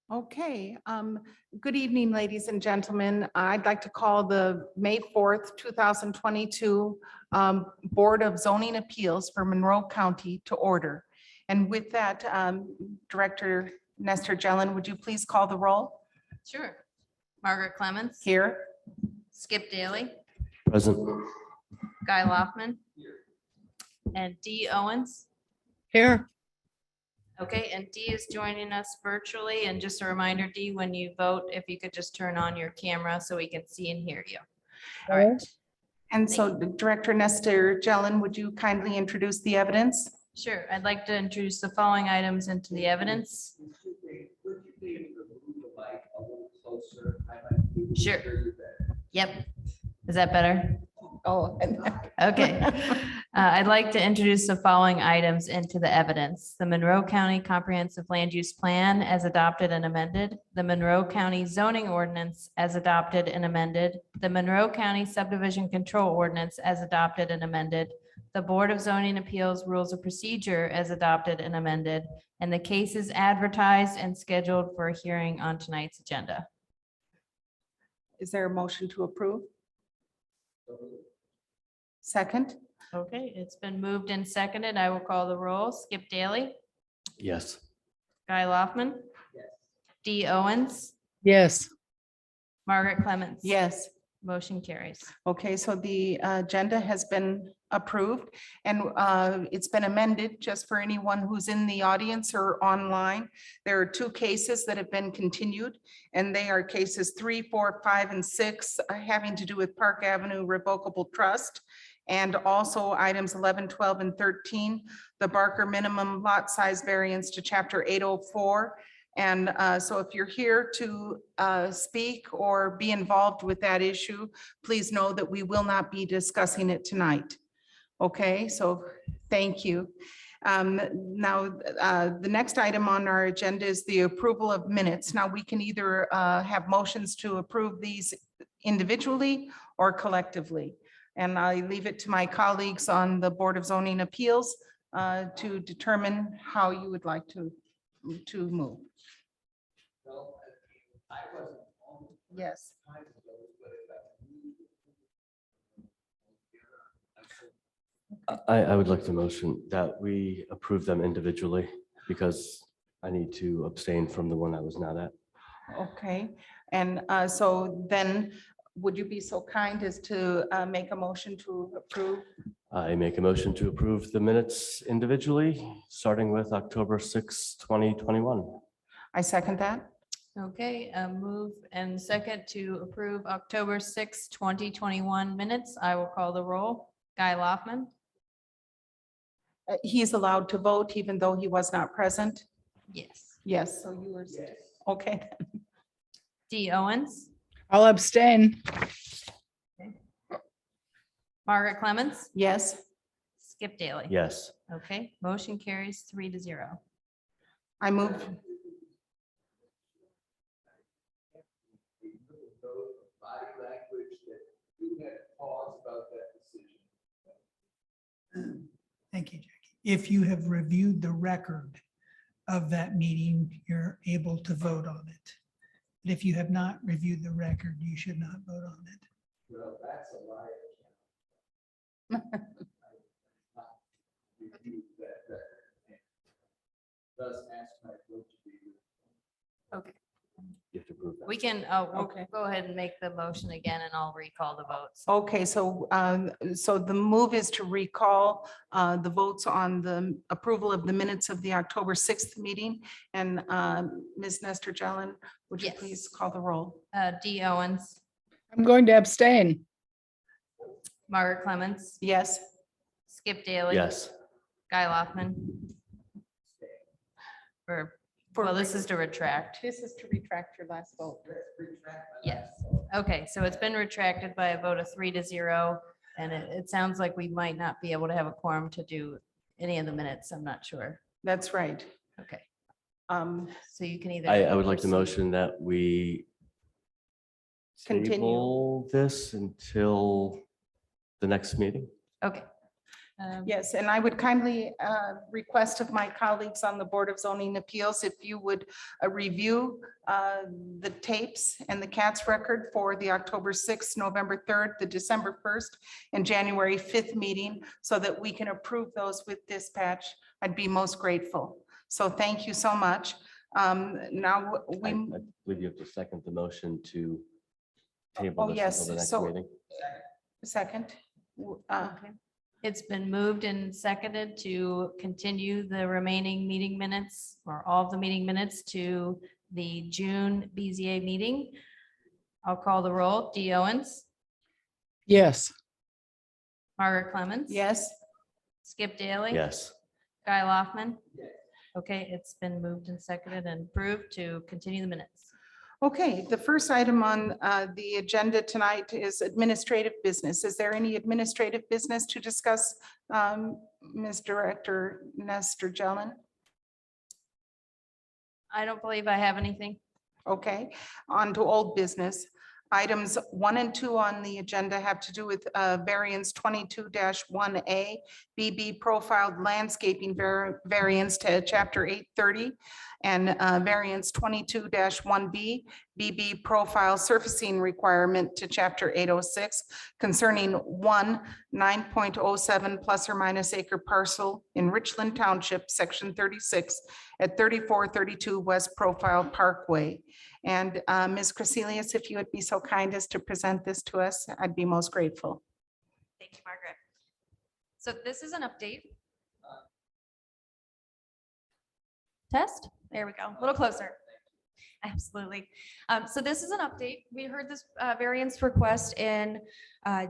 Okay, good evening, ladies and gentlemen. I'd like to call the May 4th, 2022 Board of Zoning Appeals for Monroe County to order. And with that, Director Nestor Jelen, would you please call the roll? Sure. Margaret Clemens. Here. Skip Daly. Present. Guy Loftman. And Dee Owens. Here. Okay, and Dee is joining us virtually. And just a reminder, Dee, when you vote, if you could just turn on your camera so we can see and hear you. All right. And so Director Nestor Jelen, would you kindly introduce the evidence? Sure. I'd like to introduce the following items into the evidence. Sure. Yep. Is that better? Oh. Okay. I'd like to introduce the following items into the evidence. The Monroe County Comprehensive Land Use Plan as adopted and amended, the Monroe County Zoning Ordinance as adopted and amended, the Monroe County Subdivision Control Ordinance as adopted and amended, the Board of Zoning Appeals Rules of Procedure as adopted and amended, and the cases advertised and scheduled for a hearing on tonight's agenda. Is there a motion to approve? Second? Okay, it's been moved and seconded. I will call the roll. Skip Daly, Yes. Guy Loftman. Dee Owens, Yes. Margaret Clemens. Yes. Motion carries. Okay, so the agenda has been approved and it's been amended just for anyone who's in the audience or online. There are two cases that have been continued and they are cases 3, 4, 5, and 6 having to do with Park Avenue Revocable Trust. And also items 11, 12, and 13, the Barker minimum lot size variance to chapter 804. And so if you're here to speak or be involved with that issue, please know that we will not be discussing it tonight. Okay, so thank you. Now, the next item on our agenda is the approval of minutes. Now, we can either have motions to approve these individually or collectively. And I leave it to my colleagues on the Board of Zoning Appeals to determine how you would like to move. Yes. I would like to motion that we approve them individually because I need to abstain from the one I was not at. Okay, and so then would you be so kind as to make a motion to approve? I make a motion to approve the minutes individually, starting with October 6, 2021. I second that. Okay, move and second to approve October 6, 2021 minutes. I will call the roll. Guy Loftman. He's allowed to vote even though he was not present? Yes. Yes, so you were, okay. Dee Owens, I'll abstain. Margaret Clemens, Yes, Skip Daly. Yes. Okay, motion carries 3-0. I move. Thank you, Jackie. If you have reviewed the record of that meeting, you're able to vote on it. But if you have not reviewed the record, you should not vote on it. Well, that's a lie. Thus ask my vote to be. Okay, You have to approve that. we can, we'll Okay. go ahead and make the motion again and I'll recall the votes. Okay, so so the move is to recall the votes on the approval of the minutes of the October 6th meeting. And Ms. Nestor Jelen, would you Yes. please call the roll? Dee Owens, I'm going to abstain. Margaret Clemens, Yes, Skip Daly. Yes. Guy Loftman. Well, this is to retract. this is to retract your last vote. Yes. Okay, so it's been retracted by a vote of 3-0. And it sounds like we might not be able to have a quorum to do any of the minutes. I'm not sure. That's right. Okay, Um, so you can either. I would like to motion that we Continue. table this until the next meeting. Okay, Yes, and I would kindly request of my colleagues on the Board of Zoning Appeals, if you would review the tapes and the CATS record for the October 6th, November 3rd, the December 1st, and January 5th meeting, so that we can approve those with dispatch. I'd be most grateful. So thank you so much. Now, I we, believe you have to second the motion to table oh, this yes, until the next so- meeting. second. Okay. It's been moved and seconded to continue the remaining meeting minutes or all of the meeting minutes to the June BZA meeting. I'll call the roll. Dee Owens, Yes. Margaret Clemens. Yes, Skip Daly. Yes. Guy Loftman. Okay, it's been moved and seconded and approved to continue the minutes. okay. The first item on the agenda tonight is administrative business. Is there any administrative business to discuss, Ms. Director Nestor Jelen? I don't believe I have anything. Okay, on to old business. Items 1 and 2 on the agenda have to do with variance 22-1A, BB profiled landscaping variance to chapter 830, and variance 22-1B, BB profile surfacing requirement to chapter 806 concerning 9.07 plus or minus acre parcel in Richland Township, section 36 at 3432 West Profile Parkway. And Ms. Crecelius, if you would be so kind as to present this to us, I'd be most grateful. Thank you, Margaret. So this is an update. Test, there we go, a little closer. Absolutely. So this is an update. We heard this variance request in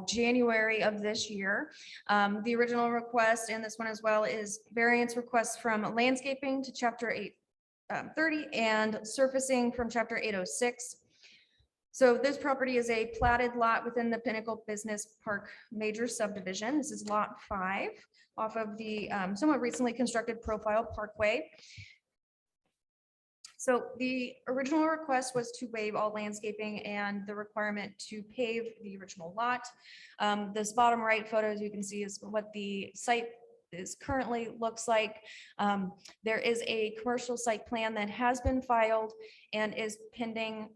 January of this year. The original request and this one as well is variance requests from landscaping to chapter 830 and surfacing from chapter 806. So this property is a platted lot within the Pinnacle Business Park major subdivision. This is lot 5 off of the somewhat recently constructed Profile Parkway. So the original request was to waive all landscaping and the requirement to pave the original lot. This bottom right photo, as you can see, is what the site is currently looks like. There is a commercial site plan that has been filed and is pending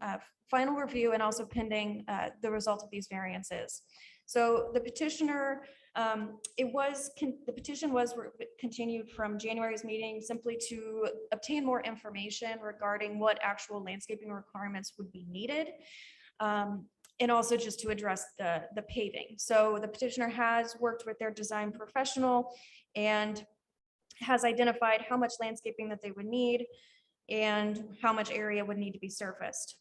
final review and also pending the result of these variances. So the petitioner, the petition was continued from January's meeting simply to obtain more information regarding what actual landscaping requirements would be needed. And also just to address the paving. So the petitioner has worked with their design professional and has identified how much landscaping that they would need and how much area would need to be surfaced.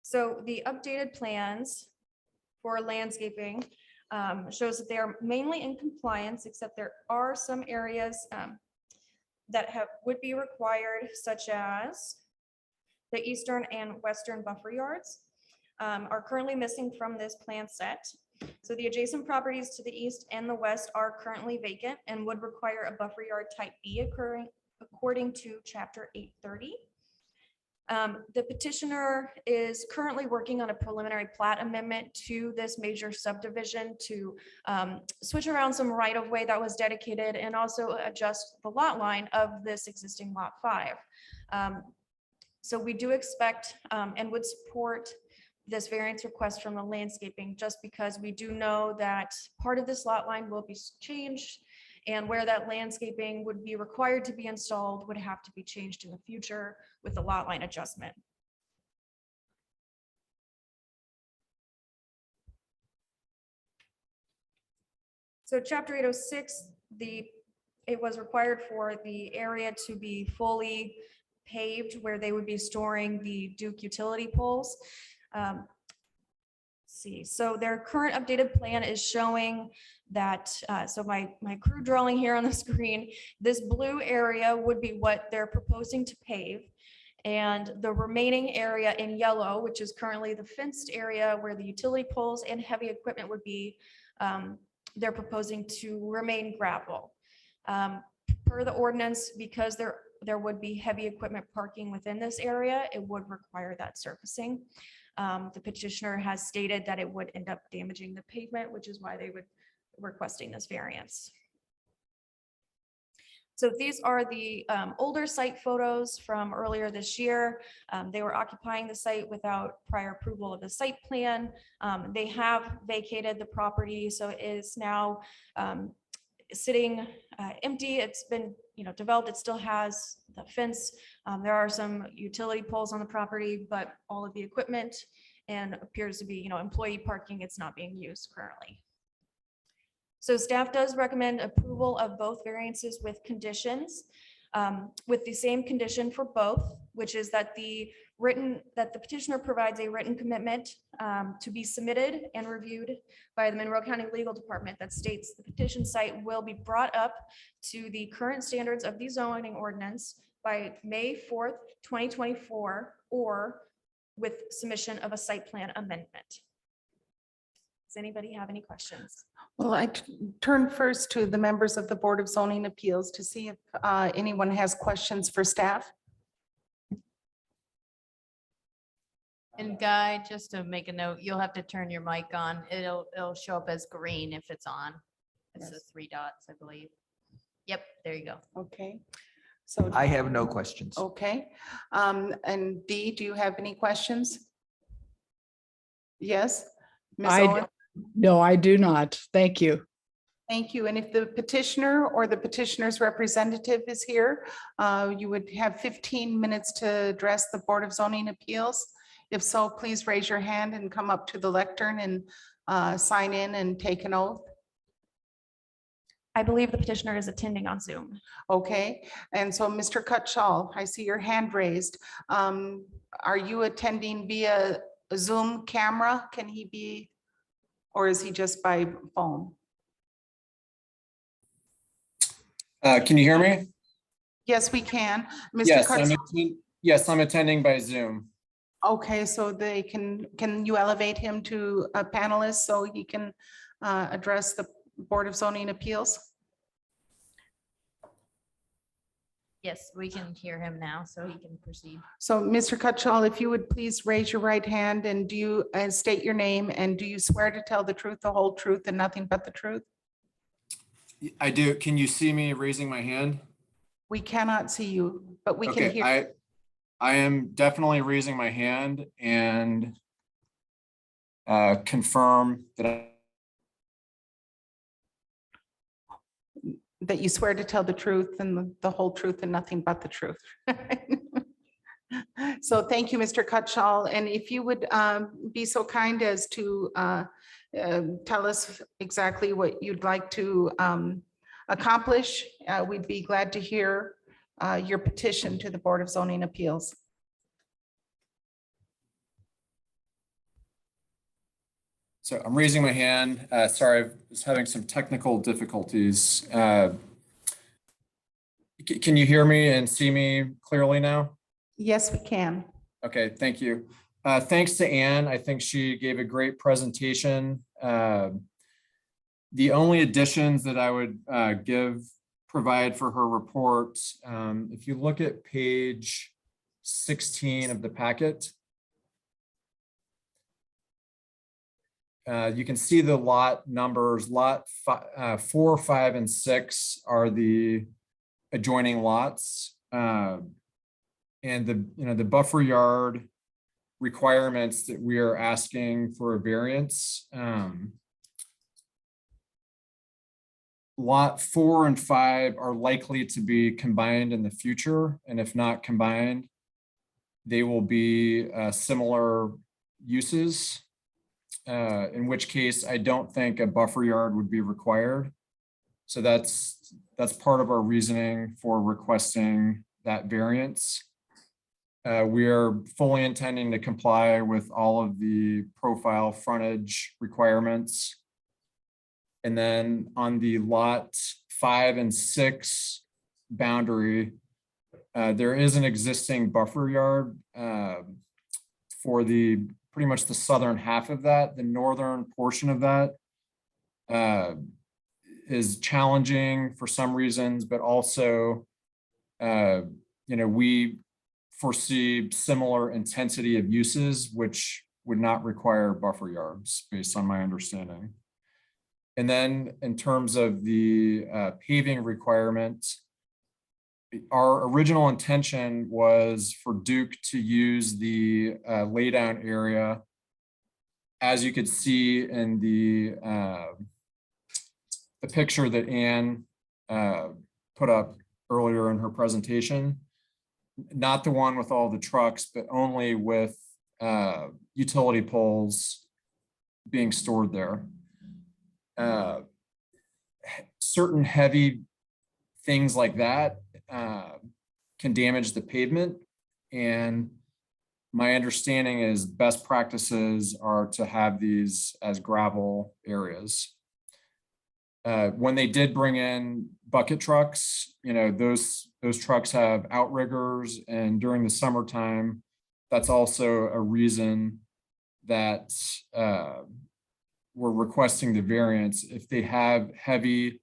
So the updated plans for landscaping shows that they are mainly in compliance, except there are some areas that would be required, such as the eastern and western buffer yards are currently missing from this plan set. So the adjacent properties to the east and the west are currently vacant and would require a buffer yard type B occurring according to chapter 830. The petitioner is currently working on a preliminary plat amendment to this major subdivision to switch around some right of way that was dedicated and also adjust the lot line of this existing lot 5. So we do expect and would support this variance request from the landscaping, just because we do know that part of this lot line will be changed and where that landscaping would be required to be installed would have to be changed in the future with the lot line adjustment. So chapter 806, it was required for the area to be fully paved where they would be storing the Duke utility poles. See, so their current updated plan is showing that, so my crew drawing here on the screen, this blue area would be what they're proposing to pave. And the remaining area in yellow, which is currently the fenced area where the utility poles and heavy equipment would be, they're proposing to remain gravel. Per the ordinance, because there would be heavy equipment parking within this area, it would require that surfacing. The petitioner has stated that it would end up damaging the pavement, which is why they would requesting this variance. So these are the older site photos from earlier this year. They were occupying the site without prior approval of the site plan. They have vacated the property, so it is now sitting empty. It's been, developed. It still has the fence. There are some utility poles on the property, but all of the equipment and appears to be, employee parking. It's not being used currently. So staff does recommend approval of both variances with conditions, with the same condition for both, which is that the petitioner provides a written commitment to be submitted and reviewed by the Monroe County Legal Department that states the petition site will be brought up to the current standards of the zoning ordinance by May 4th, 2024, or with submission of a site plan amendment. Does anybody have any questions? Well, I turn first to the members of the Board of Zoning Appeals to see if anyone has questions for staff. And Guy, just to make a note, you'll have to turn your mic on. It'll show up as green if it's on. It's the 3 dots, I believe. Yep, there you go. Okay, so. I have no questions. Okay, and Dee, do you have any questions? Yes? Ms. I Owen? No, I do not. Thank you. Thank you. And if the petitioner or the petitioner's representative is here, you would have 15 minutes to address the Board of Zoning Appeals. If so, please raise your hand and come up to the lectern and sign in and take an oath. I believe the petitioner is attending on Zoom. Okay, and so Mr. Cutshall, I see your hand raised. Are you attending via Zoom camera? Can he be, or is he just by phone? Can you hear me? Yes, we can. Mr. Yes, Cutshall. I'm attending by Zoom. Okay, so they can you elevate him to a panelist so he can address the Board of Zoning Appeals? Yes, we can hear him now, so he can proceed. So Mr. Cutshall, if you would please raise your right hand and state your name, and do you swear to tell the truth, the whole truth, and nothing but the truth? I do. Can you see me raising my hand? We cannot see you, but we can Okay, hear. I am definitely raising my hand and confirm that That you swear to tell the truth and the whole truth and nothing but the truth. So thank you, Mr. Cutshall. And if you would be so kind as to tell us exactly what you'd like to accomplish, we'd be glad to hear your petition to the Board of Zoning Appeals. So I'm raising my hand. Sorry, I was having some technical difficulties. Can you hear me and see me clearly now? Yes, we can. Okay, thank you. Thanks to Anne. I think she gave a great presentation. The only additions that I would provide for her report, if you look at page 16 of the packet, you can see the lot numbers. Lot 4, 5, and 6 are the adjoining lots, and the buffer yard requirements that we are asking for a variance. Lot 4 and 5 are likely to be combined in the future, and if not combined, they will be similar uses. In which case I don't think a buffer yard would be required. So that's part of our reasoning for requesting that variance. We are fully intending to comply with all of the profile frontage requirements. And then on the lot 5 and 6 boundary, there is an existing buffer yard for pretty much the southern half of that. The northern portion of that is challenging for some reasons, but also, we foresee similar intensity of uses, which would not require buffer yards based on my understanding. And then in terms of the paving requirement, our original intention was for Duke to use the laydown area. As you could see in the picture that Anne put up earlier in her presentation, not the one with all the trucks, but only with utility poles being stored there. Certain heavy things like that can damage the pavement, and my understanding is best practices are to have these as gravel areas. When they did bring in bucket trucks, those trucks have outriggers, and during the summertime, that's also a reason that we're requesting the variance. If they have heavy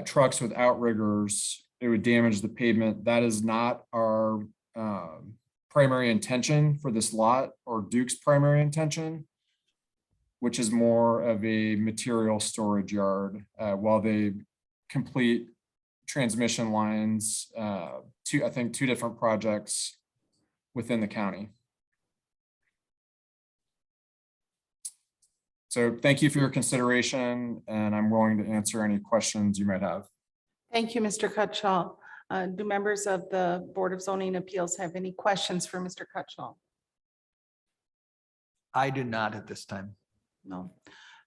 trucks with outriggers, it would damage the pavement. That is not our primary intention for this lot, or Duke's primary intention, which is more of a material storage yard while they complete transmission lines to, I think, 2 different projects within the county. So thank you for your consideration, and I'm willing to answer any questions you might have. Thank you, Mr. Cutshall. Do members of the Board of Zoning Appeals have any questions for Mr. Cutshall? I do not at this time. No.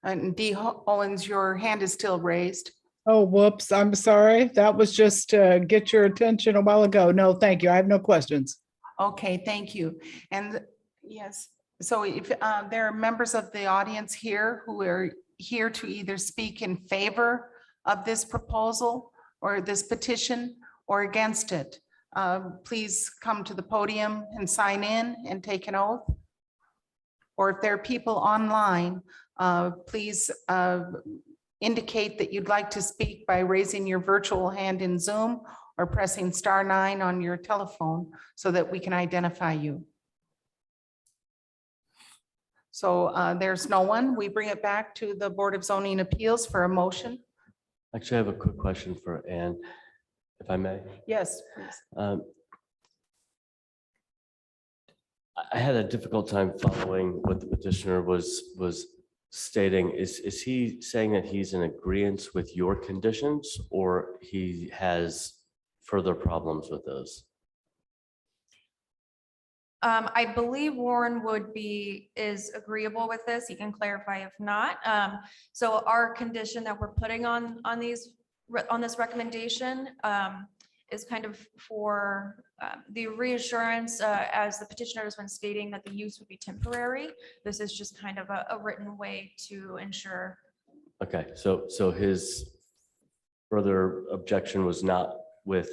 And Dee Owens, your hand is still raised. Oh, whoops, I'm sorry. That was just to get your attention a while ago. No, thank you. I have no questions. Okay, thank you. And yes, so if there are members of the audience here who are here to either speak in favor of this proposal or this petition or against it, please come to the podium and sign in and take an oath. Or if there are people online, please indicate that you'd like to speak by raising your virtual hand in Zoom or pressing *9 on your telephone so that we can identify you. So there's no one. We bring it back to the Board of Zoning Appeals for a motion. Actually, I have a quick question for Anne, if I may. Yes, please. I had a difficult time following what the petitioner was stating. Is he saying that he's in agreement with your conditions, or he has further problems with those? I believe Warren is agreeable with this. He can clarify if not. So our condition that we're putting on this recommendation is kind of for the reassurance, as the petitioner has been stating, that the use would be temporary. This is just kind of a written way to ensure. Okay, so his further objection was not with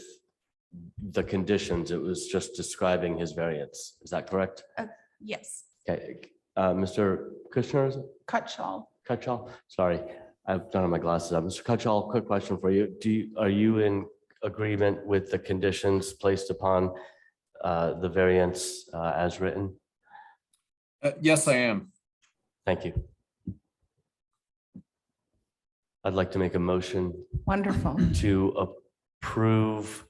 the conditions, it was just describing his variance. Is that correct? Yes. Okay, Mr. Kushner, is it? Cutshall. Cutshall, sorry, I've done my glasses on. Mr. Cutshall, quick question for you. Are you in agreement with the conditions placed upon the variance as written? Yes, I am. Thank you. I'd like to make a motion Wonderful. to approve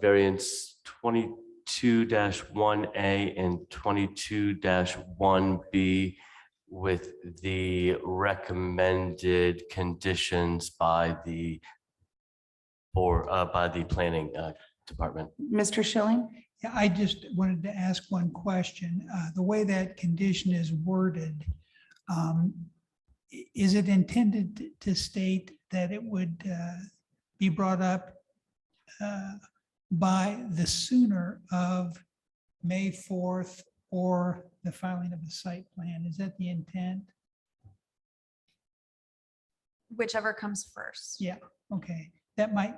variance 22-1A and 22-1B with the recommended conditions by the planning department. Mr. Schilling? Yeah, I just wanted to ask one question. The way that condition is worded, is it intended to state that it would be brought up by the sooner of May 4th or the filing of the site plan? Is that the intent? Whichever comes first. Yeah, okay. That might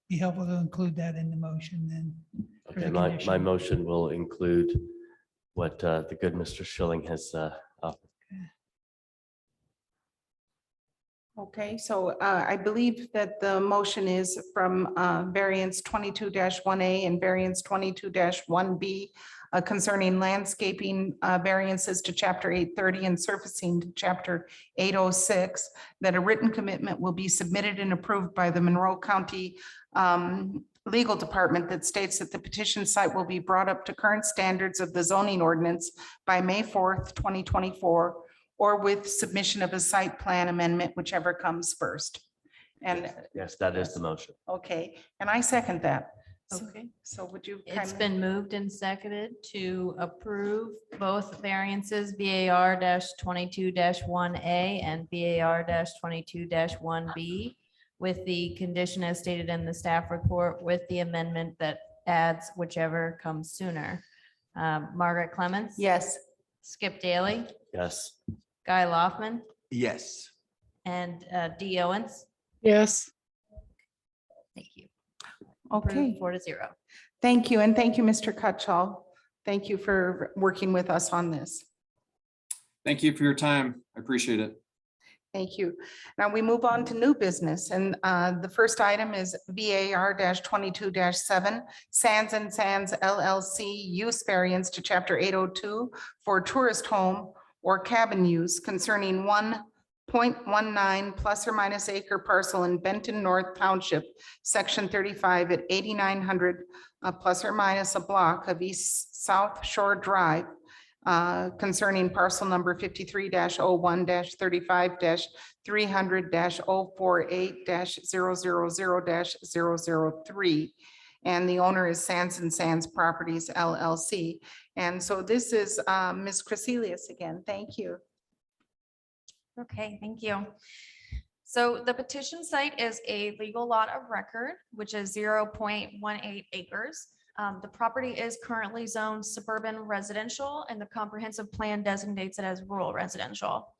be helpful to include that in the motion then. for Okay, the my condition. motion will include what the good Mr. Schilling has offered. Okay, so I believe that the motion is from variance 22-1A and variance 22-1B concerning landscaping variances to chapter 830 and surfacing to chapter 806, that a written commitment will be submitted and approved by the Monroe County Legal Department that states that the petition site will be brought up to current standards of the zoning ordinance by May 4th, 2024, or with submission of a site plan amendment, whichever comes first. And, Yes, that is the motion. okay, and I second that. So- Okay. So would you? It's kindly- been moved and seconded to approve both variances VAR 22-1A and VAR 22-1B with the condition as stated in the staff report with the amendment that adds whichever comes sooner. Margaret Clements. Yes, Skip Daly, Yes. Guy Loftman, Yes. and Dee Owens. Yes, Thank you. Approved okay, 4-0. thank you, and thank you, Mr. Cutchall. Thank you for working with us on this. Thank you for your time. I appreciate it. Thank you. Now we move on to new business, and the first item is VAR 22-7, Sands and Sands LLC use variance to chapter 802 for tourist home or cabin use concerning 1.19 plus or minus acre parcel in Benton North Township, section 35 at 8900 plus or minus a block of East South Shore Drive, concerning parcel number 53-01-35-300-048-000-003. And the owner is Sands and Sands Properties LLC. And so this is Ms. Crecelius again. Thank you. Okay, thank you. So the petition site is a legal lot of record, which is 0.18 acres. The property is currently zoned suburban residential and the comprehensive plan designates it as rural residential.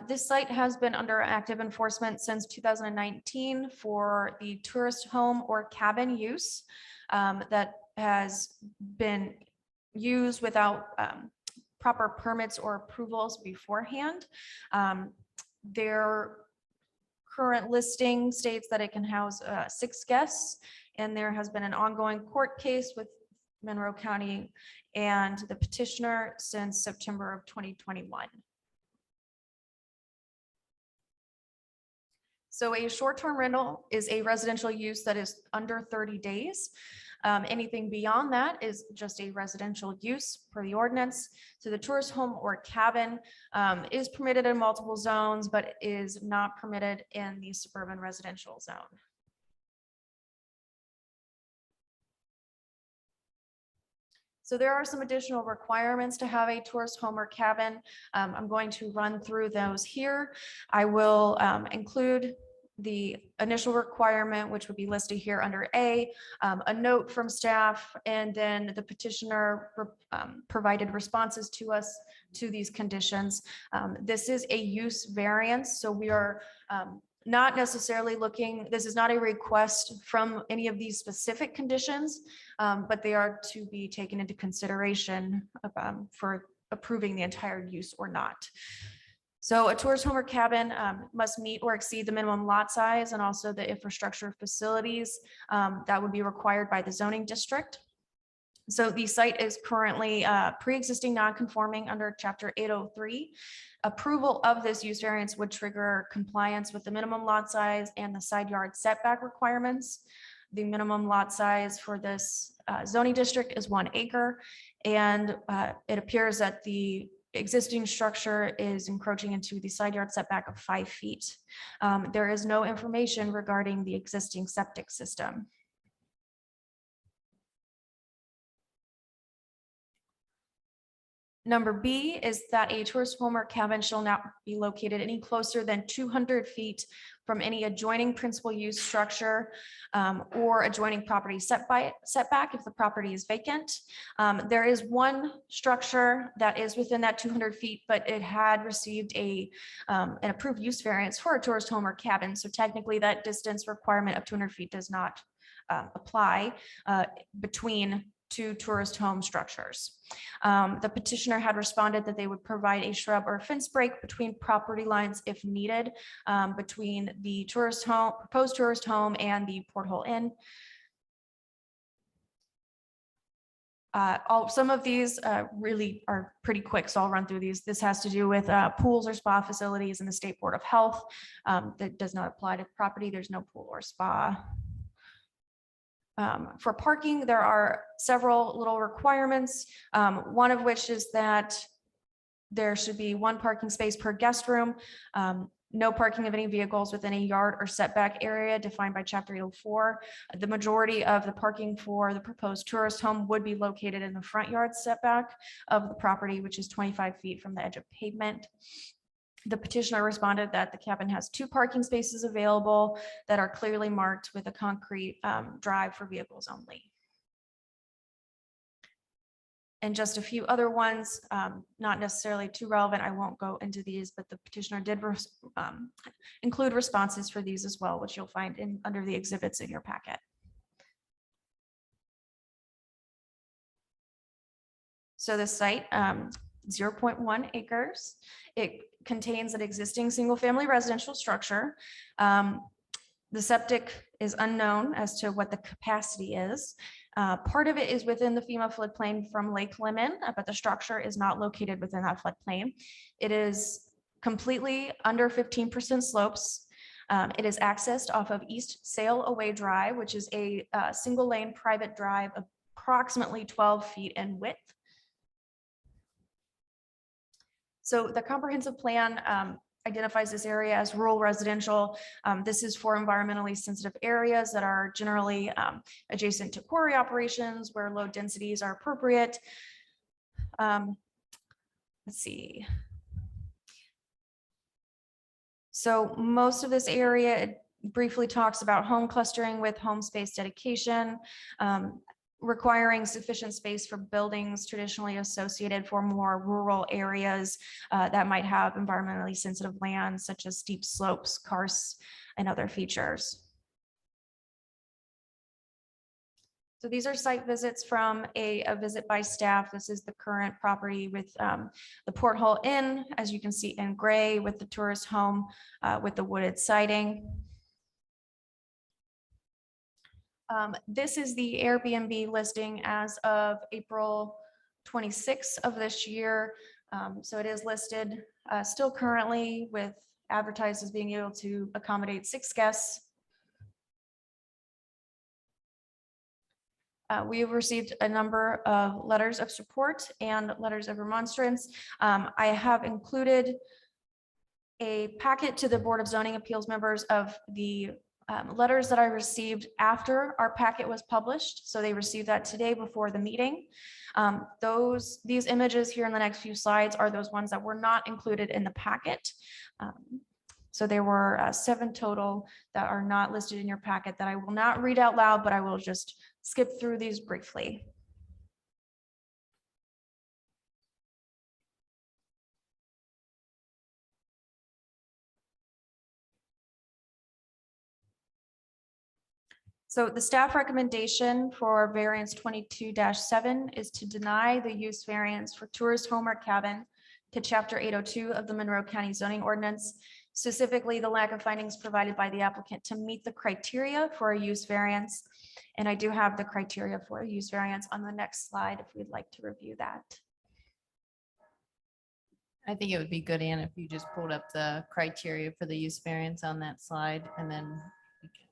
This site has been under active enforcement since 2019 for the tourist home or cabin use that has been used without proper permits or approvals beforehand. Their current listing states that it can house 6 guests, and there has been an ongoing court case with Monroe County and the petitioner since September of 2021. So a short-term rental is a residential use that is under 30 days. Anything beyond that is just a residential use per the ordinance. So the tourist home or cabin is permitted in multiple zones, but is not permitted in the suburban residential zone. So there are some additional requirements to have a tourist home or cabin. I'm going to run through those here. I will include the initial requirement, which would be listed here under A, a note from staff, and then the petitioner provided responses to us to these conditions. This is a use variance, so we are not necessarily looking, this is not a request from any of these specific conditions, but they are to be taken into consideration for approving the entire use or not. So a tourist home or cabin must meet or exceed the minimum lot size and also the infrastructure facilities that would be required by the zoning district. So the site is currently pre-existing non-conforming under chapter 803. Approval of this use variance would trigger compliance with the minimum lot size and the side yard setback requirements. The minimum lot size for this zoning district is 1 acre. And it appears that the existing structure is encroaching into the side yard setback of 5 feet. There is no information regarding the existing septic system. Number B is that a tourist home or cabin shall not be located any closer than 200 feet from any adjoining principal use structure or adjoining property setback if the property is vacant. There is one structure that is within that 200 feet, but it had received an approved use variance for a tourist home or cabin. So technically that distance requirement of 200 feet does not apply between to tourist home structures. The petitioner had responded that they would provide a shrub or fence break between property lines if needed, between the tourist home, proposed tourist home and the Porthole Inn. Some of these really are pretty quick, so I'll run through these. This has to do with pools or spa facilities in the State Board of Health. That does not apply to property. There's no pool or spa. For parking, there are several little requirements, one of which is that there should be one parking space per guest room, no parking of any vehicles within a yard or setback area defined by Chapter 804. The majority of the parking for the proposed tourist home would be located in the front yard setback of the property, which is 25 feet from the edge of pavement. The petitioner responded that the cabin has 2 parking spaces available that are clearly marked with a concrete drive for vehicles only. And just a few other ones, not necessarily too relevant. I won't go into these, but the petitioner did include responses for these as well, which you'll find under the exhibits in your packet. So the site, 0.1 acres. It contains an existing single-family residential structure. The septic is unknown as to what the capacity is. Part of it is within the FEMA floodplain from Lake Lemon, but the structure is not located within that floodplain. It is completely under 15% slopes. It is accessed off of East Sail Away Drive, which is a single lane private drive approximately 12 feet in width. So the comprehensive plan identifies this area as rural residential. This is for environmentally sensitive areas that are generally adjacent to quarry operations where low densities are appropriate. Let's see. So most of this area briefly talks about home clustering with home space dedication, requiring sufficient space for buildings traditionally associated for more rural areas that might have environmentally sensitive land, such as steep slopes, karsts, and other features. So these are site visits from a visit by staff. This is the current property with the Porthole Inn, as you can see in gray, with the tourist home with the wooded siding. This is the Airbnb listing as of April 26th of this year. So it is listed still currently with advertised as being able to accommodate 6 guests. We have received a number of letters of support and letters of remonstrance. I have included a packet to the Board of Zoning Appeals members of the letters that I received after our packet was published. So they received that today before the meeting. These images here in the next few slides are those ones that were not included in the packet. So there were 7 total that are not listed in your packet that I will not read out loud, but I will just skip through these briefly. So the staff recommendation for variance 22-7 is to deny the use variance for tourist home or cabin to Chapter 802 of the Monroe County zoning ordinance, specifically the lack of findings provided by the applicant to meet the criteria for a use variance. And I do have the criteria for a use variance on the next slide if we'd like to review that. I think it would be good, Ann, if you just pulled up the criteria for the use variance on that slide and then we can.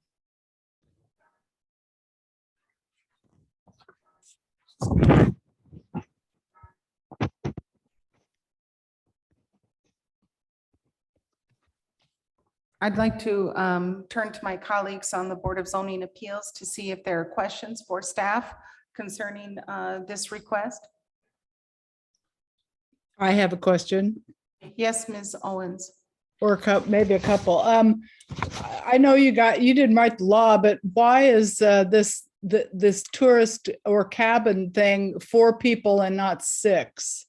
I'd like to turn to my colleagues on the Board of Zoning Appeals to see if there are questions for staff concerning this request. I have a question, Yes, Ms. Owens. or maybe a couple. I know you didn't write the law, but why is this tourist or cabin thing 4 people and not 6?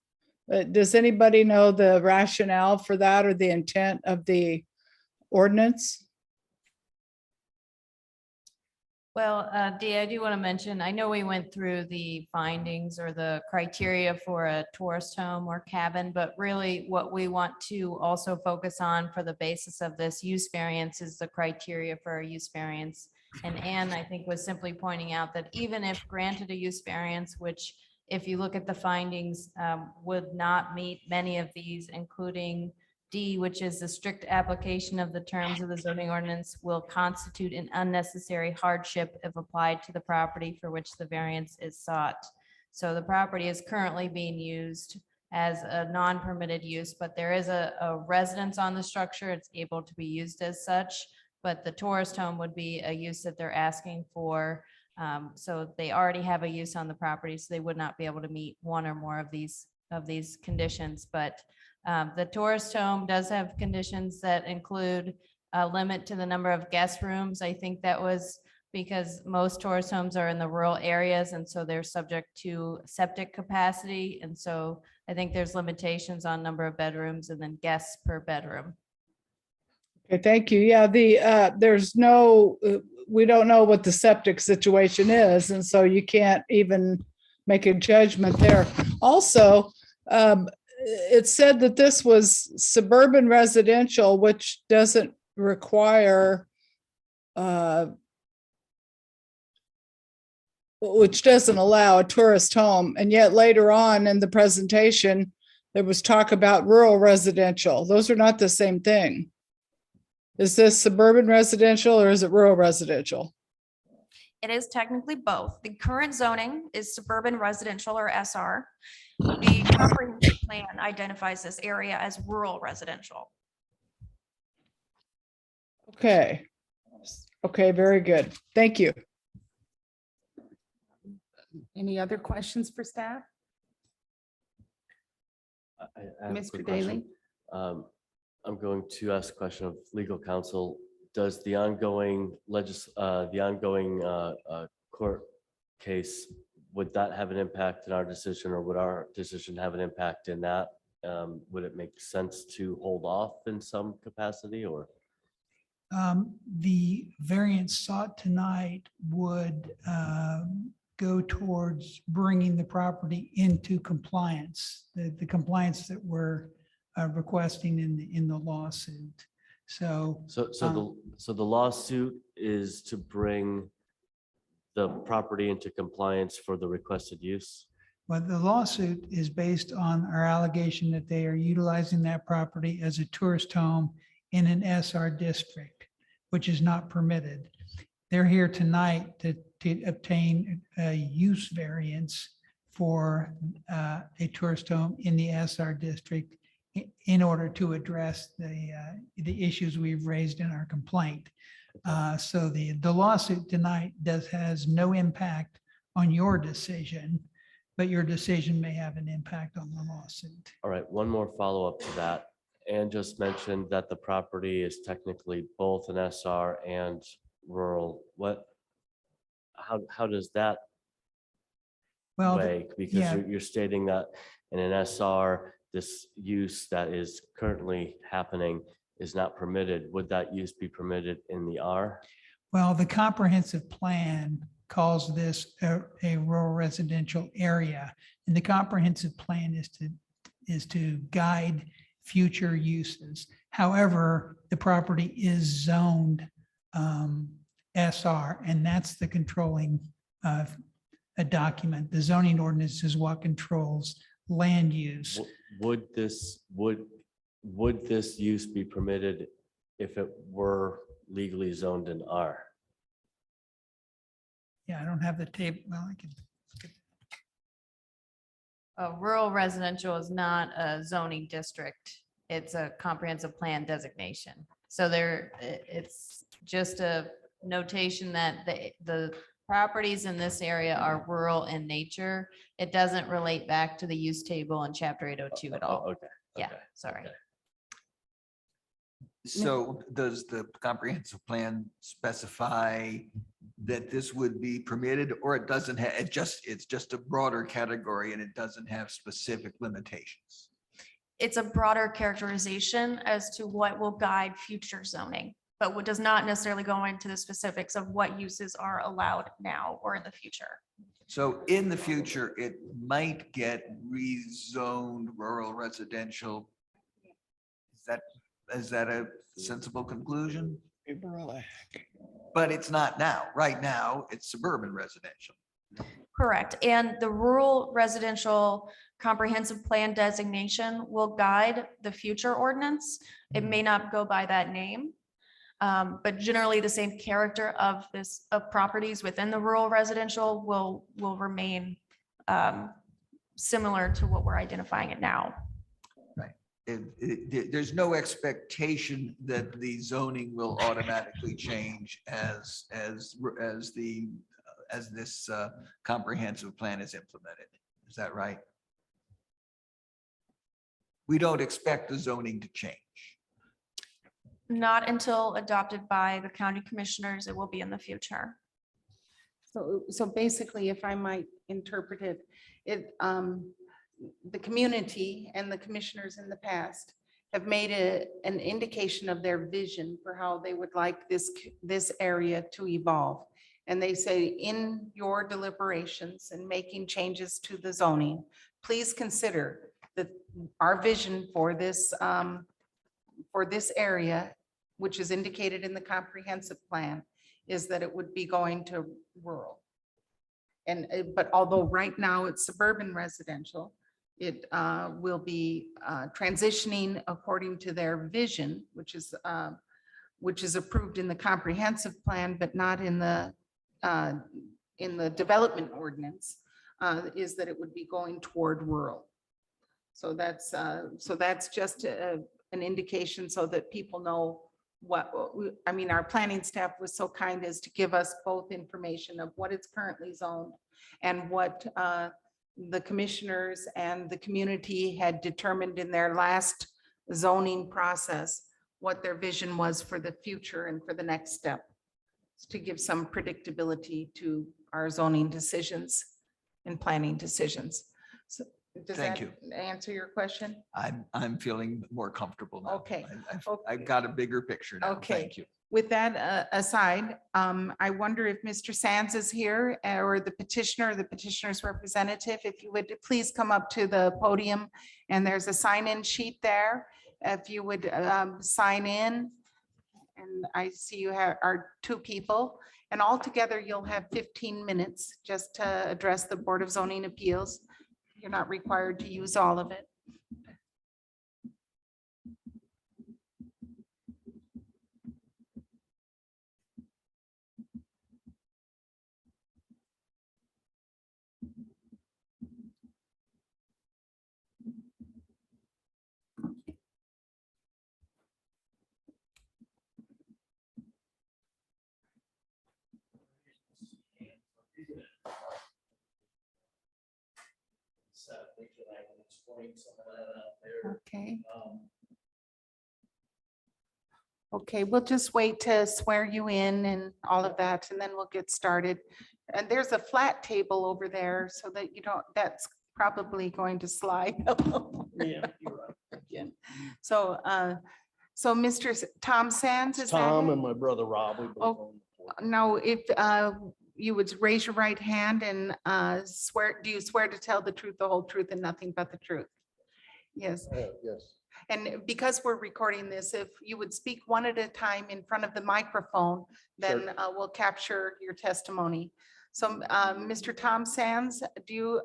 Does anybody know the rationale for that or the intent of the ordinance? Well, Dee, I do want to mention, I know we went through the findings or the criteria for a tourist home or cabin, but really what we want to also focus on for the basis of this use variance is the criteria for a use variance. And Anne, I think, was simply pointing out that even if granted a use variance, which if you look at the findings, would not meet many of these, including D, which is the strict application of the terms of the zoning ordinance, will constitute an unnecessary hardship if applied to the property for which the variance is sought. So the property is currently being used as a non-permitted use, but there is a residence on the structure. It's able to be used as such, but the tourist home would be a use that they're asking for. So they already have a use on the property, so they would not be able to meet one or more of these conditions, but the tourist home does have conditions that include a limit to the number of guest rooms. I think that was because most tourist homes are in the rural areas, and so they're subject to septic capacity. And so I think there's limitations on number of bedrooms and then guests per bedroom. Okay, thank you. Yeah, there's no, we don't know what the septic situation is, and so you can't even make a judgment there. Also, it said that this was suburban residential, which doesn't require, which doesn't allow a tourist home. And yet later on in the presentation, there was talk about rural residential. Those are not the same thing. Is this suburban residential or is it rural residential? It is technically both. The current zoning is suburban residential or SR. The comprehensive plan identifies this area as rural residential. Okay. Okay, very good. Thank you. Any other questions for staff? I have a Mr. quick Daly? question. I'm going to ask a question of legal counsel. Does the ongoing court case, would that have an impact in our decision, or would our decision have an impact in that? Would it make sense to hold off in some capacity, or? The variance sought tonight would go towards bringing the property into compliance, the compliance that we're requesting in the lawsuit. So So the lawsuit is to bring the property into compliance for the requested use? but the lawsuit is based on our allegation that they are utilizing that property as a tourist home in an SR district, which is not permitted. They're here tonight to obtain a use variance for a tourist home in the SR district in order to address the issues we've raised in our complaint. So the lawsuit tonight has no impact on your decision, but your decision may have an impact on the lawsuit. All right, one more follow-up to that. Ann just mentioned that the property is technically both an SR and rural. How does that Well, weigh? Because yeah. you're stating that in an SR, this use that is currently happening is not permitted. Would that use be permitted in the R? Well, the comprehensive plan calls this a rural residential area. And the comprehensive plan is to guide future uses. However, the property is zoned SR, and that's the controlling a document. The zoning ordinance is what controls land use. Would this use be permitted if it were legally zoned in R? Yeah, I don't have the tape. Well, I can. Rural residential is not a zoning district. It's a comprehensive plan designation. So it's just a notation that the properties in this area are rural in nature. It doesn't relate back to the use table in chapter 802 at all. Okay. Yeah, okay, sorry. okay. So does the comprehensive plan specify that this would be permitted, or it doesn't have, it's just a broader category and it doesn't have specific limitations? It's a broader characterization as to what will guide future zoning. but does not necessarily go into the specifics of what uses are allowed now or in the future. So in the future, it might get rezoned rural residential. Is that a sensible conclusion? But it's not now. Right now, it's suburban residential. Correct. And the rural residential comprehensive plan designation will guide the future ordinance. It may not go by that name. But generally the same character of properties within the rural residential will remain similar to what we're identifying it now. There's no expectation that the zoning will automatically change as this comprehensive plan is implemented. Is that right? We don't expect the zoning to change. Not until adopted by the county commissioners, it will be in the future. So basically, if I might interpret it, the community and the commissioners in the past have made an indication of their vision for how they would like this area to evolve. And they say, in your deliberations and making changes to the zoning, please consider that our vision for this area, which is indicated in the comprehensive plan, is that it would be going to rural. But although right now it's suburban residential, it will be transitioning according to their vision, which is approved in the comprehensive plan, but not in the development ordinance, is that it would be going toward rural. So that's just an indication so that people know our planning staff was so kind as to give us both information of what it's currently zoned and what the commissioners and the community had determined in their last zoning process, what their vision was for the future and for the next step, to give some predictability to our zoning decisions and planning decisions. So does Thank that you. answer your question? I'm feeling more comfortable now. Okay. I've got a bigger picture now. Okay. Thank you. With that aside, I wonder if Mr. Sands is here or the petitioner or the petitioner's representative, if you would please come up to the podium, and there's a sign-in sheet there. If you would sign in, and I see you are two people, and altogether you'll have 15 minutes just to address the Board of Zoning Appeals. You're not required to use all of it. Okay. Okay, we'll just wait to swear you in and all of that, and then we'll get started. And there's a flat table over there so that you don't, that's probably going to slide. Yeah, you're right. Again. So Mr. Tom Sands, is that Tom it? and my brother Rob. we both Oh, own the board. Now, if you would raise your right hand and swear, do you swear to tell the truth, the whole truth, and nothing but the truth? Yes. Yes. And because we're recording this, if you would speak one at a time in front of the microphone, then we'll capture your testimony. So Mr. Tom Sands, do you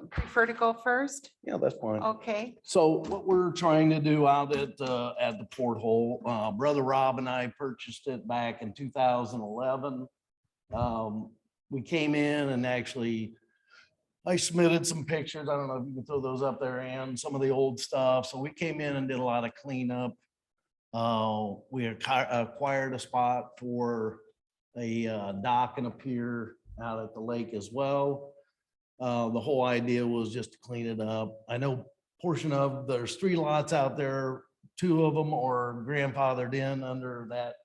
prefer to go first? Yeah, that's fine. Okay, So what we're trying to do out at the porthole, Brother Rob and I purchased it back in 2011. We came in and actually, I submitted some pictures. I don't know if you can throw those up there, and some of the old stuff. So we came in and did a lot of cleanup. We acquired a spot for a dock and a pier out at the lake as well. The whole idea was just to clean it up. I know there's 3 lots out there. 2 of them are grandfathered in under that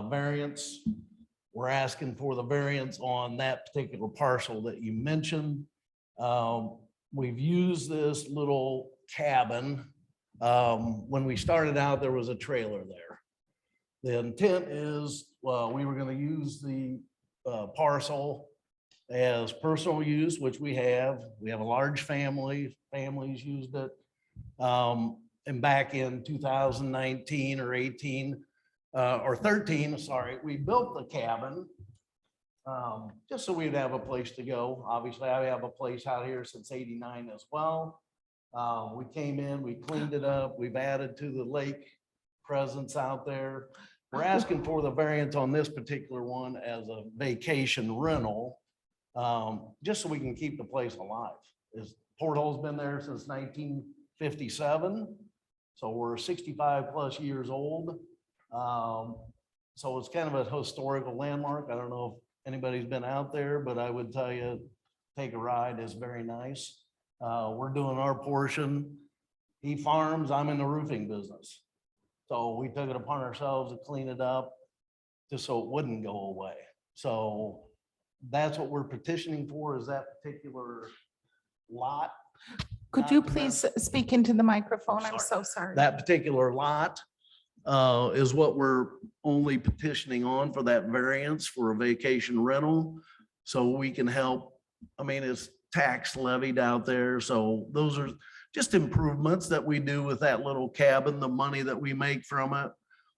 variance. We're asking for the variance on that particular parcel that you mentioned. We've used this little cabin. When we started out, there was a trailer there. The intent is, well, we were gonna use the parcel as personal use, which we have. We have a large family, families used it. And back in 2019 or 18, or 13, sorry, we built the cabin just so we'd have a place to go. Obviously, I have a place out here since 89 as well. We came in, we cleaned it up, we've added to the lake presence out there. We're asking for the variance on this particular one as a vacation rental, just so we can keep the place alive. This porthole's been there since 1957, so we're 65 plus years old. So it's kind of a historical landmark. I don't know if anybody's been out there, but I would tell you, take a ride. It's very nice. We're doing our portion. He farms, I'm in the roofing business. So we took it upon ourselves to clean it up just so it wouldn't go away. So that's what we're petitioning for, is that particular lot. Could Not you to please speak into the microphone? I'm Sorry. so sorry. That particular lot is what we're only petitioning on for that variance for a vacation rental. So we can help, I mean, it's tax levied out there. So those are just improvements that we do with that little cabin, the money that we make from it.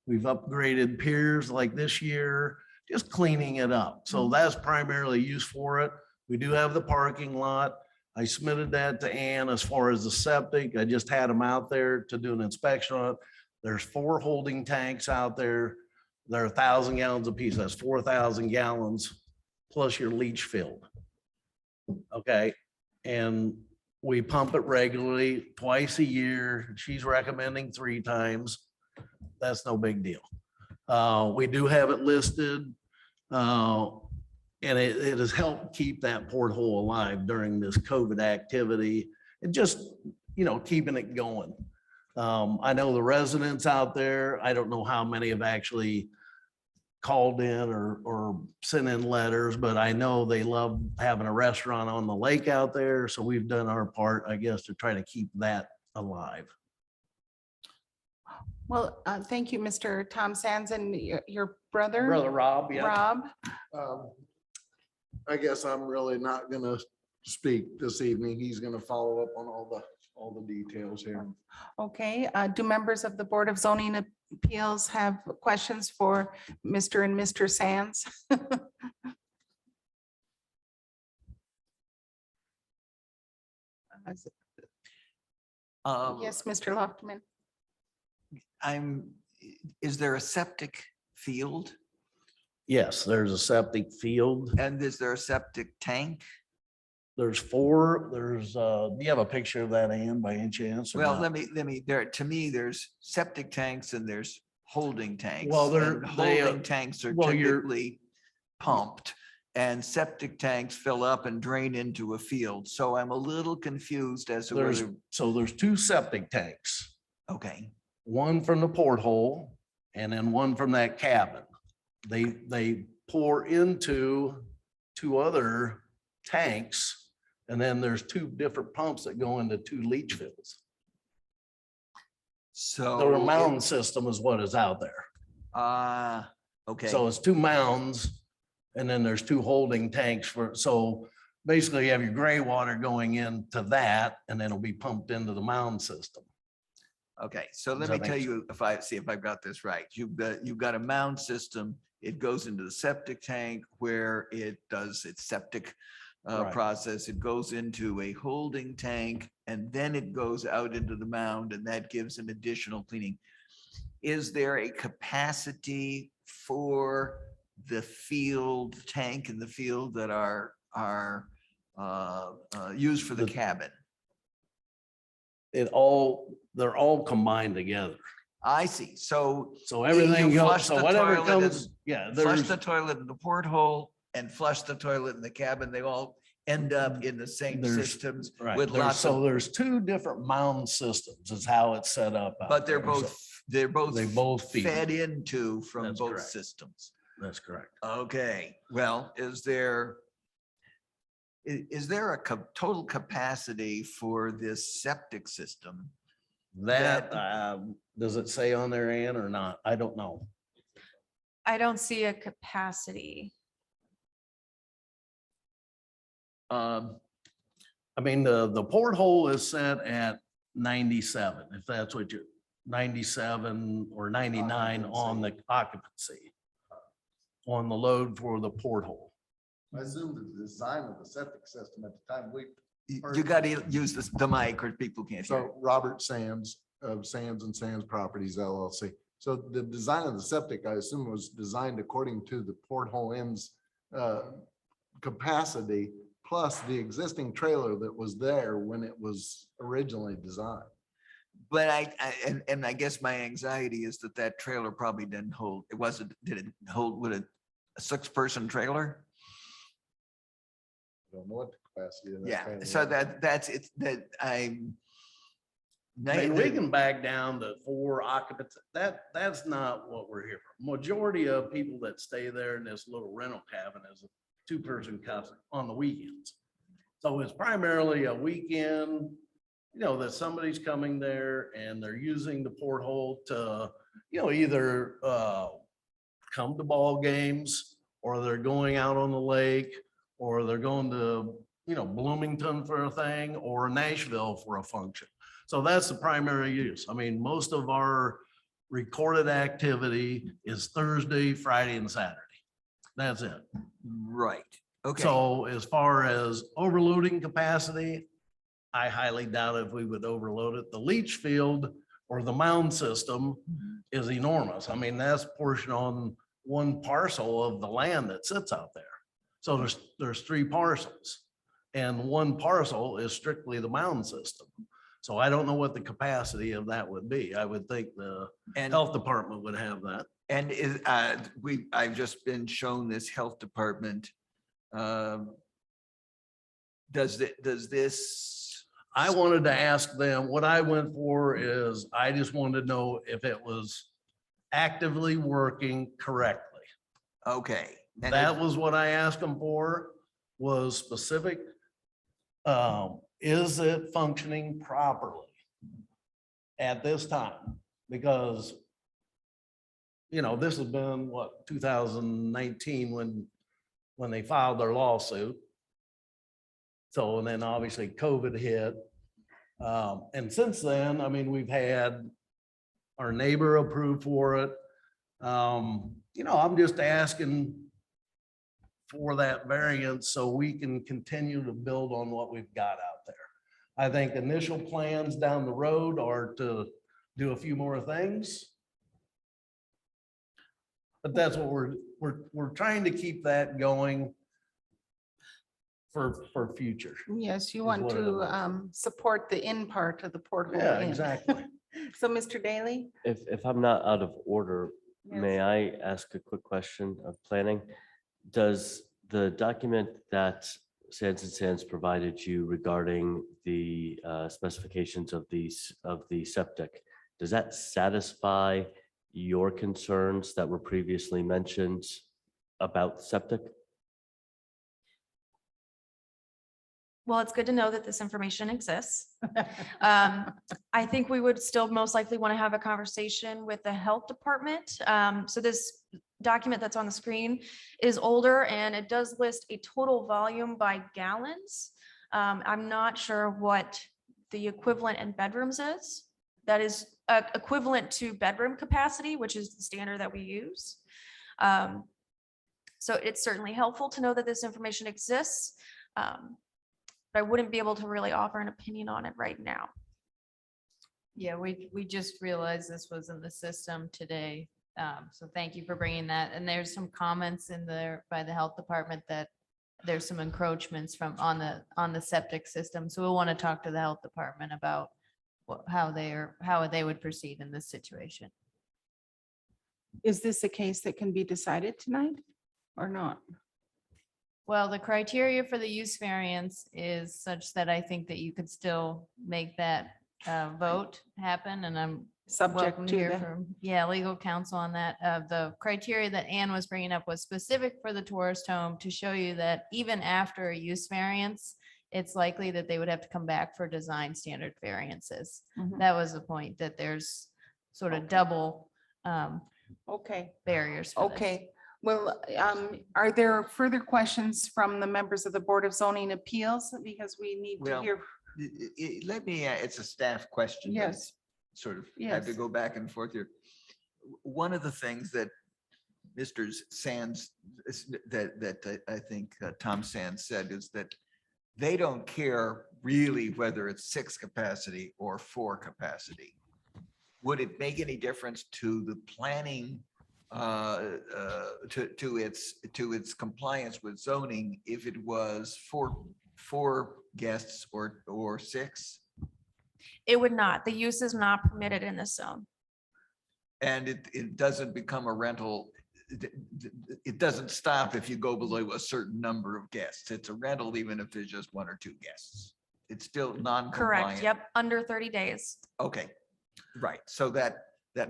We've upgraded piers like this year, just cleaning it up. So that's primarily used for it. We do have the parking lot. I submitted that to Ann as far as the septic. I just had them out there to do an inspection on it. There's 4 holding tanks out there. They're 1,000 gallons apiece. That's 4,000 gallons plus your leach field. Okay, and we pump it regularly, twice a year. She's recommending 3 times. That's no big deal. We do have it listed. And it has helped keep that porthole alive during this COVID activity and just, keeping it going. I know the residents out there, I don't know how many have actually called in or sent in letters, but I know they love having a restaurant on the lake out there. So we've done our part, I guess, to try to keep that alive. Well, thank you, Mr. Tom Sands, and your brother. Brother Rob, yeah. Rob. I guess I'm really not gonna speak this evening. He's gonna follow up on all the details here. Okay, do members of the Board of Zoning Appeals have questions for Mr. and Mr. Sands? Yes, Mr. Loftman. Is there a septic field Yes, there's a septic field. and is there a septic tank? There's 4, do you have a picture of that, Ann, by any chance? or Well, not? to me, there's septic tanks and there's holding tanks. Well, and they, Holding tanks are well, you're- typically pumped and septic tanks fill up and drain into a field. So I'm a little confused as to There's, whether, so there's 2 septic tanks, okay, one from the porthole and then one from that cabin. They pour into 2 other tanks, and then there's 2 different pumps that go into 2 leach fields. so. The mound system is what is out there. Okay. So it's 2 mounds, and then there's 2 holding tanks so basically you have your gray water going into that, and then it'll be pumped into the mound system. Okay, so Does let me that tell make you if I've got this right. You've got a mound system. It goes into the septic tank where it does its septic Right. process. It goes into a holding tank and then it goes out into the mound and that gives an additional cleaning. Is there a capacity for the field tank in the field that are used for the cabin? They're all combined together. I see. So So everything You goes, flush so the whatever toilet comes, yeah, flush there's, the toilet in the porthole and flush the toilet in the cabin. They all end up in the same There's- systems right, with there's, lots so of, there's 2 different mound systems is how it's set up. out but they're there. So both They both feed. fed into from That's both correct. systems. That's correct. Okay, well, is there a total capacity for this septic system? That, does it say on there, Ann, or not? I don't know. I don't see a capacity. I mean, the porthole is set at 97, if that's what you, 97 or 99 on the occupancy on the load for the porthole. I assume the design of the septic system at the time You got to use the mic or people can't hear. so Robert Sands of Sands and Sands Properties LLC. So the design of the septic, I assume, was designed according to the porthole ends capacity plus the existing trailer that was there when it was originally designed. But and I guess my anxiety is that that trailer probably didn't hold, did it hold with a 6-person trailer? I don't know what the capacity of that. Yeah, trailer so was. that's it, that I'm. I mean, we can back down to 4 occupants. That's not what we're here for. Majority of people that stay there in this little rental cabin is a 2-person cabin on the weekends. So it's primarily a weekend, you know, that somebody's coming there and they're using the porthole to, you know, either come to ball games, or they're going out on the lake, or they're going to, you know, Bloomington for a thing, or Nashville for a function. So that's the primary use. I mean, most of our recorded activity is Thursday, Friday, and Saturday. That's it. Right, okay. So as far as overloading capacity, I highly doubt if we would overload it. The leach field or the mound system is enormous. I mean, that's a portion on one parcel of the land that sits out there. So there's 3 parcels, and one parcel is strictly the mound system. So I don't know what the capacity of that would be. I would think the And health department would have that. And is, I've just been shown this health department. Does this? I wanted to ask them, what I went for is, I just wanted to know if it was actively working correctly. Okay. and That was what I asked them for, was specific. Is it functioning properly at this time? Because, you know, this has been what, 2019 when they filed their lawsuit. So, and then obviously COVID hit. And since then, I mean, we've had our neighbor approved for it. You know, I'm just asking for that variance so we can continue to build on what we've got out there. I think initial plans down the road are to do a few more things. But that's what we're trying to keep that going for future. Yes, you Is want what it to is. support the in part of the porthole. Yeah, inn. exactly. So, Mr. Daly? If I'm not out of order, may I ask a quick question of planning? Does the document that Sands and Sands provided you regarding the specifications of the septic, does that satisfy your concerns that were previously mentioned about septic? Well, it's good to know that this information exists. I think we would still most likely want to have a conversation with the health department. So this document that's on the screen is older and it does list a total volume by gallons. I'm not sure what the equivalent in bedrooms is. That is equivalent to bedroom capacity, which is the standard that we use. So it's certainly helpful to know that this information exists. But I wouldn't be able to really offer an opinion on it right now. Yeah, we just realized this was in the system today. So thank you for bringing that. And there's some comments in there by the health department that there's some encroachments from on the septic system. So we'll want to talk to the health department about how they would proceed in this situation. Is this a case that can be decided tonight or not? Well, the criteria for the use variance is such that I think that you could still make that vote happen, and I'm Subject welcome to to hear the, from, legal counsel on that. The criteria that Ann was bringing up was specific for the tourist home to show you that even after a use variance, it's likely that they would have to come back for design standard variances. Mhm. That was the point, that there's sort of double Okay, barriers for this. okay. Well, are there further questions from the members of the Board of Zoning Appeals? Because we need to Well, hear. Let me, it's a staff question. but Yes. Sort of have to Yes. go back and forth here. One of the things that Mr. Sands, that I think Tom Sands said is that they don't care really whether it's 6 capacity or 4 capacity. Would it make any difference to the planning, to its compliance with zoning if it was four guests or 6? It would not. The use is not permitted in this zone. And it doesn't become a rental. It doesn't stop if you go below a certain number of guests. It's a rental even if there's just 1 or 2 guests. It's still non-compliant. Correct. Yep, under 30 days. Okay, right. So that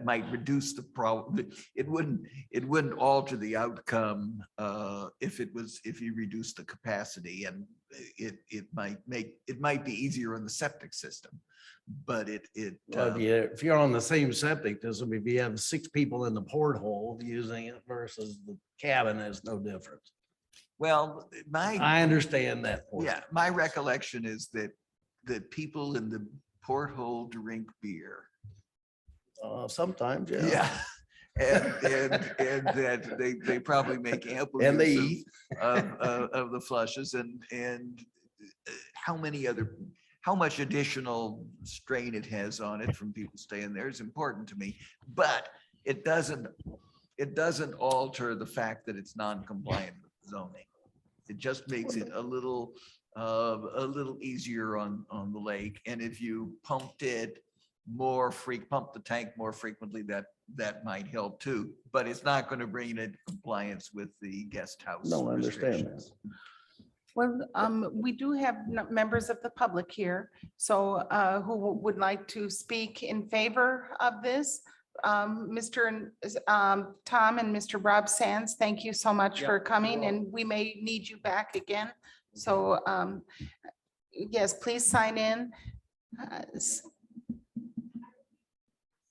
might reduce the problem. It wouldn't alter the outcome if you reduce the capacity, and it might be easier in the septic system. But Well, if you're on the same septic, this would be, if you have 6 people in the porthole using it versus the cabin, is no difference. well, I understand that. point. yeah, my recollection is that people in the porthole drink beer. Sometimes, yeah. Yeah. And that they probably make ample And they use eat. of the flushes and how much additional strain it has on it from people staying there is important to me, but it doesn't alter the fact that it's non-compliant with zoning. It just makes it a little easier on the lake. And if you pump the tank more frequently, that might help too, but it's not going to bring it into compliance with the guest house. No, I understand that. restrictions. Well, we do have members of the public here, so who would like to speak in favor of this? Mr. and Tom and Mr. Rob Sands, thank you so much for coming, and we may need you back again. So yes, please sign in.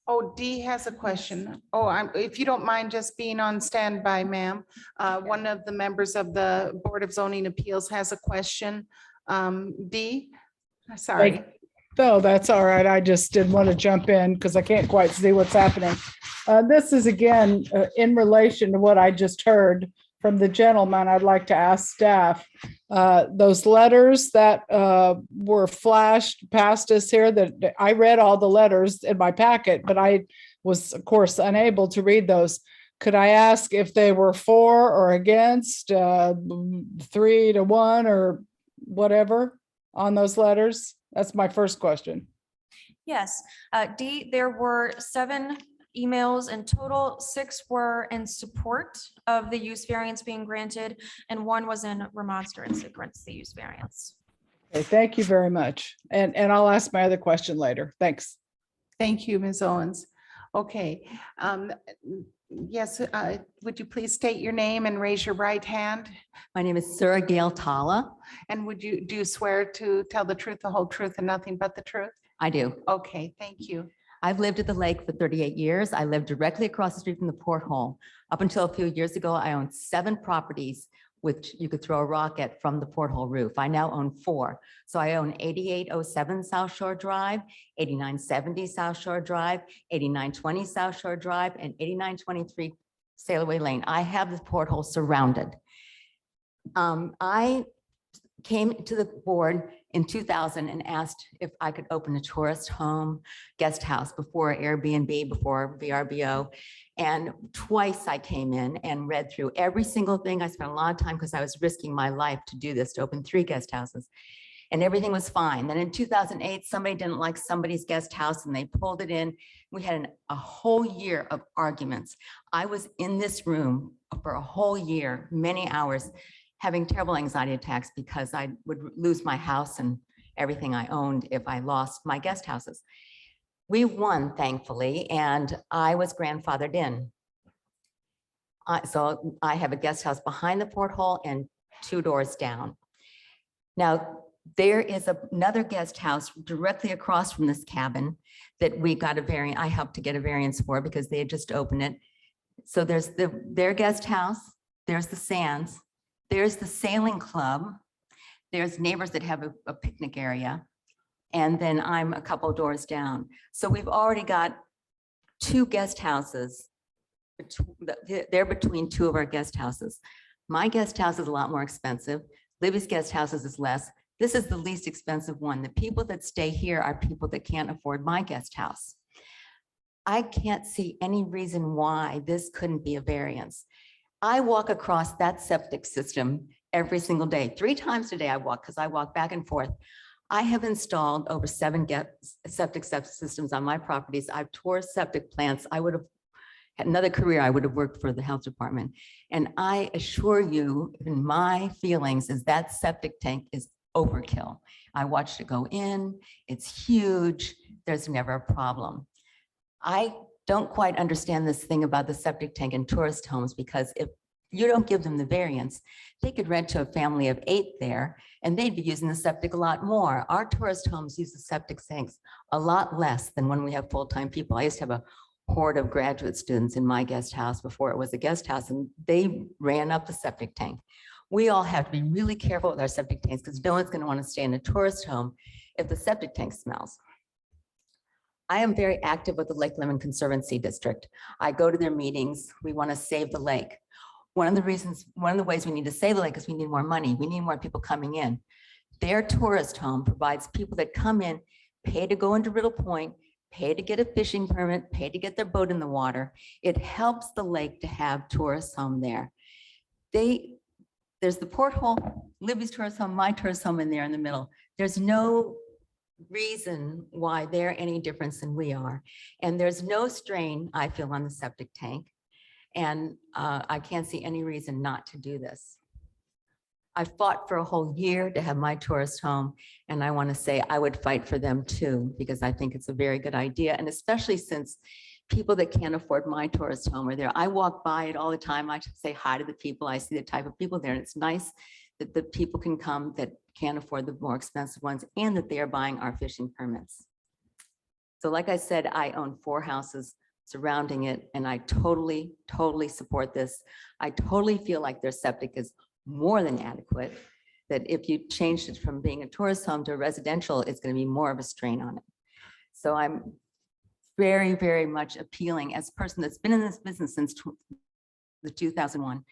Oh, Dee has a question. Oh, if you don't mind just being on standby, ma'am. One of the members of the Board of Zoning Appeals has a question. Dee, sorry. No, that's all right. I just didn't want to jump in because I can't quite see what's happening. This is again, in relation to what I just heard from the gentleman. I'd like to ask staff, those letters that were flashed past us here, that I read all the letters in my packet, but I was of course unable to read those. Could I ask if they were for or against, 3 to 1 or whatever on those letters? That's my first question. Yes, D, there were 7 emails in total. 6 were in support of the use variance being granted, and 1 was in remonstrance against the use variance. Okay, thank you very much. And I'll ask my other question later. Thanks. Thank you, Ms. Owens. Okay. Yes, would you please state your name and raise your right hand? My name is Sarah Gail Tala. And do you swear to tell the truth, the whole truth, and nothing but the truth? I do. Okay, thank you. I've lived at the lake for 38 years. I lived directly across the street from the porthole. Up until a few years ago, I owned 7 properties which you could throw a rock at from the porthole roof. I now own 4. So I own 8807 South Shore Drive, 8970 South Shore Drive, 8920 South Shore Drive, and 8923 Sailaway Lane. I have the porthole surrounded. I came to the board in 2000 and asked if I could open a tourist home guest house before Airbnb, before VRBO. And twice I came in and read through every single thing. I spent a lot of time because I was risking my life to do this, to open 3 guest houses. And everything was fine. Then in 2008, somebody didn't like somebody's guest house and they pulled it in. We had a whole year of arguments. I was in this room for a whole year, many hours, having terrible anxiety attacks because I would lose my house and everything I owned if I lost my guest houses. We won, thankfully, and I was grandfathered in. So I have a guest house behind the porthole and 2 doors down. Now, there is another guest house directly across from this cabin that we got a variant. I helped to get a variance for because they had just opened it. So there's their guest house, there's the Sands, there's the sailing club, there's neighbors that have a picnic area, and then I'm a couple doors down. So we've already got 2 guest houses. They're between 2 of our guest houses. My guest house is a lot more expensive. Libby's guest houses is less. This is the least expensive one. The people that stay here are people that can't afford my guest house. I can't see any reason why this couldn't be a variance. I walk across that septic system every single day. 3 times a day I walk, because I walk back and forth. I have installed over 7 septic systems on my properties. I've tore septic plants. I would have had another career, I would have worked for the health department. And I assure you, in my feelings, is that septic tank is overkill. I watched it go in, it's huge, there's never a problem. I don't quite understand this thing about the septic tank in tourist homes, because if you don't give them the variance, they could rent to a family of 8 there and they'd be using the septic a lot more. Our tourist homes use the septic tanks a lot less than when we have full-time people. I used to have a horde of graduate students in my guest house before it was a guest house, and they ran up the septic tank. We all have to be really careful with our septic tanks, because no one's going to want to stay in a tourist home if the septic tank smells. I am very active with the Lake Lemon Conservancy District. I go to their meetings. We want to save the lake. One of the ways we need to save the lake is we need more money. We need more people coming in. Their tourist home provides people that come in, pay to go into Riddle Point, pay to get a fishing permit, pay to get their boat in the water. It helps the lake to have tourists home there. There's the porthole, Libby's tourist home, my tourist home in there in the middle. There's no reason why they're any different than we are. And there's no strain, I feel, on the septic tank. And I can't see any reason not to do this. I fought for a whole year to have my tourist home, and I want to say I would fight for them too, because I think it's a very good idea. And especially since people that can't afford my tourist home are there. I walk by it all the time. I say hi to the people. I see the type of people there, and it's nice that the people can come that can't afford the more expensive ones, and that they are buying our fishing permits. So like I said, I own 4 houses surrounding it, and I totally support this. I totally feel like their septic is more than adequate, that if you changed it from being a tourist home to a residential, it's going to be more of a strain on it. So I'm very, very much appealing as a person that's been in this business since the 2001.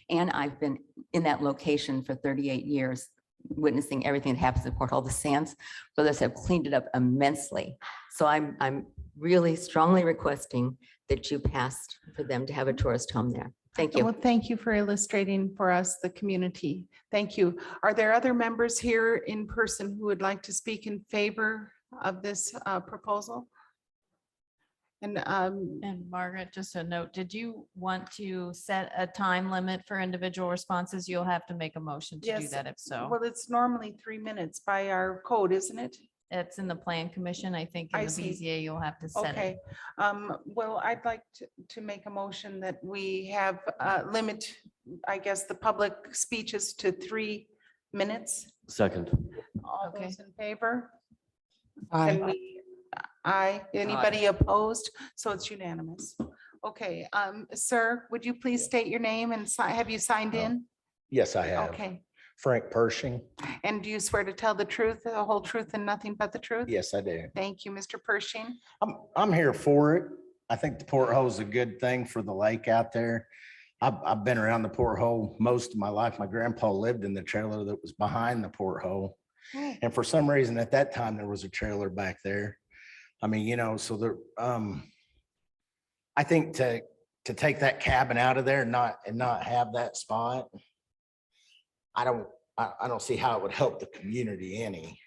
And I've been in that location for 38 years, witnessing everything that happens at Porthole. The Sands brothers have cleaned it up immensely. So I'm really strongly requesting that you pass for them to have a tourist home there. Thank you. Well, thank you for illustrating for us the community. Thank you. Are there other members here in person who would like to speak in favor of this proposal? And Margaret, just a note, did you want to set a time limit for individual responses? You'll have to make a motion to do Yes. that if so. well, it's normally 3 minutes by our code, isn't it? It's in the plan commission, I think, I in the see. BZA, you'll have to set Okay, it. well, I'd like to make a motion that we have limit, I guess, the public speeches to 3 minutes. Second. All Okay. those in favor? Aye. Can we- Aye. Anybody opposed? So it's unanimous. Okay, sir, would you please state your name and have you signed in? Yes, I have. Okay, Frank Pershing. and do you swear to tell the truth, the whole truth and nothing but the truth? Yes, I do. Thank you, Mr. Pershing. I'm here for it. I think the porthole is a good thing for the lake out there. I've been around the porthole most of my life. My grandpa lived in the trailer that was behind the porthole. Oh. And for some reason at that time, there was a trailer back there. I mean, so there, I think to take that cabin out of there and not have that spot, I don't see how it would help the community any.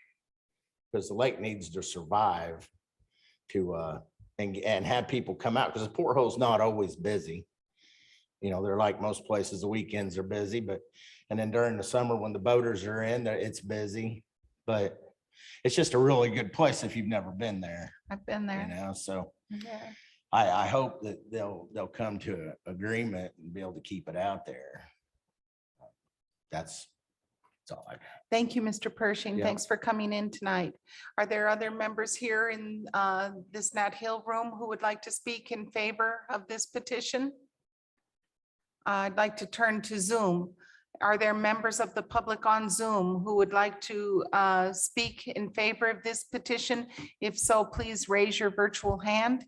Because the lake needs to survive to, and have people come out, because the porthole's not always busy. They're like most places, the weekends are busy, and then during the summer when the boaters are in there, it's busy. But it's just a really good place if you've never been there, I've been there. so Yeah. I hope that they'll come to an agreement and be able to keep it out there. That's all I got. Thank you, Mr. Pershing. Yeah. Thanks for coming in tonight. Are there other members here in this Nat Hill room who would like to speak in favor of this petition? I'd like to turn to Zoom. Are there members of the public on Zoom who would like to speak in favor of this petition? If so, please raise your virtual hand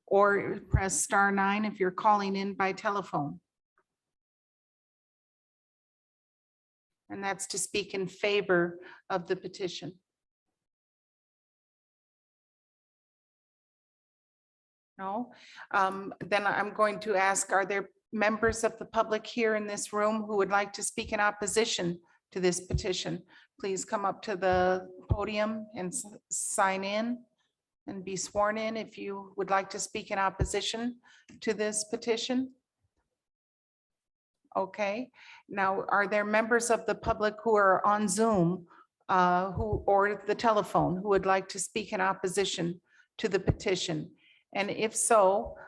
or press *9 if you're calling in by telephone. And that's to speak in favor of the petition. No, then I'm going to ask, are there members of the public here in this room who would like to speak in opposition to this petition? Please come up to the podium and sign in and be sworn in if you would like to speak in opposition to this petition. Okay, now are there members of the public who are on Zoom or the telephone who would like to speak in opposition to the petition? And if so,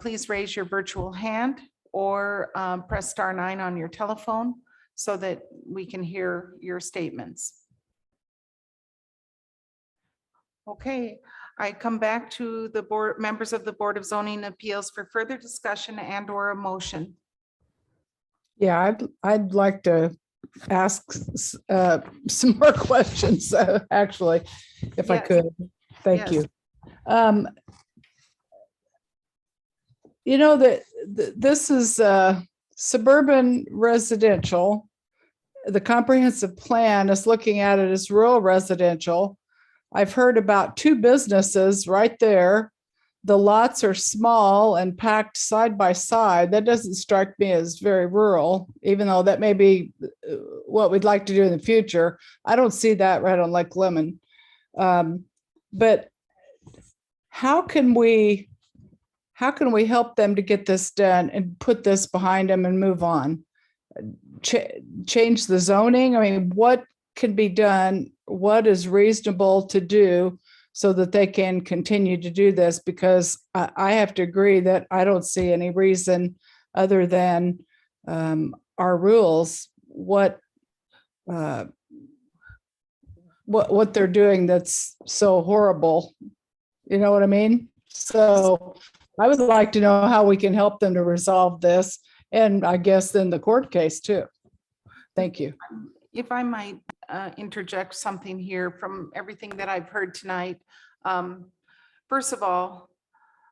please raise your virtual hand or press *9 on your telephone so that we can hear your statements. Okay, I come back to the board, members of the Board of Zoning Appeals for further discussion and or a motion. Yeah, I'd like to ask some more questions, actually, if I Yes. could. Thank Yes. you. You know that this is suburban residential. The comprehensive plan is looking at it as rural residential. I've heard about 2 businesses right there. The lots are small and packed side by side. That doesn't strike me as very rural, even though that may be what we'd like to do in the future. I don't see that right on Lake Lemon. But how can we help them to get this done and put this behind them and move on? Change the zoning? I mean, what can be done? What is reasonable to do so that they can continue to do this? Because I have to agree that I don't see any reason other than our rules, what they're doing that's so horrible. You know what I mean? So I would like to know how we can help them to resolve this, and I guess then the court case too. Thank you. If I might interject something here from everything that I've heard tonight. First of all,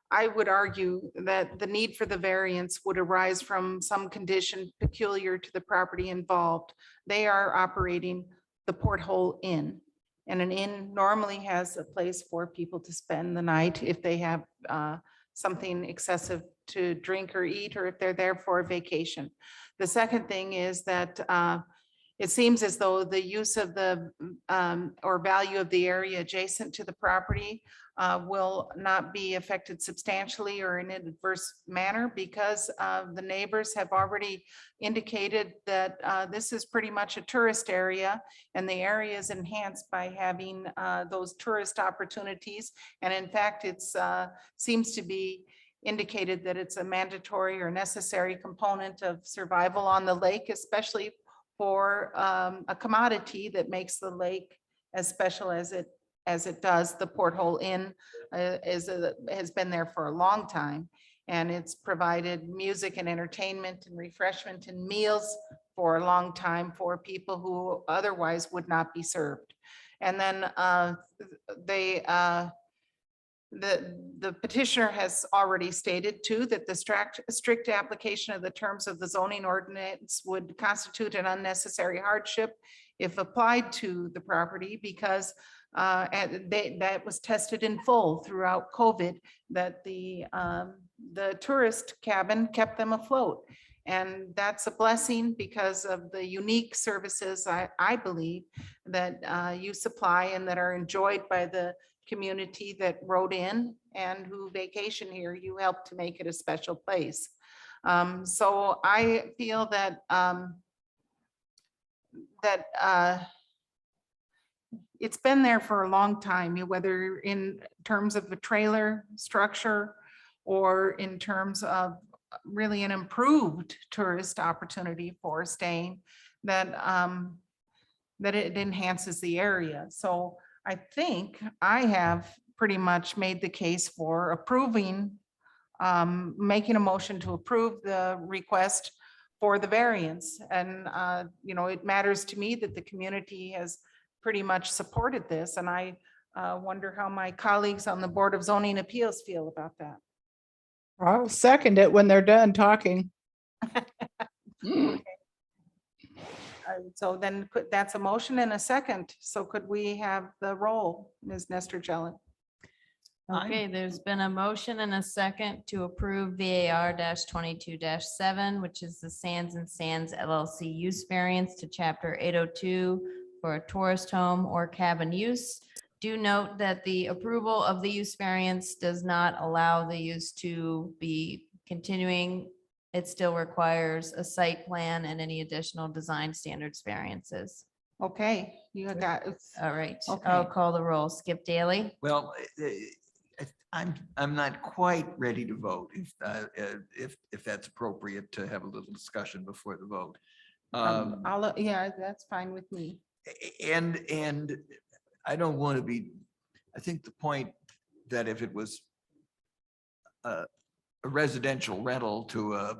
I would argue that the need for the variance would arise from some condition peculiar to the property involved. They are operating the Porthole Inn, and an inn normally has a place for people to spend the night if they have something excessive to drink or eat, or if they're there for a vacation. The second thing is that it seems as though the use of the or value of the area adjacent to the property will not be affected substantially or in an adverse manner, because the neighbors have already indicated that this is pretty much a tourist area, and the area is enhanced by having those tourist opportunities. And in fact, it's seems to be indicated that it's a mandatory or necessary component of survival on the lake, especially for a commodity that makes the lake as special as it does. The Porthole Inn has been there for a long time, and it's provided music and entertainment and refreshment and meals for a long time for people who otherwise would not be served. And then the petitioner has already stated too that the strict application of the terms of the zoning ordinance would constitute an unnecessary hardship if applied to the property, because that was tested in full throughout COVID, that the tourist cabin kept them afloat. And that's a blessing because of the unique services I believe that you supply and that are enjoyed by the community that wrote in and who vacation here. You help to make it a special place. So I feel that it's been there for a long time, whether in terms of the trailer structure or in terms of really an improved tourist opportunity for staying, that it enhances the area. So I think I have pretty much made the case for approving, making a motion to approve the request for the variance. And, you know, it matters to me that the community has pretty much supported this. And I wonder how my colleagues on the Board of Zoning Appeals feel about that. I'll second it when they're done talking. So then that's a motion and a second. So could we have the roll, Ms. Nestor Jellet? Okay, there's been a motion and a second to approve VAR 22-7, which is the Sands and Sands LLC use variance to chapter 802 for a tourist home or cabin use. Do note that the approval of the use variance does not allow the use to be continuing. It still requires a site plan and any additional design standards variances. Okay, you got, All right, Okay. I'll call the roll. Skip Daly. Well, I'm not quite ready to vote if that's appropriate to have a little discussion before the vote. yeah, that's fine with me. And I don't want to be, I think the point that if it was a residential rental to a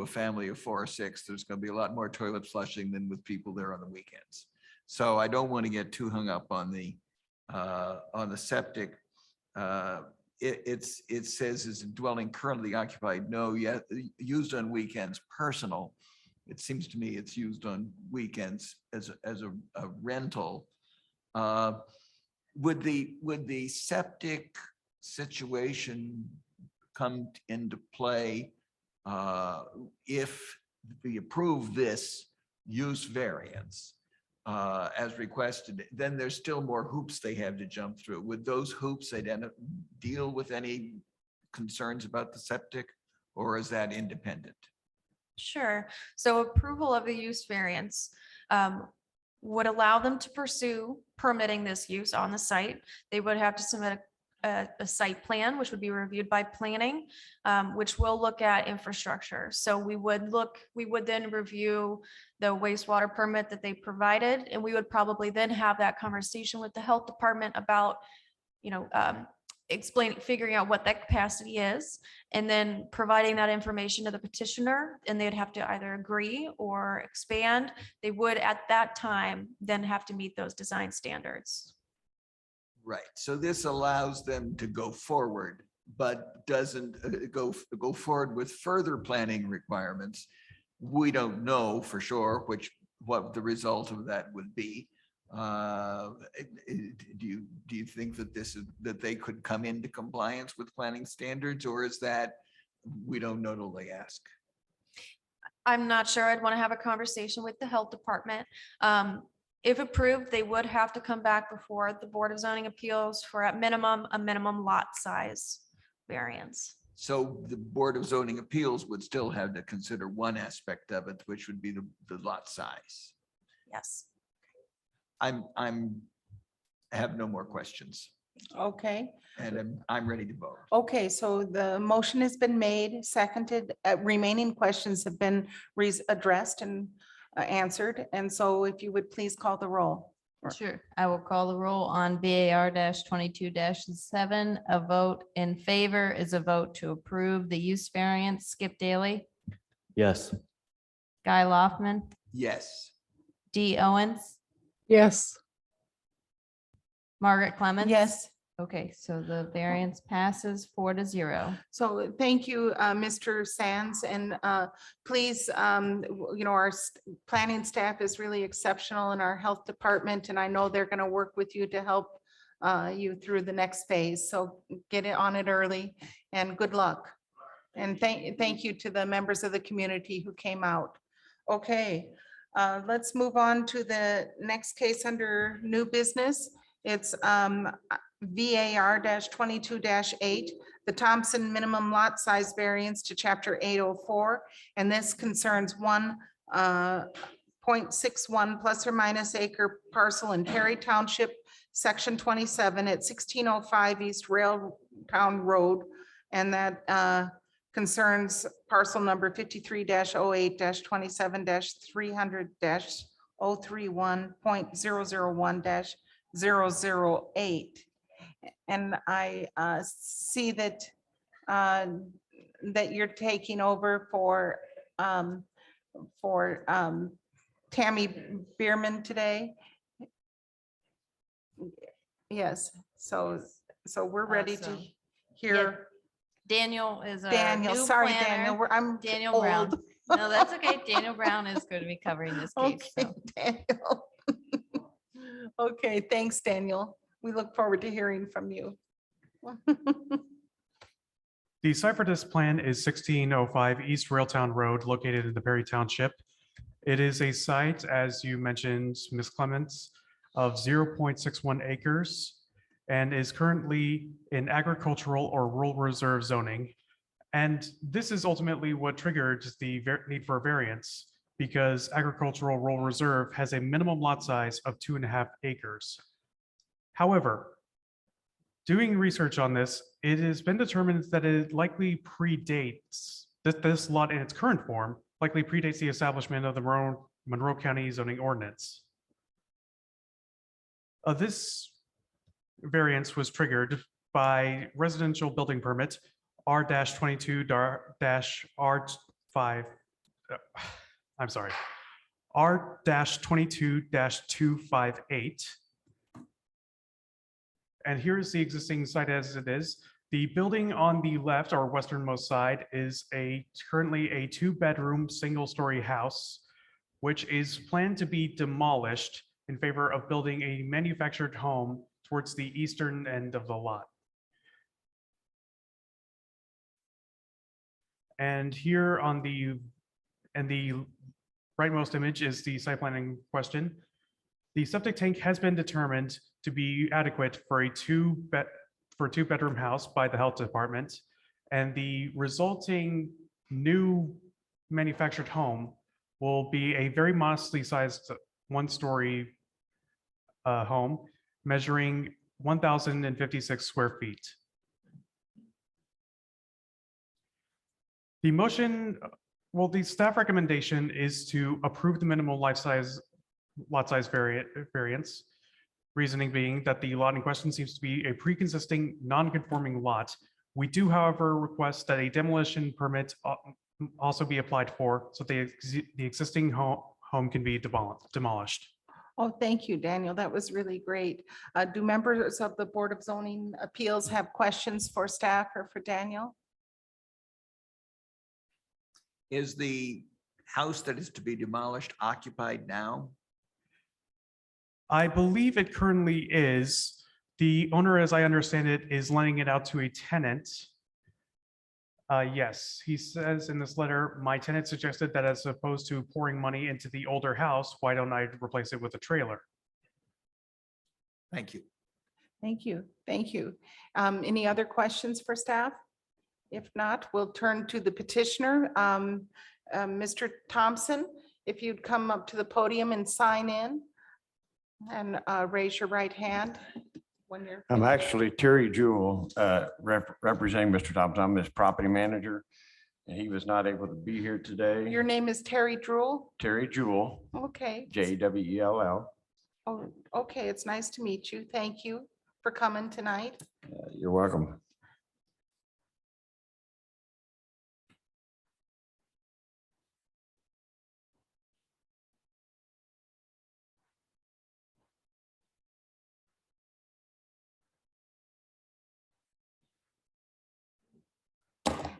family of 4 or 6, there's going to be a lot more toilet flushing than with people there on the weekends. So I don't want to get too hung up on the septic. It says is a dwelling currently occupied, no, yet used on weekends, personal. It seems to me it's used on weekends as a rental. Would the septic situation come into play if we approve this use variance as requested? Then there's still more hoops they have to jump through. Would those hoops deal with any concerns about the septic, or is that independent? Sure. So approval of the use variance would allow them to pursue permitting this use on the site. They would have to submit a site plan, which would be reviewed by planning, which will look at infrastructure. So we would then review the wastewater permit that they provided, and we would probably then have that conversation with the health department about, figuring out what that capacity is, and then providing that information to the petitioner, and they'd have to either agree or expand. They would at that time then have to meet those design standards. Right. So this allows them to go forward, but doesn't go forward with further planning requirements. We don't know for sure what the result of that would be. Do you think that they could come into compliance with planning standards, or is that we don't know till they ask? I'm not sure. I'd want to have a conversation with the health department. If approved, they would have to come back before the Board of Zoning Appeals for at minimum, a minimum lot size variance. So the Board of Zoning Appeals would still have to consider one aspect of it, which would be the lot size. Yes. I have no more questions, Okay, and I'm ready to vote. okay, so the motion has been made, seconded, remaining questions have been addressed and answered. And so if you would please call the roll. Sure. I will call the roll on VAR 22-7. A vote in favor is a vote to approve the use variance. Skip Daly, Yes. Guy Loftman, Yes. Dee Owens, Yes. Margaret Clemens. Yes. Okay, so the variance passes 4-0. So thank you, Mr. Sands, and please, our planning staff is really exceptional in our health department, and I know they're going to work with you to help you through the next phase. So get it on it early, and good luck. And thank you to the members of the community who came out. Okay, let's move on to the next case under new business. It's VAR 22-8, the Thompson minimum lot size variance to chapter 804. And this concerns 1.61 plus or minus acre parcel in Perry Township, section 27 at 1605 East Railtown Road. And that concerns parcel number 53-08-27-300-031.001-008. And I see that that you're taking over for for Tammy Bierman today. Yes, so we're ready to Awesome. hear Daniel is our Daniel. new Sorry, planner. Daniel, I'm Daniel Brown. old. No, that's okay. Daniel Brown is going to be covering this case. Okay, So Daniel. Okay, thanks, Daniel. We look forward to hearing from you. The site for this plan is 1605 East Railtown Road, located in the Perry Township. It is a site, as you mentioned, Ms. Clements, of 0.61 acres and is currently in agricultural or rural reserve zoning. And this is ultimately what triggered the need for a variance, because agricultural rural reserve has a minimum lot size of 2.5 acres. However, doing research on this, it has been determined that it likely predates, that this lot in its current form likely predates the establishment of the Monroe County zoning ordinance. This variance was triggered by residential building permit R-22-R5, I'm sorry, R-22-258. And here's the existing site as it is. The building on the left or westernmost side is currently a 2-bedroom, single-story house, which is planned to be demolished in favor of building a manufactured home towards the eastern end of the lot. And here on the rightmost image is the site plan in question. The septic tank has been determined to be adequate for a two-bedroom house by the health department, and the resulting new manufactured home will be a very modestly sized 1-story home measuring 1,056 square feet. The motion, well, the staff recommendation is to approve the minimal lot size variance. Reasoning being that the lot in question seems to be a pre-existing non-conforming lot. We do, however, request that a demolition permit also be applied for, so the existing home can be demolished. Oh, thank you, Daniel. That was really great. Do members of the Board of Zoning Appeals have questions for staff or for Daniel? Is the house that is to be demolished occupied now? I believe it currently is. The owner, as I understand it, is lending it out to a tenant. Yes, he says in this letter, my tenant suggested that as opposed to pouring money into the older house, why don't I replace it with a trailer? Thank you. Thank you. Thank you. Any other questions for staff? If not, we'll turn to the petitioner. Mr. Thompson, if you'd come up to the podium and sign in and raise your right hand when you're. I'm actually Terry Jewell, representing Mr. Thompson. I'm his property manager, and he was not able to be here today. Your name is Terry Drool? Terry Jewell, Okay. Jewell. Oh, okay. It's nice to meet you. Thank you for coming tonight. You're welcome.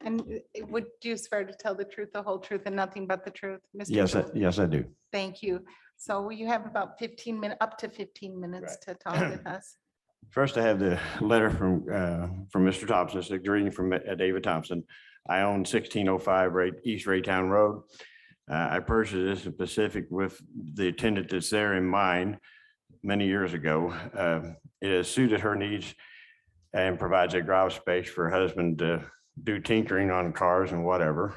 And would you swear to tell the truth, the whole truth, and nothing but the truth? Mr. Yes, Drool? yes, I do. Thank you. So you have about 15 minutes, up to 15 minutes to talk with us. First, I have the letter from Mr. Thompson, it's agreeing from David Thompson. I own 1605 East Raytown Road. I purchased this in Pacific with the tenant that's there in mind many years ago. It has suited her needs and provides a garage space for her husband to do tinkering on cars and whatever.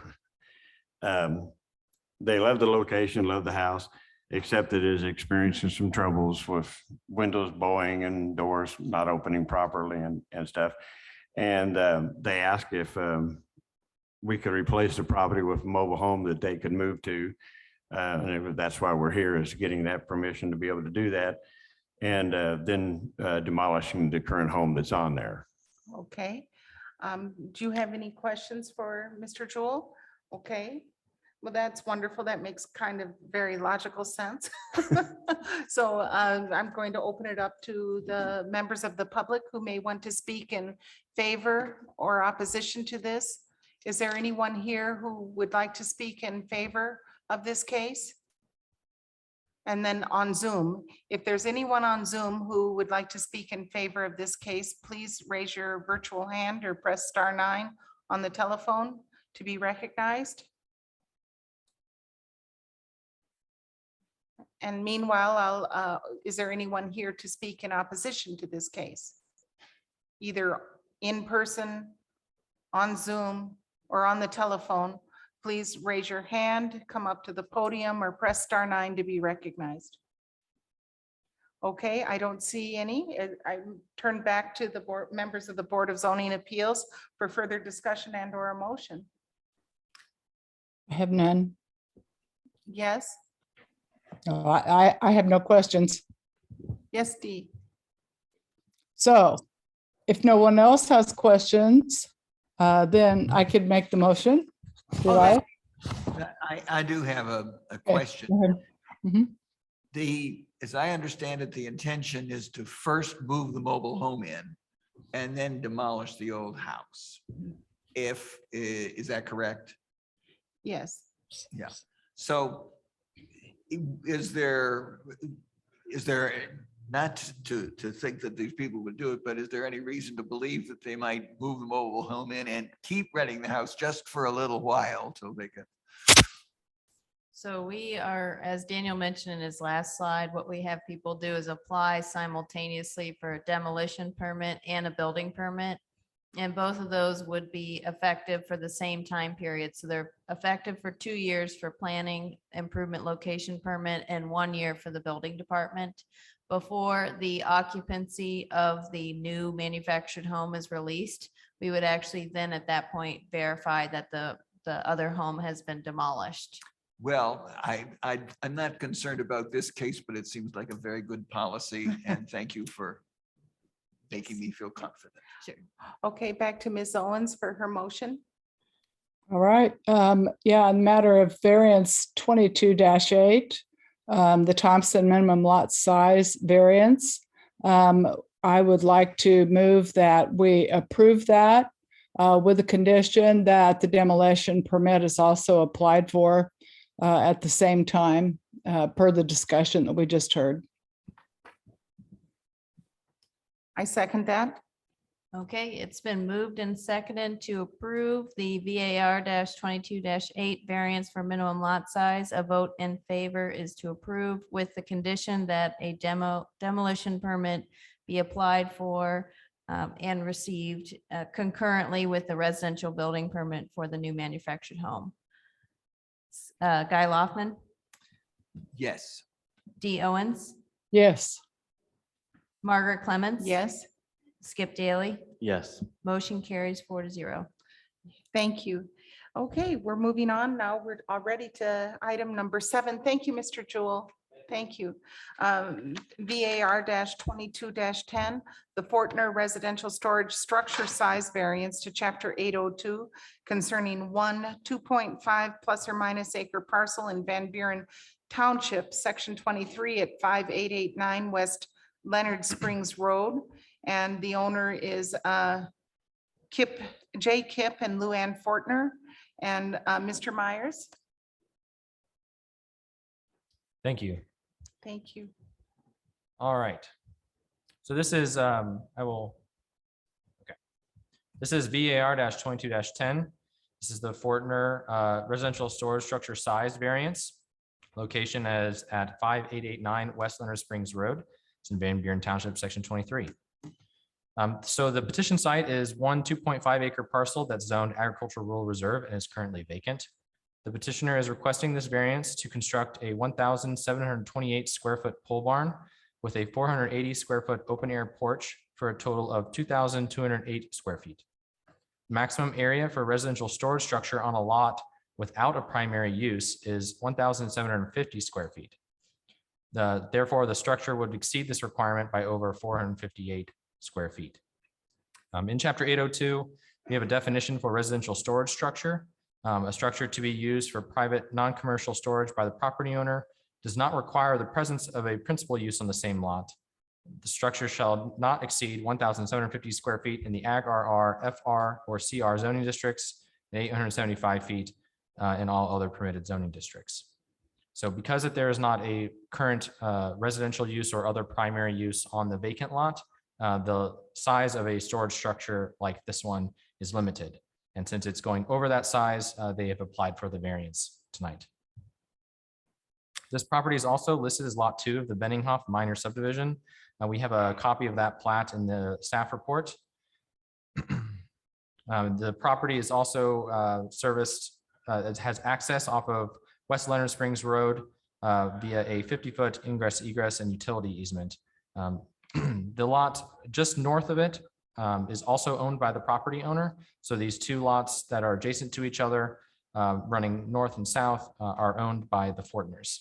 They love the location, love the house, except it is experiencing some troubles with windows bowing and doors not opening properly and stuff. And they asked if we could replace the property with a mobile home that they could move to. And that's why we're here, is getting that permission to be able to do that. And then demolishing the current home that's on there. Okay. Do you have any questions for Mr. Jewell? Okay. Well, that's wonderful. That makes kind of very logical sense. So I'm going to open it up to the members of the public who may want to speak in favor or opposition to this. Is there anyone here who would like to speak in favor of this case? And then on Zoom, if there's anyone on Zoom who would like to speak in favor of this case, please raise your virtual hand or press *9 on the telephone to be recognized. And meanwhile, is there anyone here to speak in opposition to this case? Either in person, on Zoom, or on the telephone, please raise your hand, come up to the podium, or press *9 to be recognized. Okay, I don't see any. I turn back to the board members of the Board of Zoning Appeals for further discussion and or a motion. I have none. Yes, No, I have no questions. yes, Dee. So if no one else has questions, then I could make the motion. Did I? I do have a Okay, question. go ahead. Mhm. As I understand it, the intention is to first move the mobile home in and then demolish the old house. Is that correct? Yes. Yeah. So is there, not to think that these people would do it, but is there any reason to believe that they might move the mobile home in and keep renting the house just for a little while till they can? So we are, as Daniel mentioned in his last slide, what we have people do is apply simultaneously for a demolition permit and a building permit. And both of those would be effective for the same time period. So they're effective for 2 years for planning, improvement, location permit, and 1 year for the building department. Before the occupancy of the new manufactured home is released, we would actually then at that point verify that the other home has been demolished. Well, I'm not concerned about this case, but it seems like a very good policy, and thank you for making me feel confident. Sure. Okay, back to Ms. Owens for her motion. All right. Yeah, in the matter of variance 22-8, the Thompson minimum lot size variance, I would like to move that we approve that with the condition that the demolition permit is also applied for at the same time, per the discussion that we just heard. I second that. Okay, it's been moved and seconded to approve the VAR 22-8 variance for minimum lot size. A vote in favor is to approve with the condition that a demolition permit be applied for and received concurrently with the residential building permit for the new manufactured home. Guy Loftman, Yes. Dee Owens, Yes. Margaret Clemens. Yes, Skip Daly, Yes. motion carries 4-0. thank you. Okay, we're moving on now. We're already to item number 7. Thank you, Mr. Jewell. Thank you. VAR 22-10, the Fortner Residential Storage Structure Size Variance to Chapter 802 concerning 2.5 plus or minus acre parcel in Van Buren Township, Section 23 at 5889 West Leonard Springs Road. And the owner is Jay Kipp and Luann Fortner. And Mr. Myers, Thank you. thank you. All right. So this is, okay. This is VAR 22-10. This is the Fortner Residential Storage Structure Size Variance. Location is at 5889 West Leonard Springs Road. It's in Van Buren Township, Section 23. So the petition site is 2.5 acre parcel that's zoned agricultural rural reserve and is currently vacant. The petitioner is requesting this variance to construct a 1,728 square foot pole barn with a 480 square foot open air porch for a total of 2,208 square feet. Maximum area for residential storage structure on a lot without a primary use is 1,750 square feet. Therefore, the structure would exceed this requirement by over 458 square feet. In Chapter 802, we have a definition for residential storage structure. A structure to be used for private, non-commercial storage by the property owner does not require the presence of a principal use on the same lot. The structure shall not exceed 1,750 square feet in the Ag RR, FR, or CR zoning districts, and 875 feet in all other permitted zoning districts. So because that there is not a current residential use or other primary use on the vacant lot, the size of a storage structure like this one is limited. And since it's going over that size, they have applied for the variance tonight. This property is also listed as Lot 2 of the Benninghoff minor subdivision. We have a copy of that plat in the staff report. The property is also serviced, it has access off of West Leonard Springs Road via a 50-foot ingress, egress, and utility easement. The lot just north of it is also owned by the property owner. So these two lots that are adjacent to each other, running north and south, are owned by the Fortners.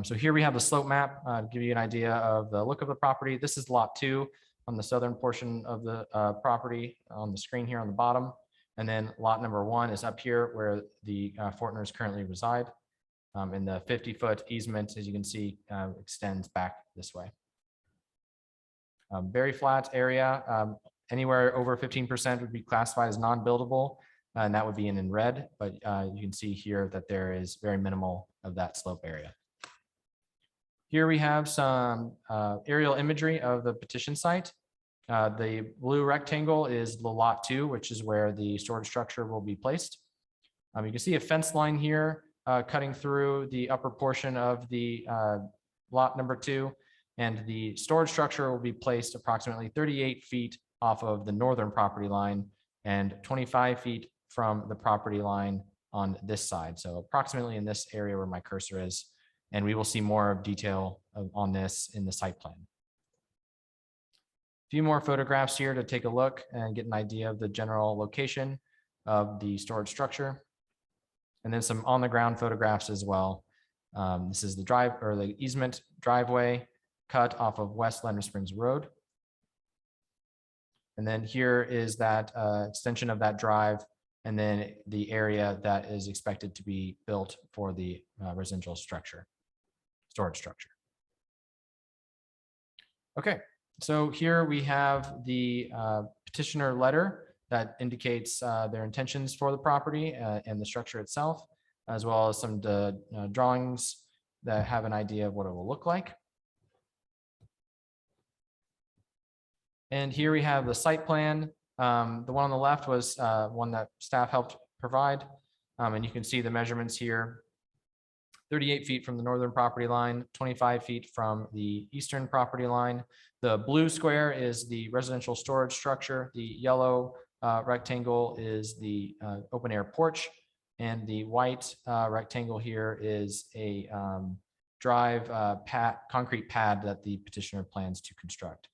So here we have the slope map to give you an idea of the look of the property. This is lot 2 on the southern portion of the property on the screen here on the bottom. And then lot number 1 is up here where the Fortners currently reside. And the 50-foot easement, as you can see, extends back this way. Very flat area. Anywhere over 15% would be classified as non-buildable, and that would be in red. But you can see here that there is very minimal of that slope area. Here we have some aerial imagery of the petition site. The blue rectangle is the lot 2, which is where the storage structure will be placed. You can see a fence line here cutting through the upper portion of the lot number 2, and the storage structure will be placed approximately 38 feet off of the northern property line and 25 feet from the property line on this side. So approximately in this area where my cursor is. And we will see more of detail on this in the site plan. A few more photographs here to take a look and get an idea of the general location of the storage structure. And then some on the ground photographs as well. This is the the easement driveway cut off of West Leonard Springs Road. And then here is that extension of that drive, and then the area that is expected to be built for the residential storage structure. Okay, so here we have the petitioner letter that indicates their intentions for the property and the structure itself, as well as some drawings that have an idea of what it will look like. And here we have the site plan. The one on the left was one that staff helped provide. And you can see the measurements here. 38 feet from the northern property line, 25 feet from the eastern property line. The blue square is the residential storage structure. The yellow rectangle is the open air porch. And the white rectangle here is a concrete pad that the petitioner plans to construct.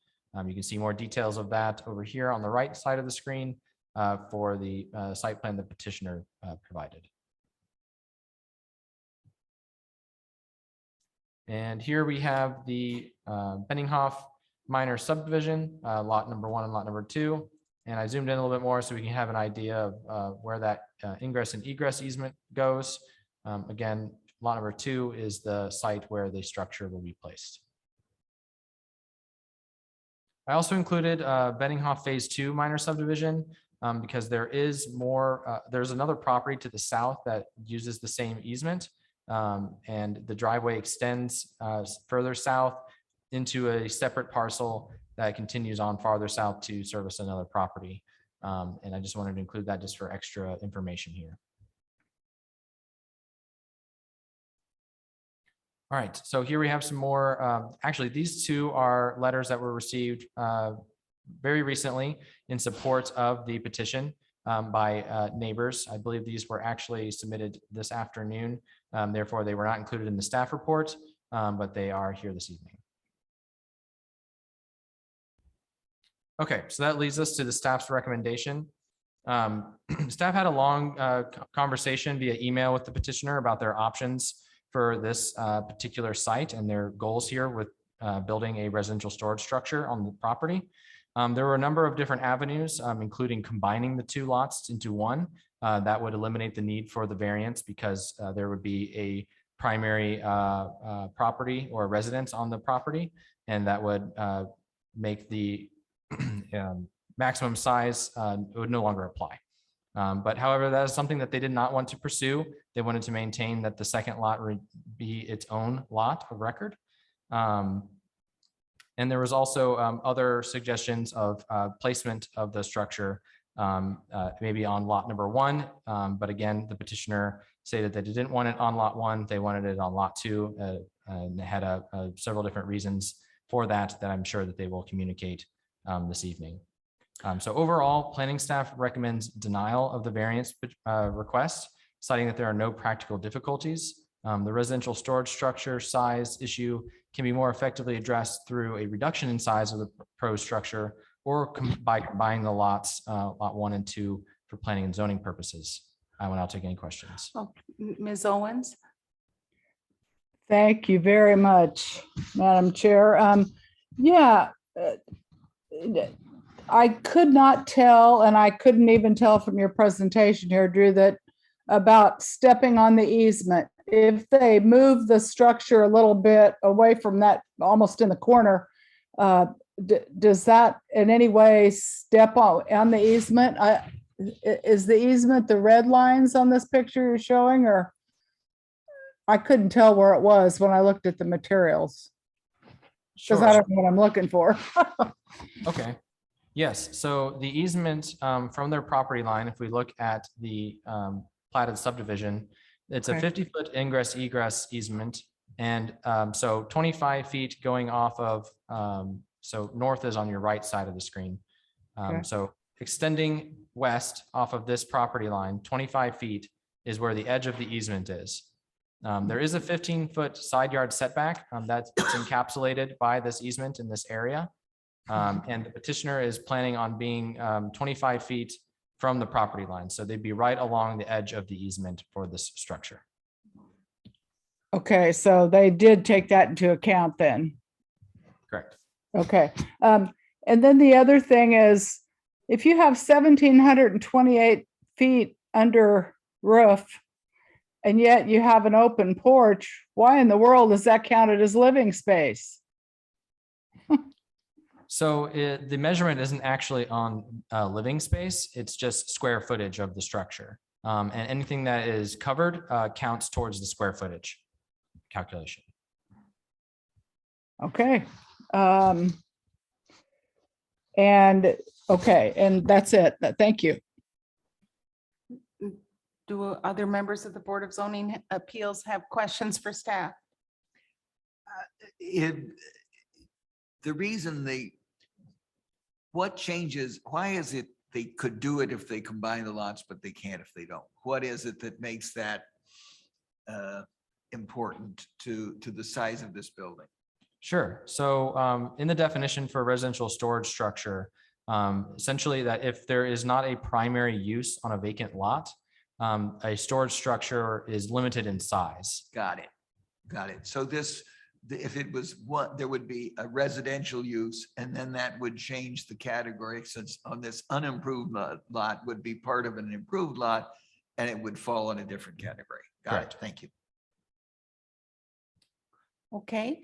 You can see more details of that over here on the right side of the screen for the site plan the petitioner provided. And here we have the Benninghoff minor subdivision, lot number 1 and lot number 2. And I zoomed in a little bit more so we can have an idea of where that ingress and egress easement goes. Again, lot number 2 is the site where the structure will be placed. I also included Benninghoff Phase 2 minor subdivision because there is more, there's another property to the south that uses the same easement. And the driveway extends further south into a separate parcel that continues on farther south to service another property. And I just wanted to include that just for extra information here. All right, so here we have some more. Actually, these two are letters that were received very recently in support of the petition by neighbors. I believe these were actually submitted this afternoon. Therefore, they were not included in the staff report, but they are here this evening. Okay, so that leads us to the staff's recommendation. Staff had a long conversation via email with the petitioner about their options for this particular site and their goals here with building a residential storage structure on the property. There were a number of different avenues, including combining the two lots into one. That would eliminate the need for the variance because there would be a primary property or residence on the property, and that would make the maximum size would no longer apply. But however, that is something that they did not want to pursue. They wanted to maintain that the second lot would be its own lot of record. And there was also other suggestions of placement of the structure, maybe on lot number 1. But again, the petitioner stated that they didn't want it on lot 1. They wanted it on lot 2. And they had several different reasons for that I'm sure that they will communicate this evening. So overall, planning staff recommends denial of the variance request, citing that there are no practical difficulties. The residential storage structure size issue can be more effectively addressed through a reduction in size of the proposed structure or by combining the lots, lot 1 and 2 for planning and zoning purposes. I will now take any questions. Oh, Ms. Owens? Thank you very much, Madam Chair. I could not tell, and I couldn't even tell from your presentation here, Drew, that about stepping on the easement. If they move the structure a little bit away from that, almost in the corner, does that in any way step on the easement? Is the easement the red lines on this picture you're showing, or? I couldn't tell where it was when I looked at the materials. Because I don't know what I'm looking for. Okay. Yes, so the easement from their property line, if we look at the platted subdivision, it's a Okay. 50-foot ingress egress easement. And so 25 feet going off of, so north is on your right side of the screen. Okay. So extending west off of this property line, 25 feet is where the edge of the easement is. There is a 15-foot side yard setback that's encapsulated by this easement in this area. And the petitioner is planning on being 25 feet from the property line. So they'd be right along the edge of the easement for this structure. Okay, so they did take that into account then. Correct. Okay. And then the other thing is, if you have 1,728 feet under roof, and yet you have an open porch, why in the world is that counted as living space? So the measurement isn't actually on living space. It's just square footage of the structure. And anything that is covered counts towards the square footage calculation. Okay. And that's it. Thank you. Do other members of the Board of Zoning Appeals have questions for staff? The reason what changes, why is it they could do it if they combine the lots, but they can't if they don't? What is it that makes that important to the size of this building? Sure. So in the definition for residential storage structure, essentially that if there is not a primary use on a vacant lot, a storage structure is limited in size. Got it. So if it was what, there would be a residential use, and then that would change the category, since on this unimproved lot would be part of an improved lot, and it would fall in a different category. Got it. Thank you. Okay,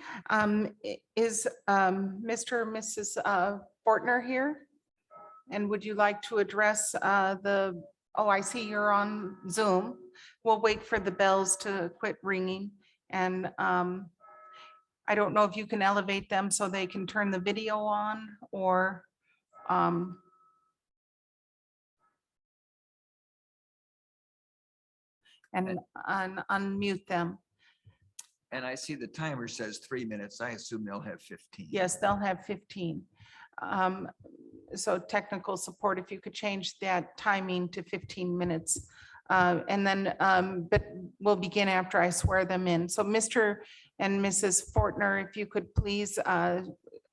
is Mr. or Mrs. Fortner here? And would you like to address I see you're on Zoom. We'll wait for the bells to quit ringing. And I don't know if you can elevate them so they can turn the video on or and unmute them. And I see the timer says 3 minutes. I assume they'll have 15. Yes, they'll have 15. So technical support, if you could change that timing to 15 minutes. And then, but we'll begin after I swear them in. So Mr. and Mrs. Fortner, if you could please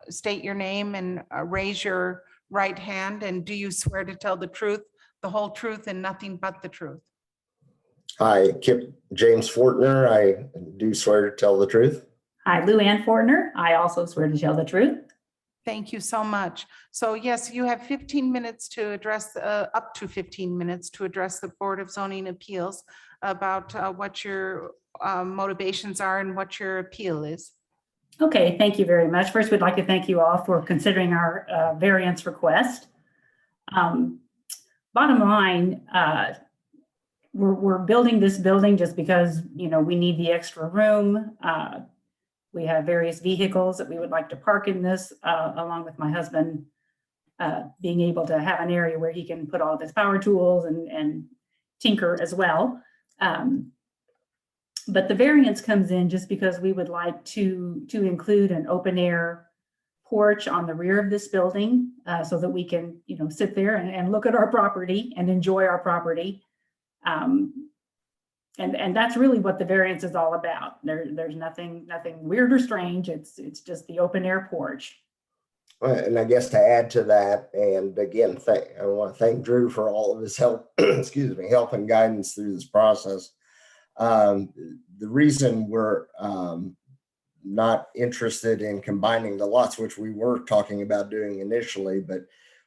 state your name and raise your right hand. And do you swear to tell the truth, the whole truth, and nothing but the truth? Hi, Kip James Fortner. I do swear to tell the truth. Hi, Lou Ann Fortner. I also swear to tell the truth. Thank you so much. So yes, you have 15 minutes to address, up to 15 minutes to address the Board of Zoning Appeals about what your motivations are and what your appeal is. Okay, thank you very much. First, we'd like to thank you all for considering our variance request. Bottom line, we're building this building just because, you know, we need the extra room. We have various vehicles that we would like to park in this, along with my husband being able to have an area where he can put all of his power tools and tinker as well. But the variance comes in just because we would like to include an open air porch on the rear of this building, so that we can, you know, sit there and look at our property and enjoy our property. And that's really what the variance is all about. There's nothing weird or strange. It's just the open air porch. And I guess to add to that, and again, I want to thank Drew for all of his help, excuse me, help and guidance through this process. The reason we're not interested in combining the lots, which we were talking about doing initially, but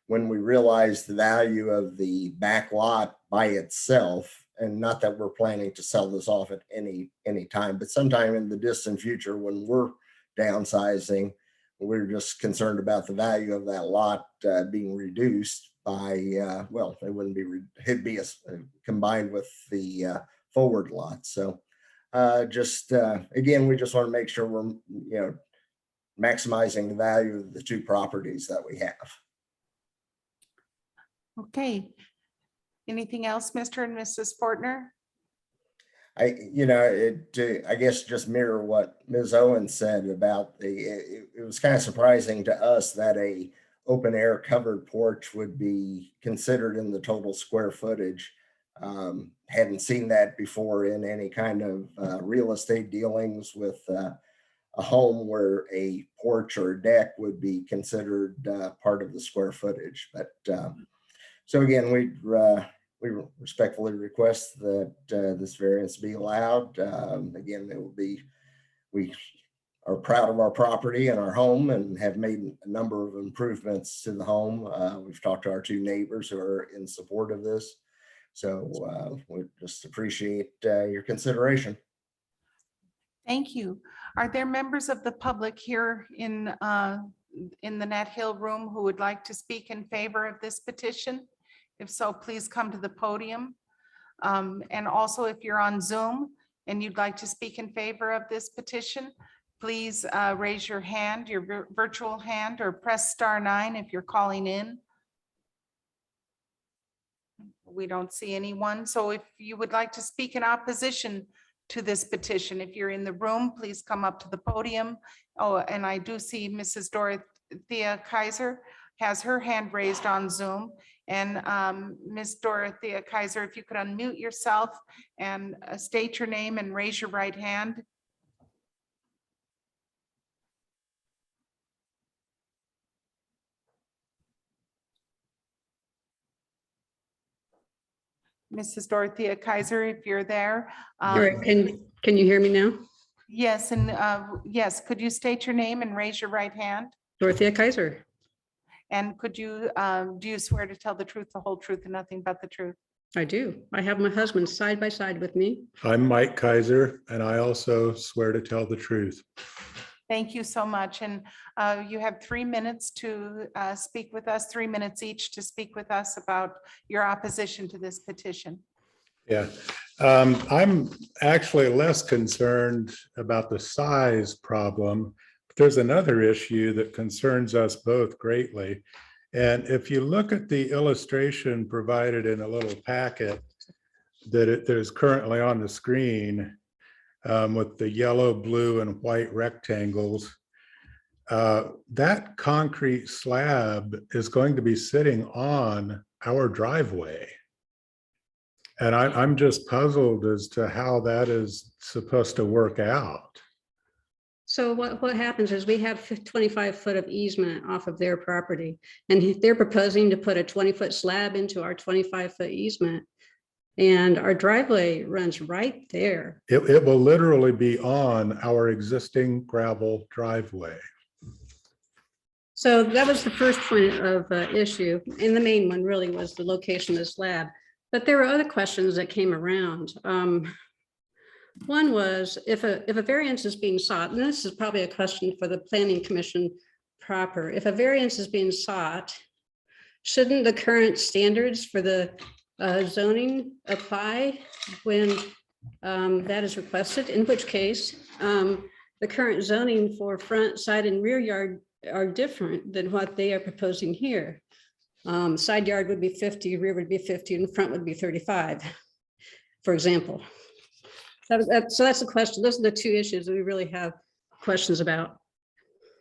when we realized the value of the back lot by itself, and not that we're planning to sell this off at any time, but sometime in the distant future when we're downsizing, we're just concerned about the value of that lot being reduced by, well, it wouldn't be, it'd be combined with the forward lot. So again, we just want to make sure we're, you know, maximizing the value of the two properties that we have. Okay. Anything else, Mr. and Mrs. Fortner? I guess just mirror what Ms. Owen said about it was kind of surprising to us that a open air covered porch would be considered in the total square footage. Hadn't seen that before in any kind of real estate dealings with a home where a porch or a deck would be considered part of the square footage. But so again, we respectfully request that this variance be allowed. Again, we are proud of our property and our home and have made a number of improvements to the home. We've talked to our two neighbors who are in support of this. So we just appreciate your consideration. Thank you. Are there members of the public here in the Nat Hill room who would like to speak in favor of this petition? If so, please come to the podium. And also, if you're on Zoom and you'd like to speak in favor of this petition, please raise your hand, your virtual hand, or press *9 if you're calling in. We don't see anyone. So if you would like to speak in opposition to this petition, if you're in the room, please come up to the podium. Oh, and I do see Mrs. Dorothea Kaiser has her hand raised on Zoom. And Ms. Dorothea Kaiser, if you could unmute yourself and state your name and raise your right hand. Mrs. Dorothea Kaiser, if you're there. Can you hear me now? Yes, and yes, could you state your name and raise your right hand? Dorothea Kaiser. And could you, do you swear to tell the truth, the whole truth, and nothing but the truth? I do. I have my husband side by side with me. I'm Mike Kaiser, and I also swear to tell the truth. Thank you so much. And you have 3 minutes to speak with us, 3 minutes each to speak with us about your opposition to this petition. Yeah, I'm actually less concerned about the size problem. There's another issue that concerns us both greatly. And if you look at the illustration provided in a little packet that is currently on the screen with the yellow, blue, and white rectangles, that concrete slab is going to be sitting on our driveway. And I'm just puzzled as to how that is supposed to work out. So what happens is we have 25 foot of easement off of their property, and they're proposing to put a 20-foot slab into our 25-foot easement. And our driveway runs right there. It will literally be on our existing gravel driveway. So that was the first point of issue, and the main one really was the location of this lab. But there were other questions that came around. One was if a variance is being sought, and this is probably a question for the Planning Commission proper. If a variance is being sought, shouldn't the current standards for the zoning apply when that is requested? In which case, the current zoning for front, side, and rear yard are different than what they are proposing here. Side yard would be 50, rear would be 50, and front would be 35, for example. So that's the question. Those are the two issues that we really have questions about.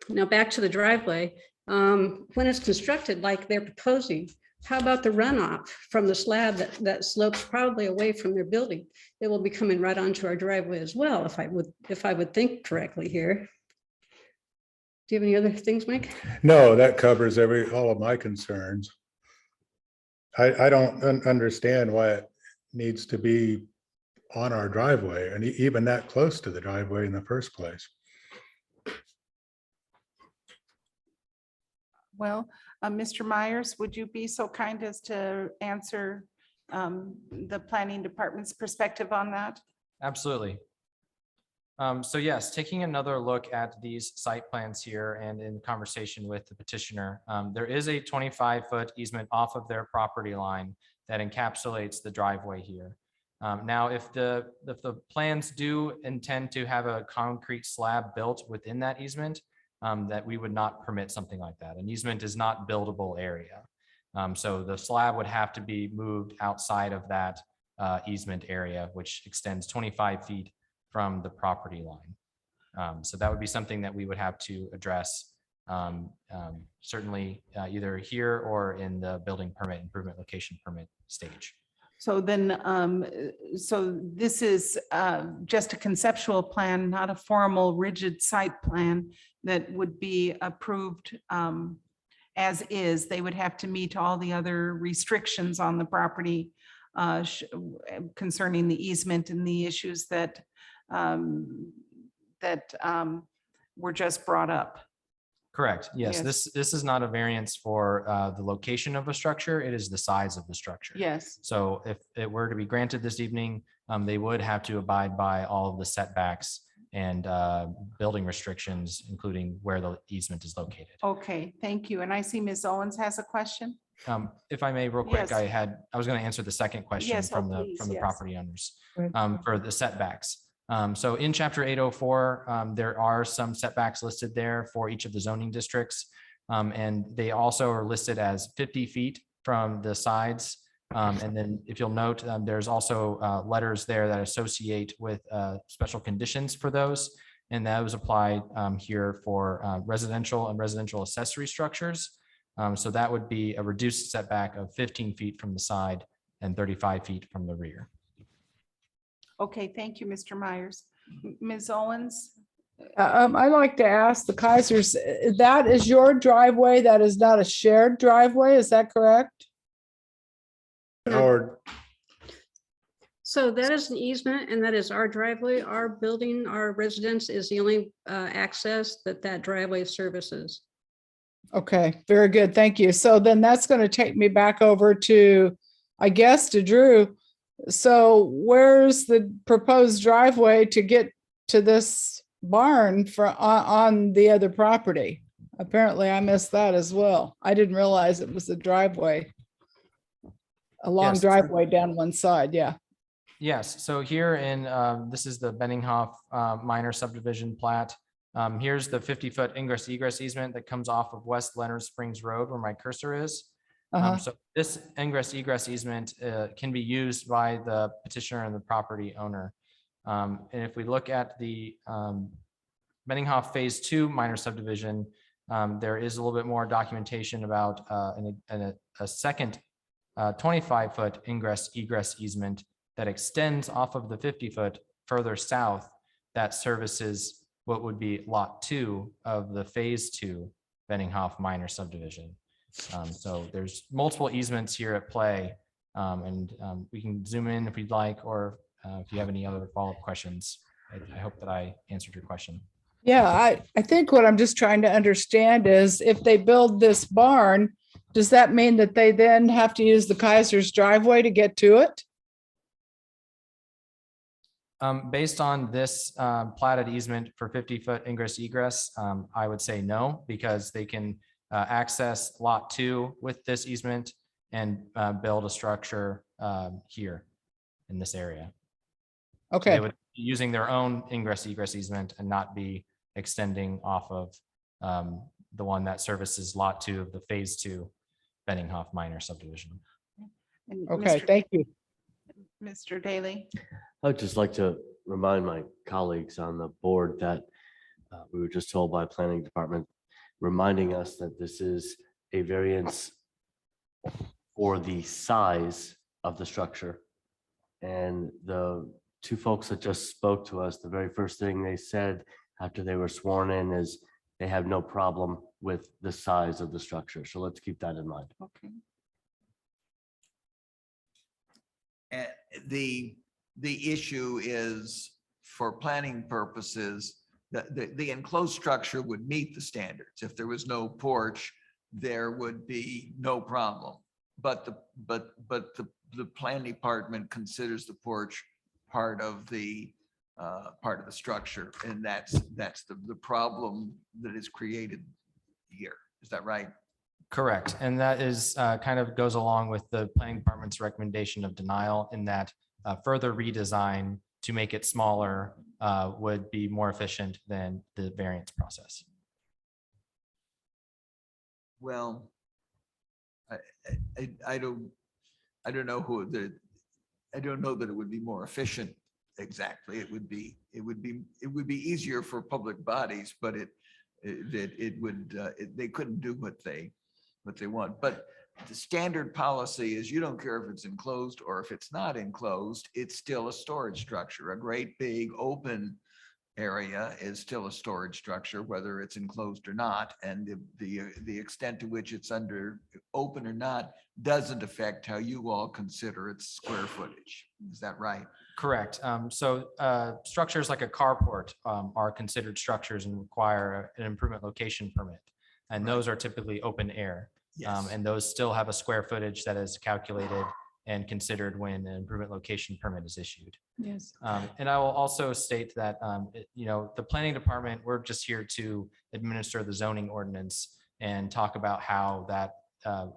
Now back to the driveway. When it's constructed like they're proposing, how about the runoff from the slab that slopes probably away from their building? It will be coming right onto our driveway as well, if I would think correctly here. Do you have any other things, Mike? No, that covers all of my concerns. I don't understand why it needs to be on our driveway and even that close to the driveway in the first place. Well, Mr. Myers, would you be so kind as to answer the planning department's perspective on that? Absolutely. So yes, taking another look at these site plans here and in conversation with the petitioner, there is a 25-foot easement off of their property line that encapsulates the driveway here. Now, if the plans do intend to have a concrete slab built within that easement, that we would not permit something like that. An easement is not buildable area. So the slab would have to be moved outside of that easement area, which extends 25 feet from the property line. So that would be something that we would have to address certainly either here or in the building permit improvement location permit stage. So then, so this is just a conceptual plan, not a formal rigid site plan that would be approved as is. They would have to meet all the other restrictions on the property concerning the easement and the issues that were just brought up. Correct. Yes, Yes. this is not a variance for the location of a structure. It is the size of the structure. Yes. So if it were to be granted this evening, they would have to abide by all of the setbacks and building restrictions, including where the easement is located. Okay, thank you. And I see Ms. Owens has a question. If I may, real quick, Yes. I was going to answer the second question Yes, from please, the yes. property owners Go ahead. for the setbacks. So in chapter 804, there are some setbacks listed there for each of the zoning districts. And they also are listed as 50 feet from the sides. And then if you'll note, there's also letters there that associate with special conditions for those. And those apply here for residential and residential accessory structures. So that would be a reduced setback of 15 feet from the side and 35 feet from the rear. Okay, thank you, Mr. Myers. Ms. Owens? I'd like to ask the Kaisers, that is your driveway, that is not a shared driveway, is that correct? Or So that is an easement and that is our driveway. Our building, our residence is the only access that driveway services. Okay, very good, thank you. So then that's going to take me back over to, I guess, to Drew. So where's the proposed driveway to get to this barn on the other property? Apparently I missed that as well. I didn't realize it was a driveway. A long Yes. driveway down one side, yeah. Yes, so here in, this is the Benninghoff minor subdivision plat. Here's the 50-foot ingress egress easement that comes off of West Leonard Springs Road where my cursor is. So this ingress egress easement can be used by the petitioner and the property owner. And if we look at the Benninghoff Phase 2 minor subdivision, there is a little bit more documentation about a second 25-foot ingress egress easement that extends off of the 50-foot further south that services what would be lot 2 of the Phase 2 Benninghoff minor subdivision. So there's multiple easements here at play, and we can zoom in if you'd like, or if you have any other follow-up questions. I hope that I answered your question. Yeah, I think what I'm just trying to understand is if they build this barn, does that mean that they then have to use the Kaiser's driveway to get to it? Based on this platted easement for 50-foot ingress egress, I would say no, because they can access lot 2 with this easement and build a structure here in this area. So Okay. they would be using their own ingress egress easement and not be extending off of the one that services lot 2 of the phase 2 Benninghoff minor subdivision. And Okay, Mr. thank you. Mr. Daly. I would just like to remind my colleagues on the board that we were just told by planning department, reminding us that this is a variance for the size of the structure. And the two folks that just spoke to us, the very first thing they said after they were sworn in is they have no problem with the size of the structure. So let's keep that in mind. Okay. And the issue is, for planning purposes, the enclosed structure would meet the standards. If there was no porch, there would be no problem. But the planning department considers the porch part of the structure, and that's the problem that is created here. Is that right? Correct. And that is kind of goes along with the planning department's recommendation of denial, in that further redesign to make it smaller would be more efficient than the variance process. Well, I don't know I don't know that it would be more efficient exactly. It would be easier for public bodies, but they couldn't do what they want. But the standard policy is you don't care if it's enclosed or if it's not enclosed, it's still a storage structure. A great big open area is still a storage structure, whether it's enclosed or not. And the extent to which it's under open or not doesn't affect how you all consider its square footage. Is that right? Correct. So structures like a carport are considered structures and require an improvement location permit. And those are typically open air. Yes. And those still have a square footage that is calculated and considered when an improvement location permit is issued. Yes. And I will also state that, the planning department, we're just here to administer the zoning ordinance and talk about how that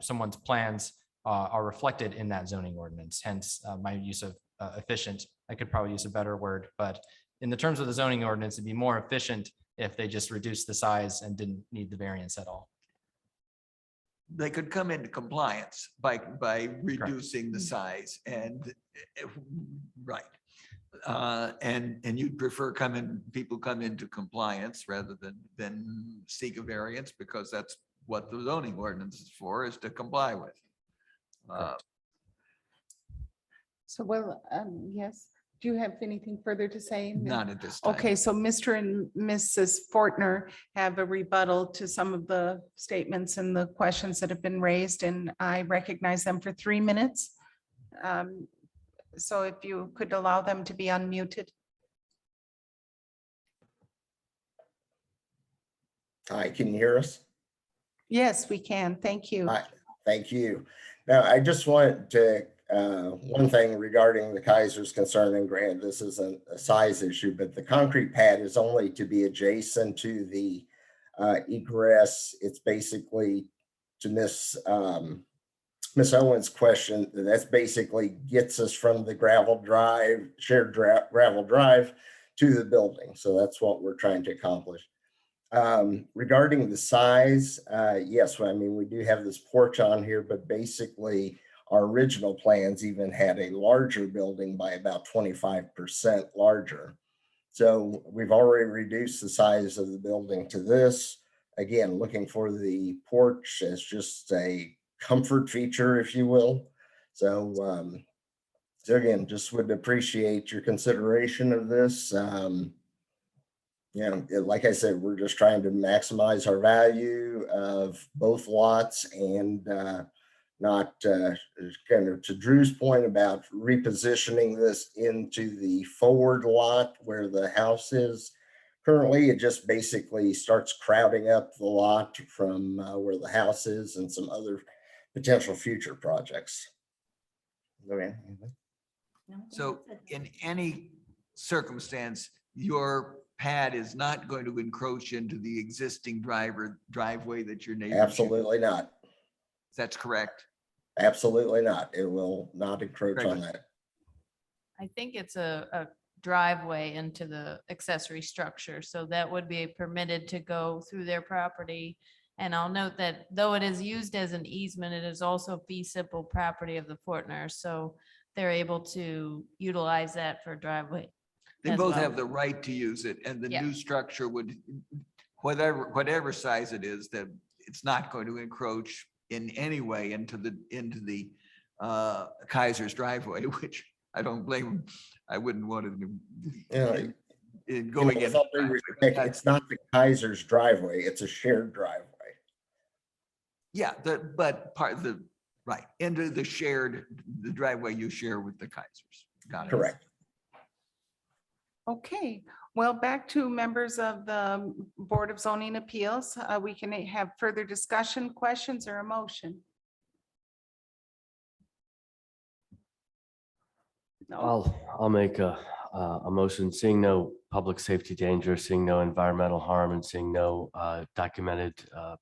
someone's plans are reflected in that zoning ordinance. Hence my use of efficient. I could probably use a better word, but in the terms of the zoning ordinance, it'd be more efficient if they just reduced the size and didn't need the variance at all. They could come into compliance by reducing the size and right. And you'd prefer people come into compliance rather than seek a variance, because that's what the zoning ordinance is for, is to comply with. So, well, yes. Do you have anything further to say? Not at this time. Okay, so Mr. and Mrs. Fortner have a rebuttal to some of the statements and the questions that have been raised, and I recognize them for 3 minutes. So if you could allow them to be unmuted. Hi, can you hear us? Yes, we can. Thank you. Hi, thank you. Now, I just wanted to, one thing regarding the Kaiser's concern, and granted, this isn't a size issue, but the concrete pad is only to be adjacent to the egress. It's basically, to Miss Owens' question, that's basically gets us from the gravel drive, shared gravel drive, to the building. So that's what we're trying to accomplish. Regarding the size, yes, I mean, we do have this porch on here, but basically our original plans even had a larger building by about 25% larger. So we've already reduced the size of the building to this. Again, looking for the porch as just a comfort feature, if you will. So, so again, just would appreciate your consideration of this. Like I said, we're just trying to maximize our value of both lots, and not kind of to Drew's point about repositioning this into the forward lot where the house is. Currently, it just basically starts crowding up the lot from where the house is and some other potential future projects. Okay. So in any circumstance, your pad is not going to encroach into the existing driveway that your neighbor. Absolutely not. That's correct. Absolutely not. It will not encroach Very on good. that. I think it's a driveway into the accessory structure, so that would be permitted to go through their property. And I'll note that though it is used as an easement, it is also fee simple property of the Fortner, so they're able to utilize that for driveway. They as both well. have the right to use it, and the Yeah. new structure would, whatever size it is, that it's not going to encroach in any way into the Kaiser's driveway, which I don't blame them. I wouldn't want it going in. With all due respect, it's not the Kaiser's driveway, it's a shared driveway. Yeah, but part of the, right, into the driveway you share with the Kaisers. Got it. Correct. Okay, well, back to members of the Board of Zoning Appeals. We can have further discussion, questions, or a motion. No. I'll make a motion, seeing no public safety danger, seeing no environmental harm, and seeing no documented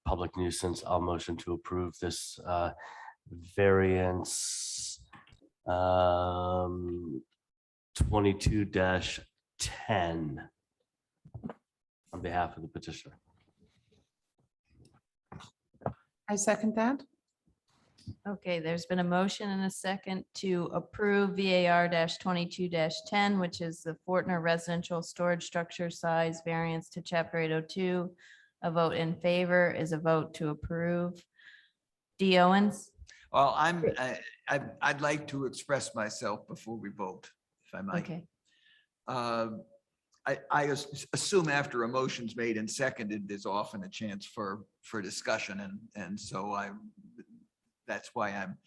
public nuisance. I'll motion to approve this variance 22-10 on behalf of the petitioner. I second that. Okay, there's been a motion and a second to approve VAR 22-10, which is the Fortner residential storage structure size variance to chapter 802. A vote in favor is a vote to approve. D. Owens, Well, I'd like to express myself before we vote, if I might. okay, I assume after a motion's made and seconded, there's often a chance for discussion, and so that's why I'm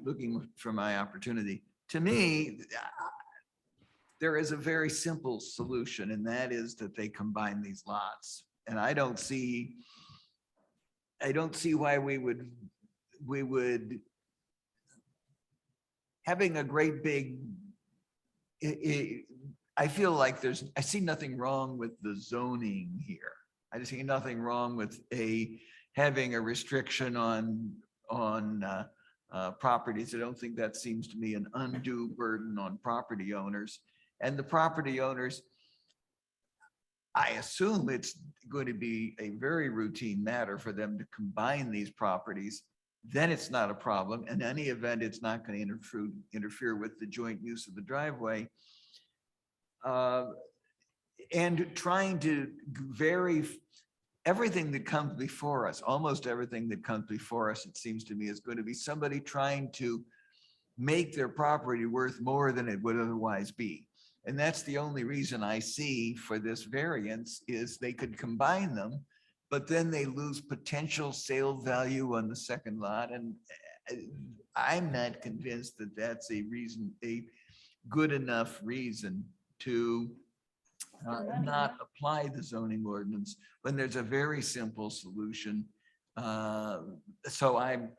looking for my opportunity. To me, there is a very simple solution, and that is that they combine these lots. And I don't see why we would having a great big, I feel like I see nothing wrong with the zoning here. I just see nothing wrong with having a restriction on properties. I don't think that seems to me an undue burden on property owners. And the property owners, I assume it's going to be a very routine matter for them to combine these properties. Then it's not a problem. In any event, it's not going to interfere with the joint use of the driveway. And trying to vary everything that comes before us, almost everything that comes before us, it seems to me, is going to be somebody trying to make their property worth more than it would otherwise be. And that's the only reason I see for this variance, is they could combine them, but then they lose potential sale value on the second lot. And I'm not convinced that that's a good enough reason to not apply the zoning ordinance when there's a very simple solution. So I'm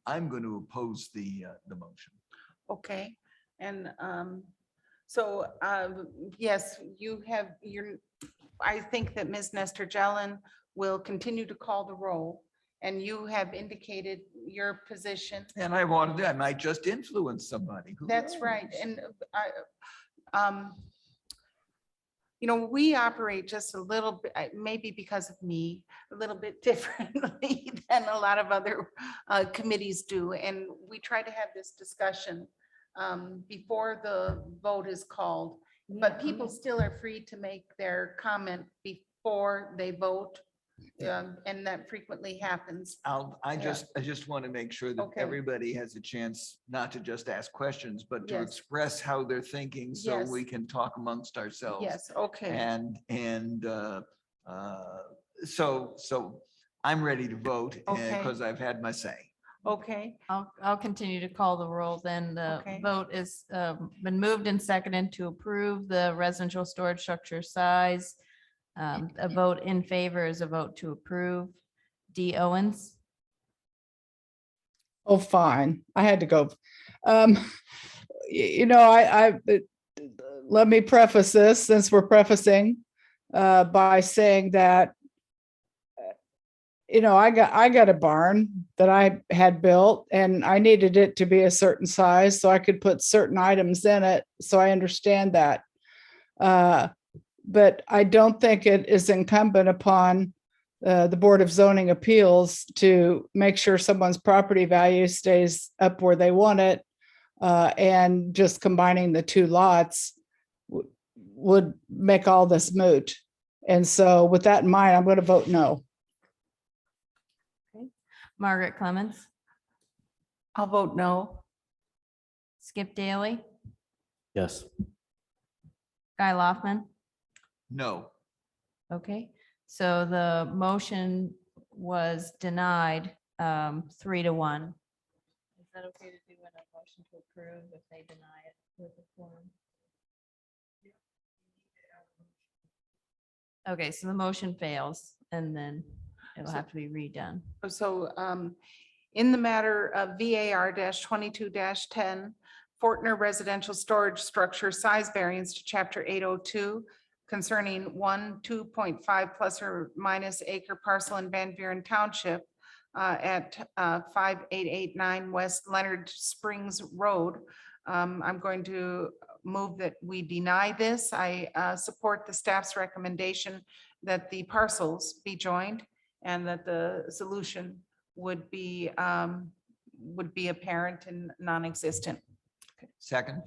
going to oppose the motion. Okay, and so yes, I think that Ms. Nestor Jelen will continue to call the roll, and you have indicated your position. And I might just influence somebody. Who That's knows? right, and we operate just a little bit, maybe because of me, a little bit differently than a lot of other committees do. And we try to have this discussion before the vote is called, but people still are free to make their comment before they vote. And that frequently happens. I just want to make sure that Okay. everybody has a chance not to just ask questions, but to Yes. express how they're thinking, so Yes. we can talk amongst ourselves. Yes, okay. And so I'm ready to vote Okay. because I've had my say. Okay, I'll continue to call the roll then. The Okay. vote is been moved and seconded to approve the residential storage structure size. A vote in favor is a vote to approve. D Owens, Oh, fine. I had to go. Um, let me preface this, since we're prefacing, by saying that, I got a barn that I had built and I needed it to be a certain size so I could put certain items in it. So I understand that. But I don't think it is incumbent upon the Board of Zoning Appeals to make sure someone's property value stays up where they want it. And just combining the two lots would make all this moot. And so with that in mind, I'm going to vote no. Margaret Clemens, I'll vote no. Skip Daly, Yes. Guy Loftman. No. Okay, so the motion was denied 3-1. Is that okay to do a motion to approve if they deny it with a quorum? Okay, so the motion fails and then it'll have to be redone. So in the matter of VAR 22-10, Fortner Residential Storage Structure Size Variance to Chapter 802 concerning 2.5 plus or minus acre parcel in Van Buren Township at 5889 West Leonard Springs Road. I'm going to move that we deny this. I support the staff's recommendation that the parcels be joined and that the solution would be apparent and non-existent. Second.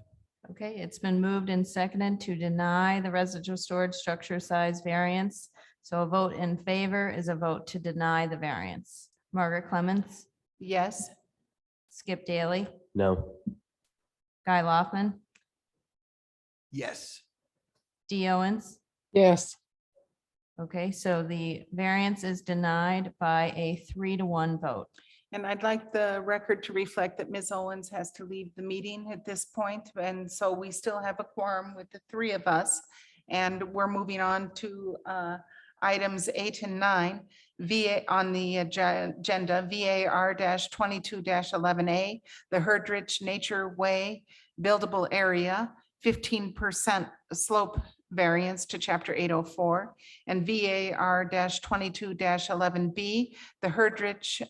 Okay, it's been moved and seconded to deny the residential storage structure size variance. So a vote in favor is a vote to deny the variance. Margaret Clemens, Yes. Skip Daly, No. Guy Loftman, Yes. D Owens. Yes. Okay, so the variance is denied by a 3-1 vote. And I'd like the record to reflect that Ms. Owens has to leave the meeting at this point, and so we still have a quorum with the three of us. And we're moving on to items 8 and 9. On the agenda, VAR 22-11A, the Herdrich Nature Way buildable area, 15% slope variance to Chapter 804, and VAR 22-11B, the Herdrich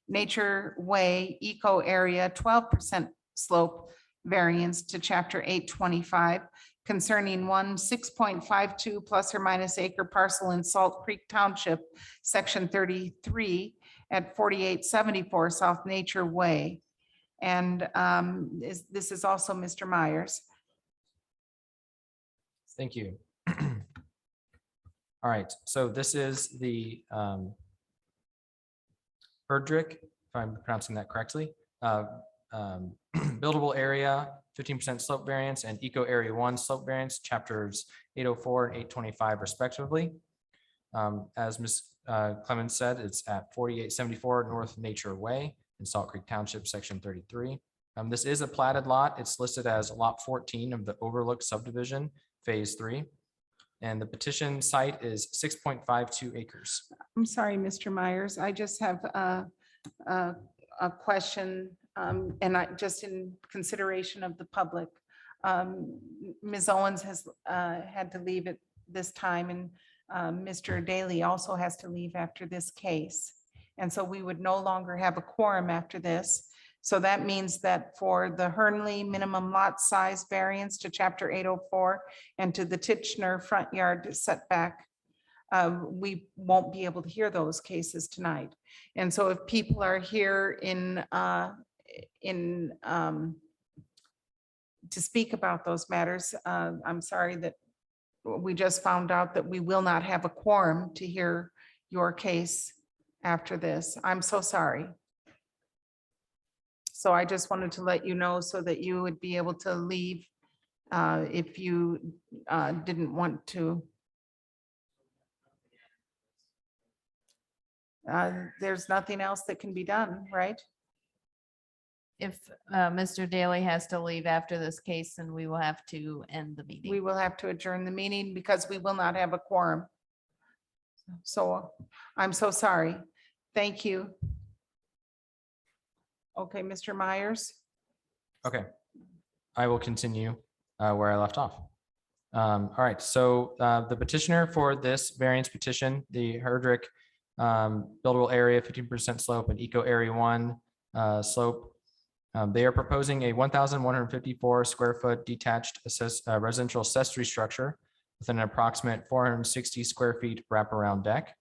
Nature Way Eco Area, 12% slope variance to Chapter 825 concerning 6.52 plus or minus acre parcel in Salt Creek Township, Section 33 at 4874 South Nature Way. And this is also Mr. Myers. Thank you. All right, so this is the Erdrich, if I'm pronouncing that correctly, buildable area, 15% slope variance, and Eco Area 1 slope variance, chapters 804 and 825 respectively. As Ms. Clemens said, it's at 4874 North Nature Way in Salt Creek Township, Section 33. This is a platted lot. It's listed as lot 14 of the Overlook subdivision, Phase 3. And the petition site is 6.52 acres. I'm sorry, Mr. Myers. I just have a question, and just in consideration of the public. Ms. Owens has had to leave at this time, and Mr. Daly also has to leave after this case. And so we would no longer have a quorum after this. So that means that for the Hernley minimum lot size variance to Chapter 804 and to the Titchener front yard setback, we won't be able to hear those cases tonight. And so if people are here to speak about those matters, I'm sorry that we just found out that we will not have a quorum to hear your case after this. I'm so sorry. So I just wanted to let you know so that you would be able to leave if you didn't want to. There's nothing else that can be done, right? if Mr. Daly has to leave after this case, then we will have to end the meeting. We will have to adjourn the meeting because we will not have a quorum. So I'm so sorry. Thank you. Okay, Mr. Myers. Okay. I will continue where I left off. All right, so the petitioner for this variance petition, the Herdrick buildable area, 15% slope and eco area 1 slope. They are proposing a 1,154 square foot detached residential accessory structure with an approximate 460 square feet wraparound deck.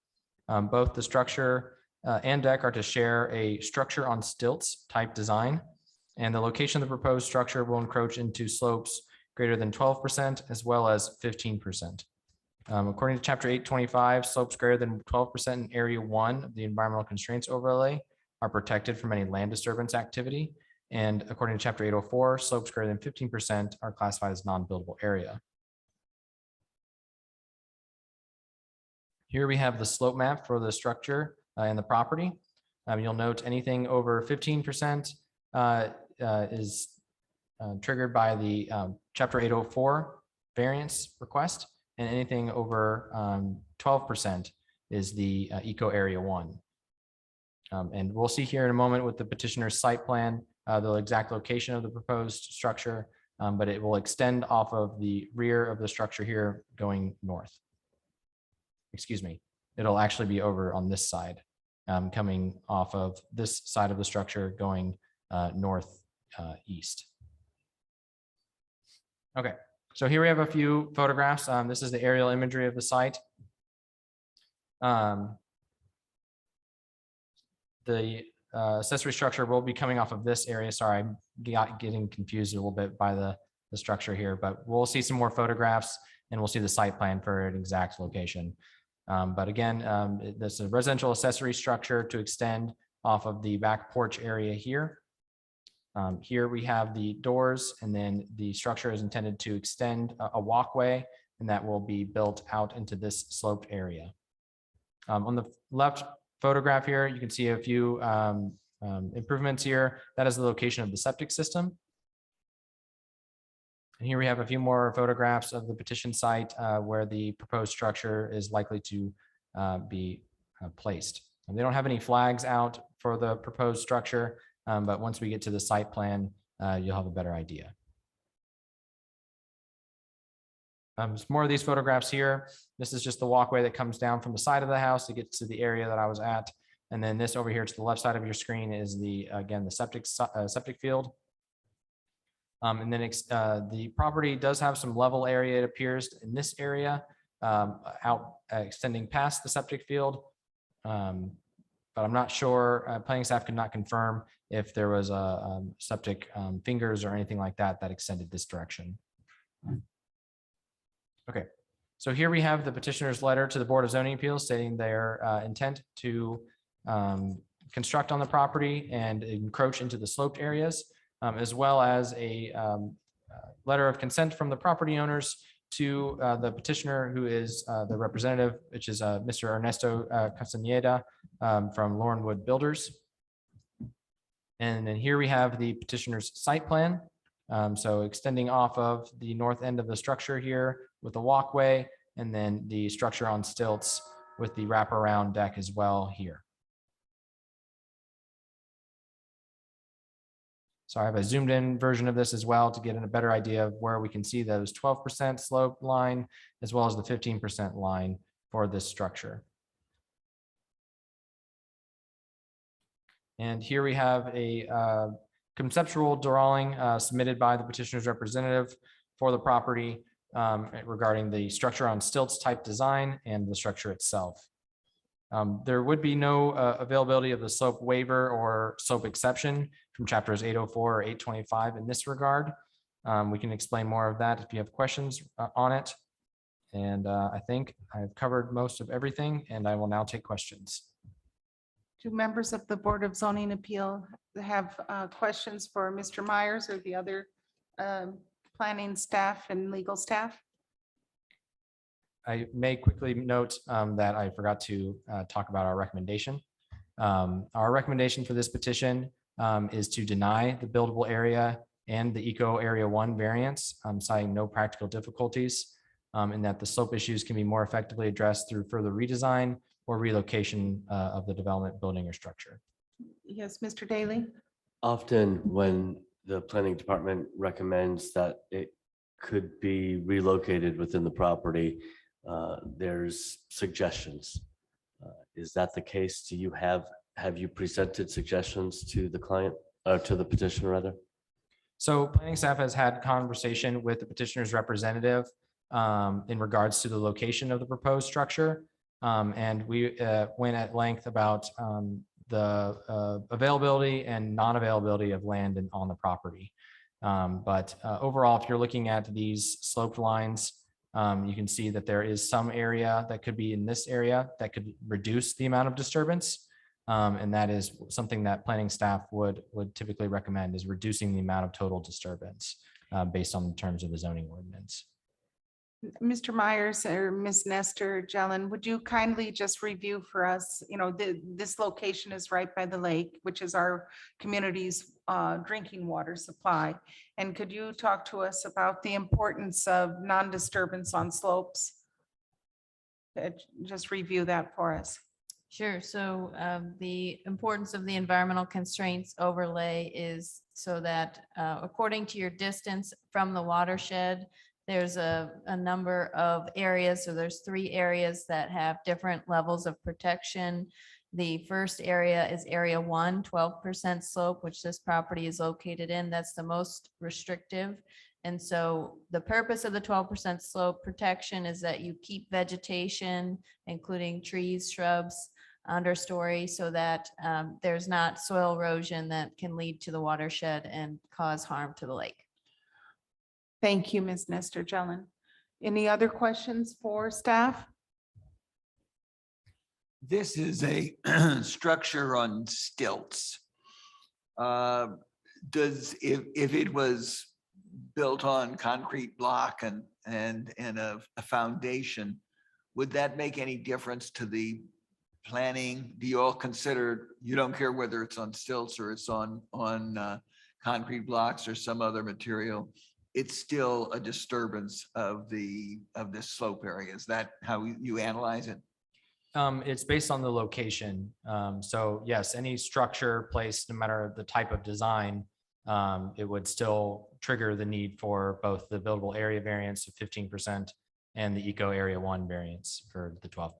Both the structure and deck are to share a structure on stilts type design, and the location of the proposed structure will encroach into slopes greater than 12% as well as 15%. According to Chapter 825, slopes greater than 12% in Area 1 of the Environmental Constraints Overlay are protected from any land disturbance activity. And according to Chapter 804, slopes greater than 15% are classified as non-buildable area. Here we have the slope map for the structure and the property. You'll note anything over 15% is triggered by the Chapter 804 variance request, and anything over 12% is the eco area 1. And we'll see here in a moment with the petitioner's site plan, the exact location of the proposed structure, but it will extend off of the rear of the structure here going north. Excuse me, it'll actually be over on this side, coming off of this side of the structure going north east. Okay, so here we have a few photographs. This is the aerial imagery of the site. The accessory structure will be coming off of this area. Sorry, I'm getting confused a little bit by the structure here, but we'll see some more photographs and we'll see the site plan for an exact location. But again, this is a residential accessory structure to extend off of the back porch area here. Here we have the doors, and then the structure is intended to extend a walkway, and that will be built out into this sloped area. On the left photograph here, you can see a few improvements here. That is the location of the septic system. And here we have a few more photographs of the petition site where the proposed structure is likely to be placed. And they don't have any flags out for the proposed structure, but once we get to the site plan, you'll have a better idea. Some more of these photographs here. This is just the walkway that comes down from the side of the house to get to the area that I was at. And then this over here to the left side of your screen is the, again, the septic field. And then the property does have some level area, it appears, in this area, extending past the septic field. But I'm not sure, planning staff could not confirm if there was a septic fingers or anything like that that extended this direction. Okay, so here we have the petitioner's letter to the Board of Zoning Appeals stating their intent to construct on the property and encroach into the sloped areas, as well as a letter of consent from the property owners to the petitioner, who is the representative, which is Mr. Ernesto Castaneda from Laurenwood Builders. And then here we have the petitioner's site plan. So extending off of the north end of the structure here with the walkway, and then the structure on stilts with the wraparound deck as well here. So I have a zoomed in version of this as well to get a better idea of where we can see those 12% slope line as well as the 15% line for this structure. And here we have a conceptual drawing submitted by the petitioner's representative for the property regarding the structure on stilts type design and the structure itself. There would be no availability of the slope waiver or slope exception from chapters 804 or 825 in this regard. We can explain more of that if you have questions on it. And I think I've covered most of everything, and I will now take questions. Do members of the Board of Zoning Appeal have questions for Mr. Myers or the other planning staff and legal staff? I may quickly note that I forgot to talk about our recommendation. Our recommendation for this petition is to deny the buildable area and the eco area 1 variance, citing no practical difficulties, and that the slope issues can be more effectively addressed through further redesign or relocation of the development, building, or structure. Yes, Mr. Daly? Often when the planning department recommends that it could be relocated within the property, there's suggestions. Is that the case? Do you have you presented suggestions to the client, to the petitioner rather? So planning staff has had conversation with the petitioner's representative in regards to the location of the proposed structure. And we went at length about the availability and non-availability of land on the property. But overall, if you're looking at these sloped lines, you can see that there is some area that could be in this area that could reduce the amount of disturbance. And that is something that planning staff would typically recommend, is reducing the amount of total disturbance based on the terms of the zoning ordinance. Mr. Myers or Ms. Nestor Jelen, would you kindly just review for us, this location is right by the lake, which is our community's drinking water supply. And could you talk to us about the importance of non-disturbance on slopes? Just review that for us. Sure. So the importance of the environmental constraints overlay is so that according to your distance from the watershed, there's a number of areas. So there's 3 areas that have different levels of protection. The first area is area 1, 12% slope, which this property is located in. That's the most restrictive. And so the purpose of the 12% slope protection is that you keep vegetation, including trees, shrubs, understory, so that there's not soil erosion that can lead to the watershed and cause harm to the lake. Thank you, Ms. Nestor Jelen. Any other questions for staff? This is a structure on stilts. If it was built on concrete block and a foundation, would that make any difference to the planning? Do you all consider, you don't care whether it's on stilts or it's on concrete blocks or some other material, it's still a disturbance of this slope area? Is that how you analyze it? It's based on the location. So yes, any structure placed, no matter the type of design, it would still trigger the need for both the buildable area variance of 15% and the eco area 1 variance for the 12%.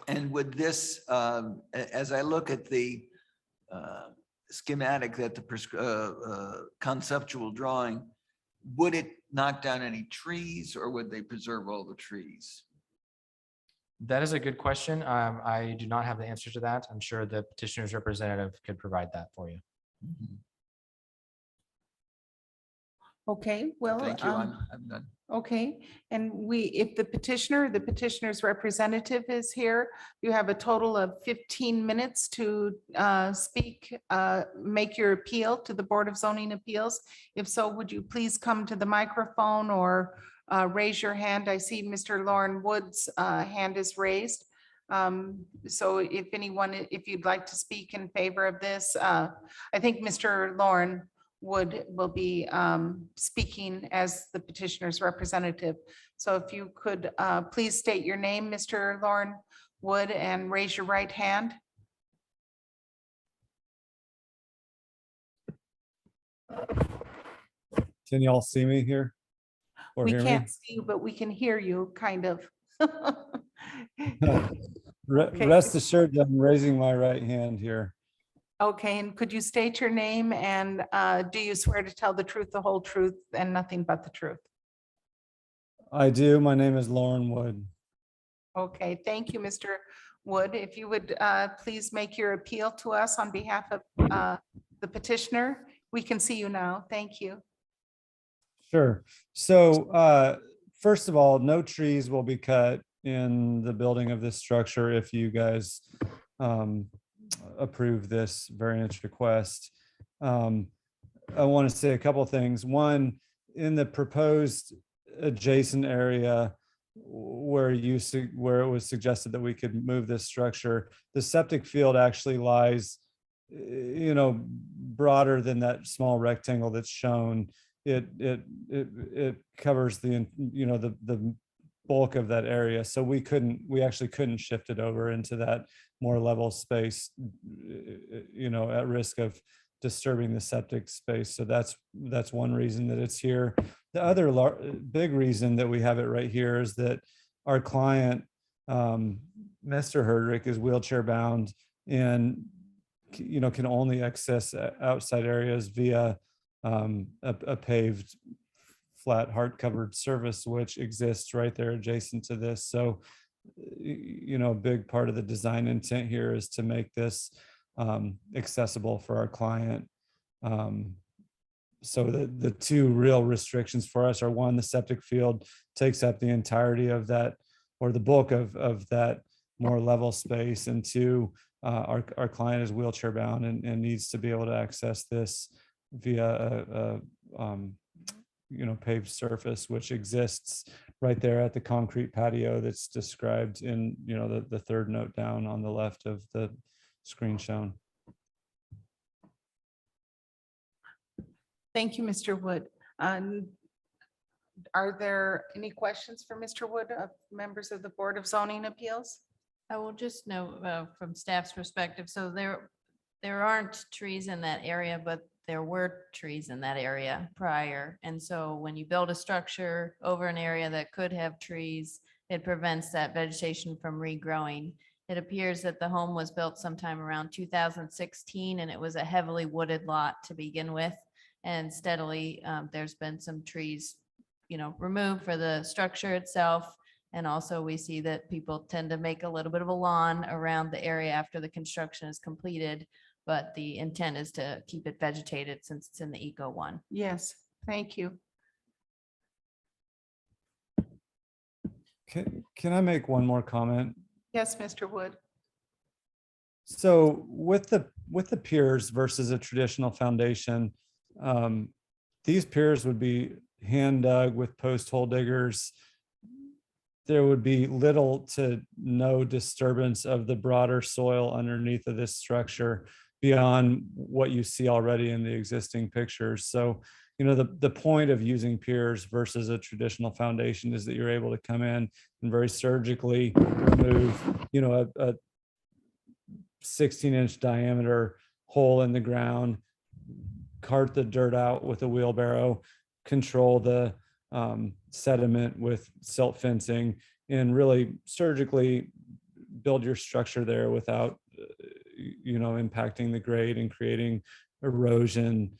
And would this, as I look at the schematic, that the conceptual drawing, would it knock down any trees, or would they preserve all the trees? That is a good question. I do not have the answer to that. I'm sure the petitioner's representative could provide that for you. Okay, well. Thank you. I'm done. Okay, and if the petitioner's representative is here, you have a total of 15 minutes to speak, make your appeal to the Board of Zoning Appeals. If so, would you please come to the microphone or raise your hand? I see Mr. Lauren Wood's hand is raised. So if you'd like to speak in favor of this, I think Mr. Lauren Wood will be speaking as the petitioner's representative. So if you could please state your name, Mr. Lauren Wood, and raise your right hand. Can y'all see me here? Or We hear me? can't see you, but we can hear you, kind of. Okay. Rest assured that I'm raising my right hand here. Okay, and could you state your name, and do you swear to tell the truth, the whole truth, and nothing but the truth? I do. My name is Lauren Wood. Okay, thank you, Mr. Wood. If you would please make your appeal to us on behalf of the petitioner. We can see you now. Thank you. Sure. So first of all, no trees will be cut in the building of this structure if you guys approve this variance request. I want to say a couple of things. One, in the proposed adjacent area where it was suggested that we could move this structure, the septic field actually lies broader than that small rectangle that's shown. It covers the bulk of that area. So we actually couldn't shift it over into that more level space, at risk of disturbing the septic space. So that's one reason that it's here. The other big reason that we have it right here is that our client, Mr. Herdrick, is wheelchair bound and can only access outside areas via a paved flat heart covered surface, which exists right there adjacent to this. So a big part of the design intent here is to make this accessible for our client. So the two real restrictions for us are, one, the septic field takes up the entirety of that, or the bulk of that more level space, and two, our client is wheelchair bound and needs to be able to access this via a paved surface, which exists right there at the concrete patio that's described in the third note down on the left of the screen shown. Thank you, Mr. Wood. Are there any questions for Mr. Wood, members of the Board of Zoning Appeals? I will just note from staff's perspective, so there aren't trees in that area, but there were trees in that area prior. And so when you build a structure over an area that could have trees, it prevents that vegetation from regrowing. It appears that the home was built sometime around 2016, and it was a heavily wooded lot to begin with. And steadily, there's been some trees, removed for the structure itself. And also we see that people tend to make a little bit of a lawn around the area after the construction is completed. But the intent is to keep it vegetated since it's in the Eco 1. Yes, thank you. Can I make one more comment? Yes, Mr. Wood. So with the piers versus a traditional foundation, these piers would be hand dug with post hole diggers. There would be little to no disturbance of the broader soil underneath of this structure beyond what you see already in the existing pictures. So, the point of using piers versus a traditional foundation is that you're able to come in and very surgically remove, a 16-inch diameter hole in the ground, cart the dirt out with a wheelbarrow, control the sediment with silt fencing, and really surgically build your structure there without impacting the grade and creating erosion,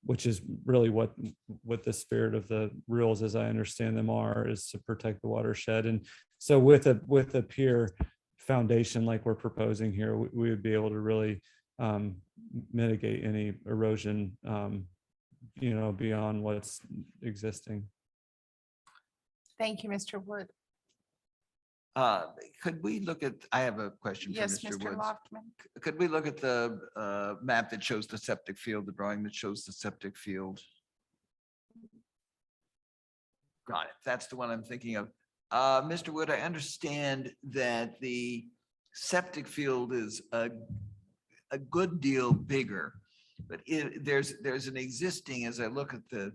which is really what the spirit of the rules, as I understand them, is to protect the watershed. And so with a pier foundation like we're proposing here, we would be able to really mitigate any erosion beyond what's existing. Thank you, Mr. Wood. Could we look at, I have a question for Yes, Mr. Mr. Woods. Loftman. Could we look at the map that shows the septic field, the drawing that shows the septic field? Got it. That's the one I'm thinking of. Mr. Wood, I understand that the septic field is a good deal bigger, but there's an existing, as I look at the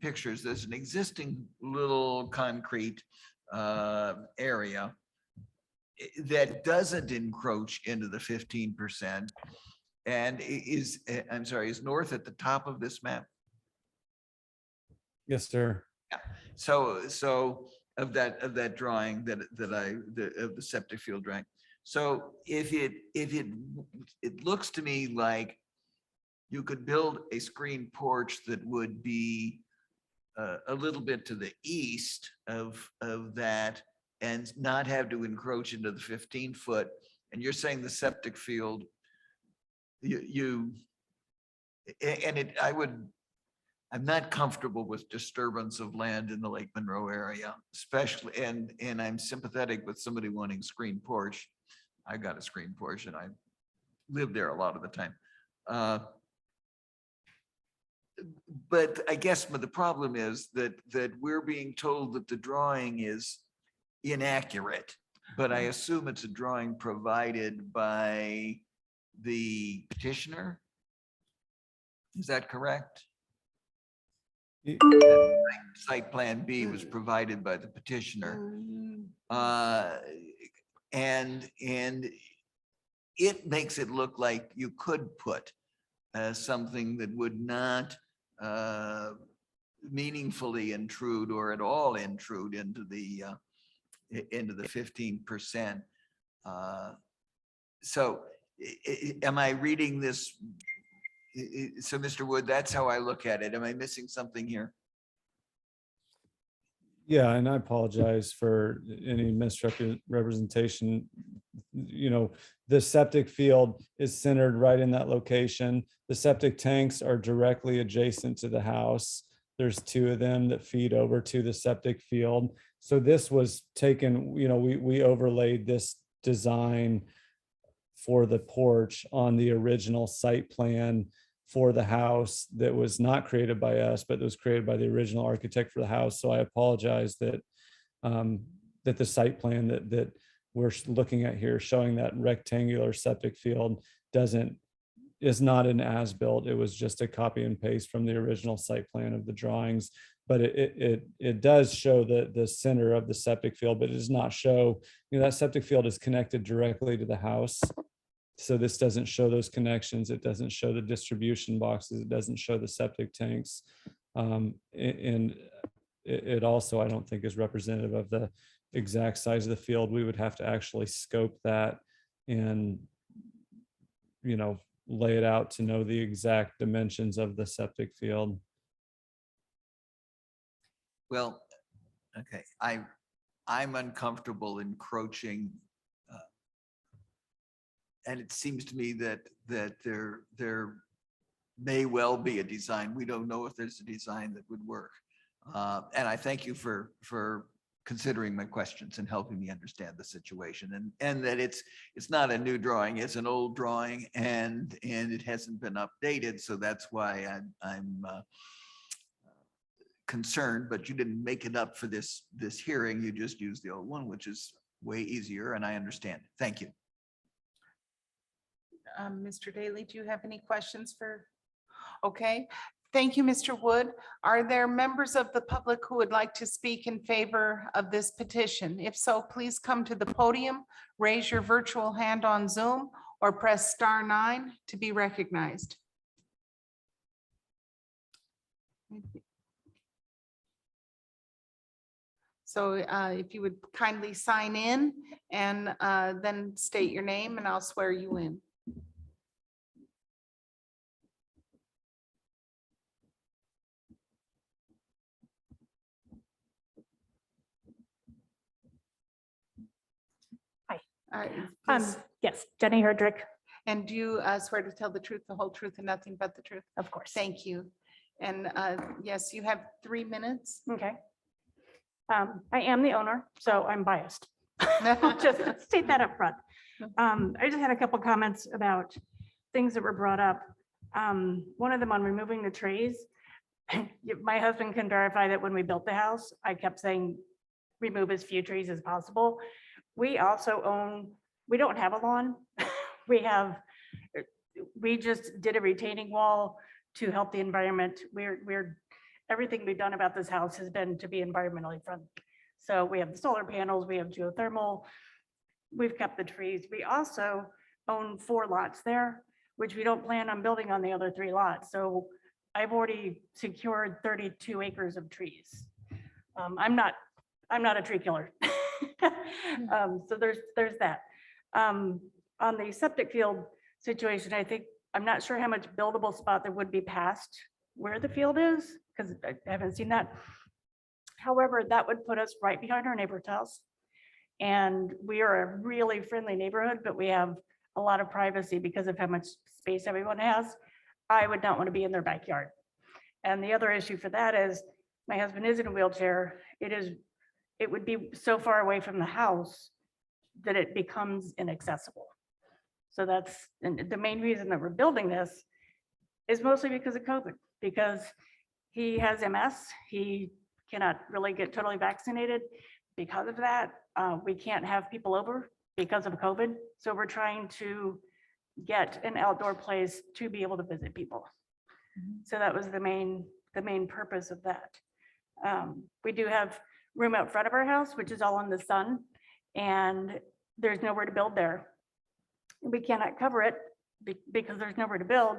pictures, there's an existing little concrete area that doesn't encroach into the 15% and is north at the top of this map. Yes, sir. Yeah. So of that drawing of the septic field drawing. So if it looks to me like you could build a screen porch that would be a little bit to the east of that and not have to encroach into the 15-foot. And you're saying the septic field, I'm not comfortable with disturbance of land in the Lake Monroe area, especially, and I'm sympathetic with somebody wanting screen porch. I got a screen porch and I live there a lot of the time. But I guess the problem is that we're being told that the drawing is inaccurate, but I assume it's a drawing provided by the petitioner. Is that correct? Site Plan B was provided by the petitioner. And it makes it look like you could put something that would not meaningfully intrude or at all intrude into the 15%. So am I reading this? So Mr. Wood, that's how I look at it. Am I missing something here? Yeah, and I apologize for any misrepresentation. You know, the septic field is centered right in that location. The septic tanks are directly adjacent to the house. There's two of them that feed over to the septic field. So this was taken, you know, we overlaid this design for the porch on the original site plan for the house that was not created by us, but was created by the original architect for the house. So I apologize that that the site plan that we're looking at here showing that rectangular septic field is not an as-built. It was just a copy and paste from the original site plan of the drawings. But it does show the center of the septic field, but it does not show, you know, that septic field is connected directly to the house. So this doesn't show those connections. It doesn't show the distribution boxes. It doesn't show the septic tanks. And it also, I don't think, is representative of the exact size of the field. We would have to actually scope that and, you know, lay it out to know the exact dimensions of the septic field. Well, okay, I'm uncomfortable encroaching. And it seems to me that there may well be a design. We don't know if there's a design that would work. And I thank you for considering my questions and helping me understand the situation, and that it's not a new drawing, it's an old drawing, and it hasn't been updated. So that's why I'm concerned, but you didn't make it up for this hearing. You just used the old one, which is way easier, and I understand. Thank you. Mr. Daly, do you have any questions for? Okay, thank you, Mr. Wood. Are there members of the public who would like to speak in favor of this petition? If so, please come to the podium, raise your virtual hand on Zoom, or press *9 to be recognized. So if you would kindly sign in and then state your name, and I'll swear you in. Yes, Jenny Herdrick. And do you swear to tell the truth, the whole truth, and nothing but the truth? Of course. Thank you. And yes, you have 3 minutes. Okay. I am the owner, so I'm biased. I'll just state that up front. I just had a couple comments about things that were brought up. One of them on removing the trees. My husband can verify that when we built the house, I kept saying, remove as few trees as possible. We also own, we don't have a lawn. We just did a retaining wall to help the environment. Everything we've done about this house has been to be environmentally friendly. So we have the solar panels, we have geothermal, we've kept the trees. We also own 4 lots there, which we don't plan on building on the other 3 lots. So I've already secured 32 acres of trees. I'm not a tree killer. So there's that. On the septic field situation, I'm not sure how much buildable spot there would be past where the field is, because I haven't seen that. However, that would put us right behind our neighbor's house. And we are a really friendly neighborhood, but we have a lot of privacy because of how much space everyone has. I would not want to be in their backyard. And the other issue for that is my husband is in a wheelchair. It would be so far away from the house that it becomes inaccessible. So that's, and the main reason that we're building this is mostly because of COVID, because he has MS. He cannot really get totally vaccinated because of that. We can't have people over because of COVID. So we're trying to get an outdoor place to be able to visit people. So that was the main purpose of that. We do have room out front of our house, which is all in the sun, and there's nowhere to build there. We cannot cover it because there's nowhere to build.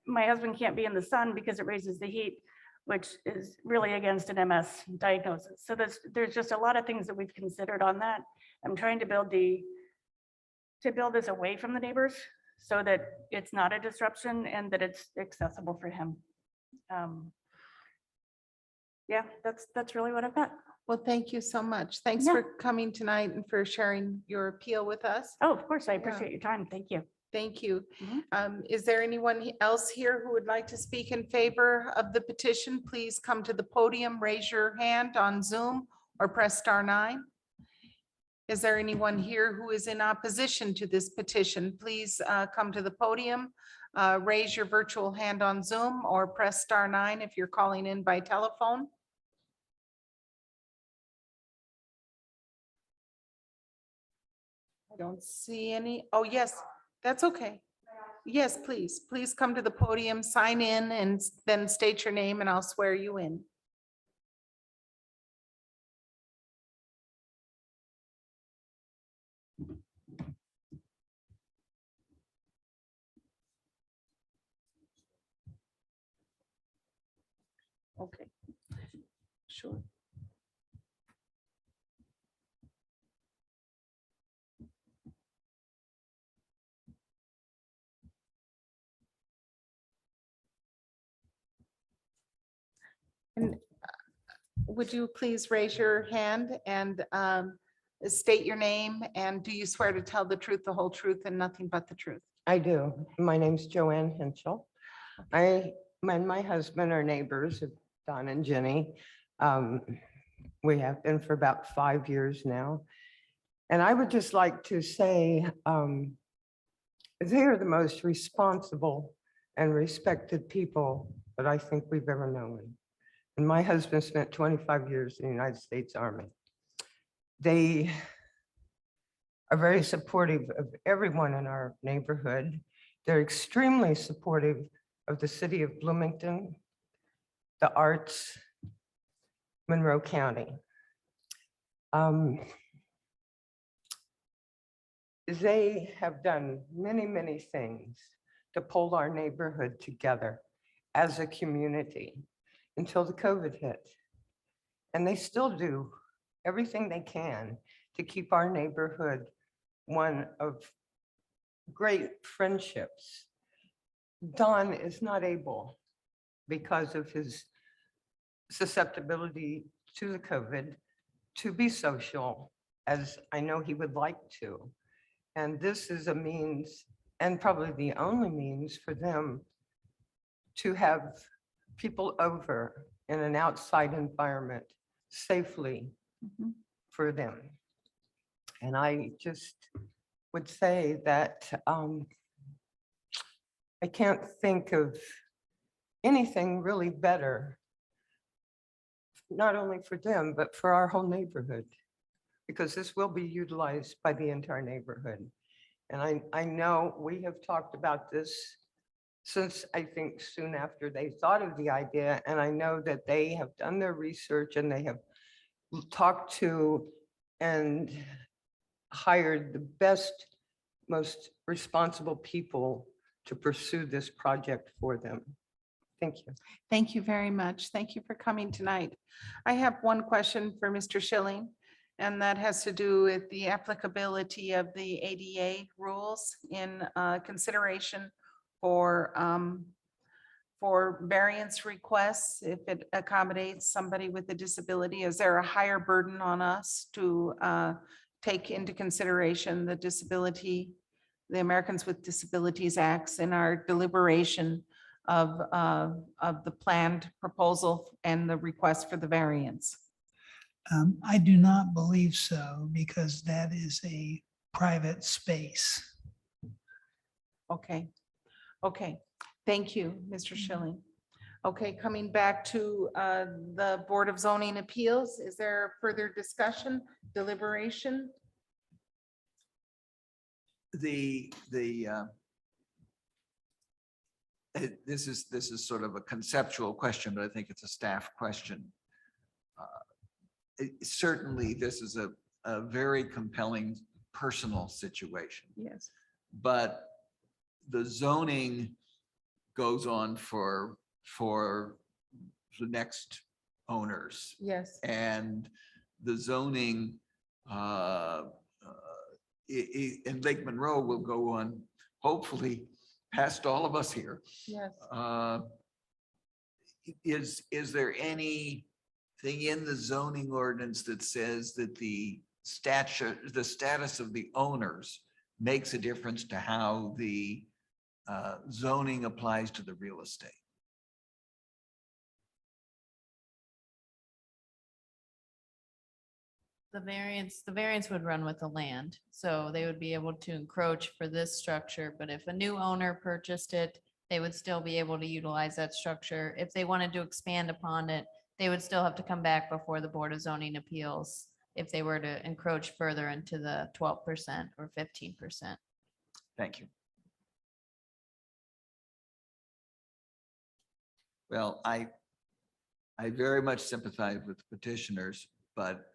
My husband can't be in the sun because it raises the heat, which is really against an MS diagnosis. So there's just a lot of things that we've considered on that. I'm trying to build this away from the neighbors so that it's not a disruption and that it's accessible for him. Yeah, that's really what I've got. Well, thank you so much. Thanks Yeah. for coming tonight and for sharing your appeal with us. Oh, of course, I Yeah. appreciate your time. Thank you. Thank you. Mhm. Is there anyone else here who would like to speak in favor of the petition? Please come to the podium, raise your hand on Zoom or press *9. Is there anyone here who is in opposition to this petition? Please come to the podium, raise your virtual hand on Zoom or press *9 if you're calling in by telephone. I don't see any. Oh, yes, that's okay. Yes, please. Please come to the podium, sign in, and then state your name and I'll swear you in. Okay, sure. And would you please raise your hand and state your name, and do you swear to tell the truth, the whole truth, and nothing but the truth? I do. My name's Joanne Henschel. My husband are neighbors of Don and Jenny. We have been for about 5 years now. And I would just like to say, they are the most responsible and respected people that I think we've ever known. And my husband spent 25 years in the United States Army. They are very supportive of everyone in our neighborhood. They're extremely supportive of the city of Bloomington, the arts, Monroe County. They have done many, many things to pull our neighborhood together as a community until the COVID hit. And they still do everything they can to keep our neighborhood one of great friendships. Don is not able, because of his susceptibility to the COVID, to be social as I know he would like to. And this is a means, and probably the only means for them to have people over in an outside environment safely for them. And I just would say that I can't think of anything really better, not only for them, but for our whole neighborhood, because this will be utilized by the entire neighborhood. And I know we have talked about this since I think soon after they thought of the idea. And I know that they have done their research and they have talked to and hired the best, most responsible people to pursue this project for them. Thank you. Thank you very much. Thank you for coming tonight. I have one question for Mr. Schilling, and that has to do with the applicability of the ADA rules in consideration for variance requests, if it accommodates somebody with a disability. Is there a higher burden on us to take into consideration the disability, the Americans with Disabilities Acts in our deliberation of the planned proposal and the request for the variance? I do not believe so, because that is a private space. Okay, okay. Thank you, Mr. Schilling. Okay, coming back to the Board of Zoning Appeals, is there further discussion, deliberation? this is sort of a conceptual question, but I think it's a staff question. Certainly, this is a very compelling personal situation, Yes. but the zoning goes on for the next owners. Yes. And the zoning in Lake Monroe will go on, hopefully, past all of us here. Yes. Is there anything in the zoning ordinance that says that the status of the owners makes a difference to how the zoning applies to the real estate? The variance would run with the land, so they would be able to encroach for this structure, but if a new owner purchased it, they would still be able to utilize that structure. If they wanted to expand upon it, they would still have to come back before the Board of Zoning Appeals if they were to encroach further into the 12% or 15%. Thank you. Well, I very much sympathize with petitioners, but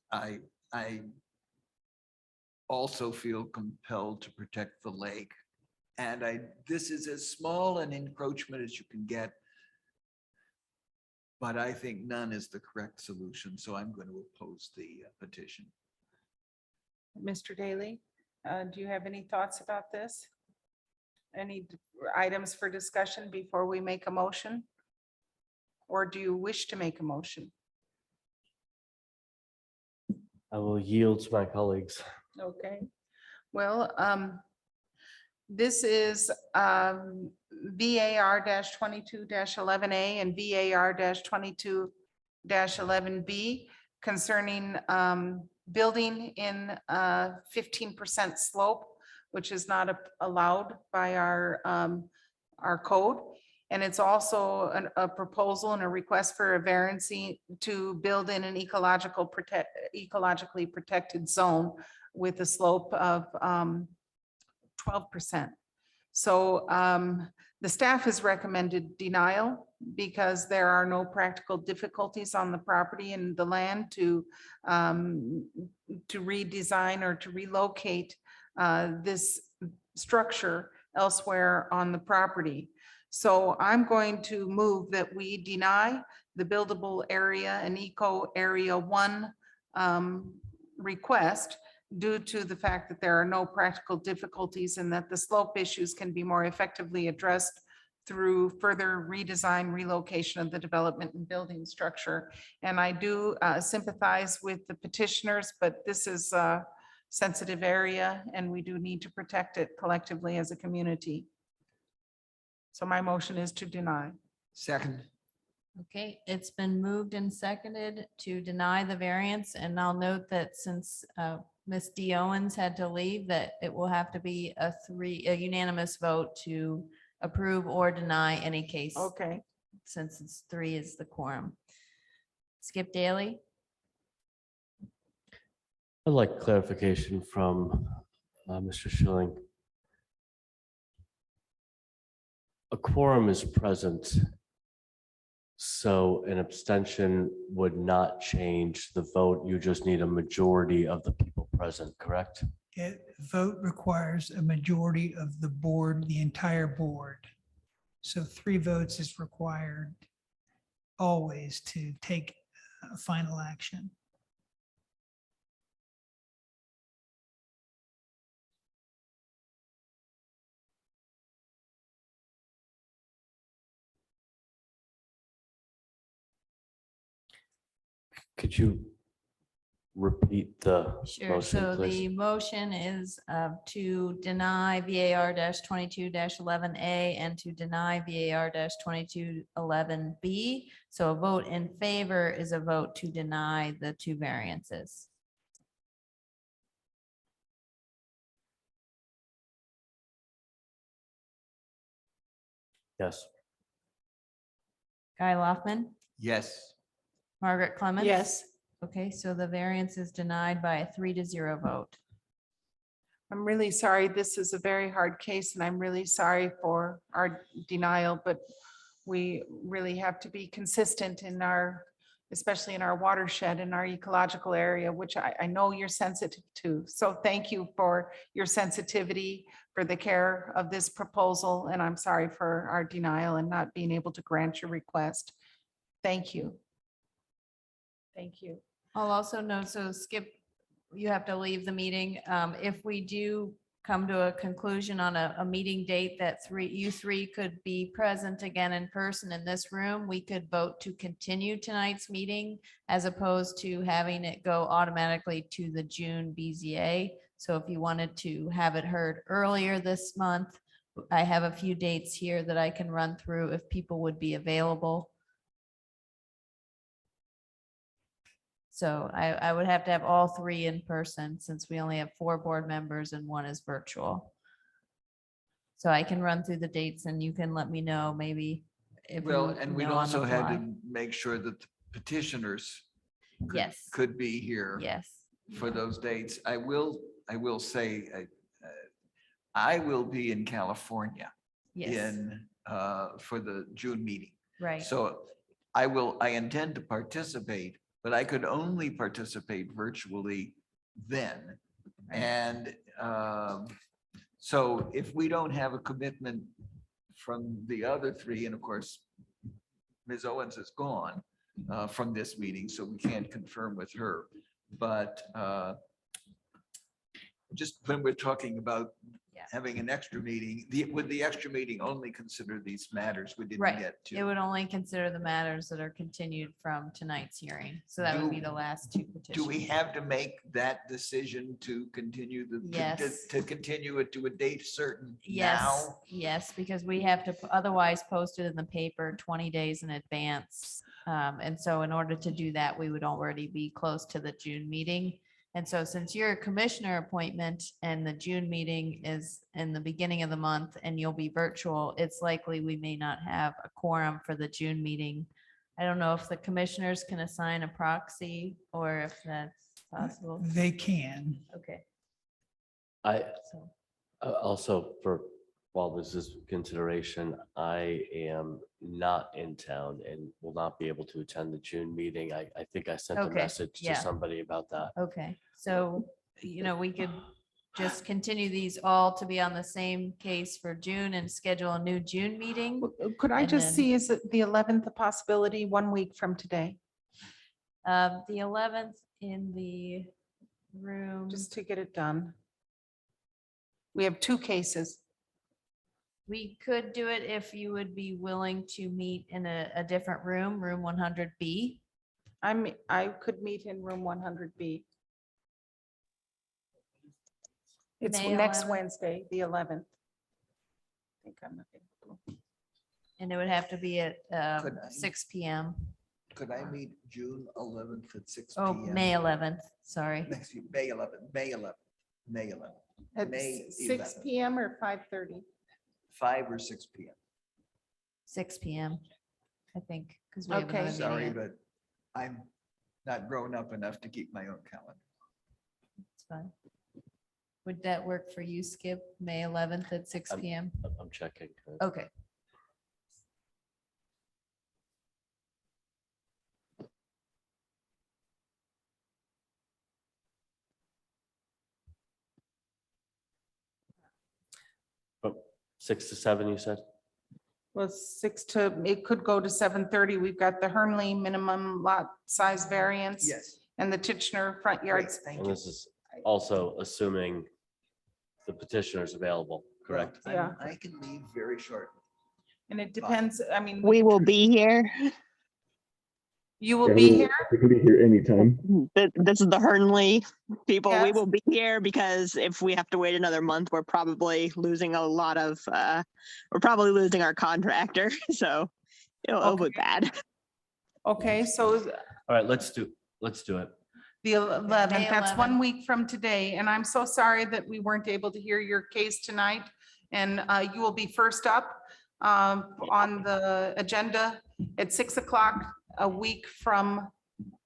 I also feel compelled to protect the lake. And this is as small an encroachment as you can get, but I think none is the correct solution. So I'm going to oppose the petition. Mr. Daly, do you have any thoughts about this? Any items for discussion before we make a motion? Or do you wish to make a motion? I will yield to my colleagues. Okay, well, this is VAR 22-11A and VAR 22-11B concerning building in 15% slope, which is not allowed by our code. And it's also a proposal and a request for a variance to build in an ecologically protected zone with a slope of 12%. So the staff has recommended denial because there are no practical difficulties on the property and the land to redesign or to relocate this structure elsewhere on the property. So I'm going to move that we deny the buildable area and eco area 1 request due to the fact that there are no practical difficulties and that the slope issues can be more effectively addressed through further redesign, relocation of the development and building structure. And I do sympathize with the petitioners, but this is a sensitive area and we do need to protect it collectively as a community. So my motion is to deny. Second. Okay, it's been moved and seconded to deny the variance, and I'll note that since Ms. D. Owens had to leave, that it will have to be a unanimous vote to approve or deny any case. Okay. Since it's 3 is the quorum. Skip Daly? I'd like clarification from Mr. Schilling. A quorum is present, so an abstention would not change the vote. You just need a majority of the people present, correct? Vote requires a majority of the board, the entire board. So 3 votes is required always to take final action. Could you repeat the Sure, motion, so please? the motion is to deny VAR 22-11A and to deny VAR 22-11B. So a vote in favor is a vote to deny the 2 variances. Yes. Guy Loftman, Yes. Margaret Clements? Yes. Okay, so the variance is denied by a 3-0 vote. I'm really sorry. This is a very hard case and I'm really sorry for our denial, but we really have to be consistent in our, especially in our watershed and our ecological area, which I know you're sensitive to. So thank you for your sensitivity, for the care of this proposal. And I'm sorry for our denial and not being able to grant your request. Thank you. Thank you. I'll also note, so Skip, you have to leave the meeting. If we do come to a conclusion on a meeting date that you three could be present again in person in this room, we could vote to continue tonight's meeting as opposed to having it go automatically to the June BZA. So if you wanted to have it heard earlier this month, I have a few dates here that I can run through if people would be available. So I would have to have all three in person since we only have 4 board members and 1 is virtual. So I can run through the dates and you can let me know maybe. If Well, you and we'd know on also the had fly. to make sure that the petitioners Yes, could be here yes. for those dates. I will say, I will be in California Yes, for the June meeting. right. So I intend to participate, but I could only participate virtually then. And so if we don't have a commitment from the other 3, and of course, Ms. Owens is gone from this meeting, so we can't confirm with her. But just when we're talking about having an extra meeting, would the extra meeting only consider these matters we didn't Right. get It to? would only consider the matters that are continued from tonight's hearing. So that would be the last 2 petitions. Do we have to make that decision to continue Yes. to continue it to a date certain Yes, now? yes, because we have to otherwise post it in the paper 20 days in advance. And so in order to do that, we would already be close to the June meeting. And so since you're a commissioner appointment and the June meeting is in the beginning of the month and you'll be virtual, it's likely we may not have a quorum for the June meeting. I don't know if the commissioners can assign a proxy or if that's possible. They can. Okay. I So, also, for while this is consideration, I am not in town and will not be able to attend the June meeting. I think I sent a Okay, message to yeah. somebody about that. okay, so, we could just continue these all to be on the same case for June and schedule a new June meeting. Could I And just then- see, is it the 11th a possibility 1 week from today? The 11th in the room. Just to get it done. We have 2 cases. We could do it if you would be willing to meet in a different room, room 100B. I could meet in room 100B. It's May next 11th. Wednesday, the 11th. I think I'm available. And it would have to be at Could I- 6 PM. Could I meet June 11th at 6 Oh, PM? May 11th, sorry. Next, May 11th, May 11th, May 11th, At May 6 11th. PM or 5:30? 5 or 6 PM. 6 PM, I think, because we have Okay. another meeting Sorry, at- but I'm not grown up enough to keep my own calendar. It's fine. Would that work for you, Skip? May 11th at 6 PM? I'm checking. Okay. But 6 to 7, you said? Well, it could go to 7:30. We've got the Hernley minimum lot size variance. Yes. And the Titchener front yards. Thank And you. this is also assuming the petitioner is available, correct? Yeah. I can leave very shortly. And it depends, I mean. We will be here. You will be here? We can be here anytime. This is the Hernley people. We Yes. will be here because if we have to wait another month, we're probably losing a lot of, we're probably losing our contractor. So it'll be bad. Okay, so All right, let's do it. the 11th, May that's 11th. 1 week from today. And I'm so sorry that we weren't able to hear your case tonight. And you will be first up on the agenda at 6 o'clock a week from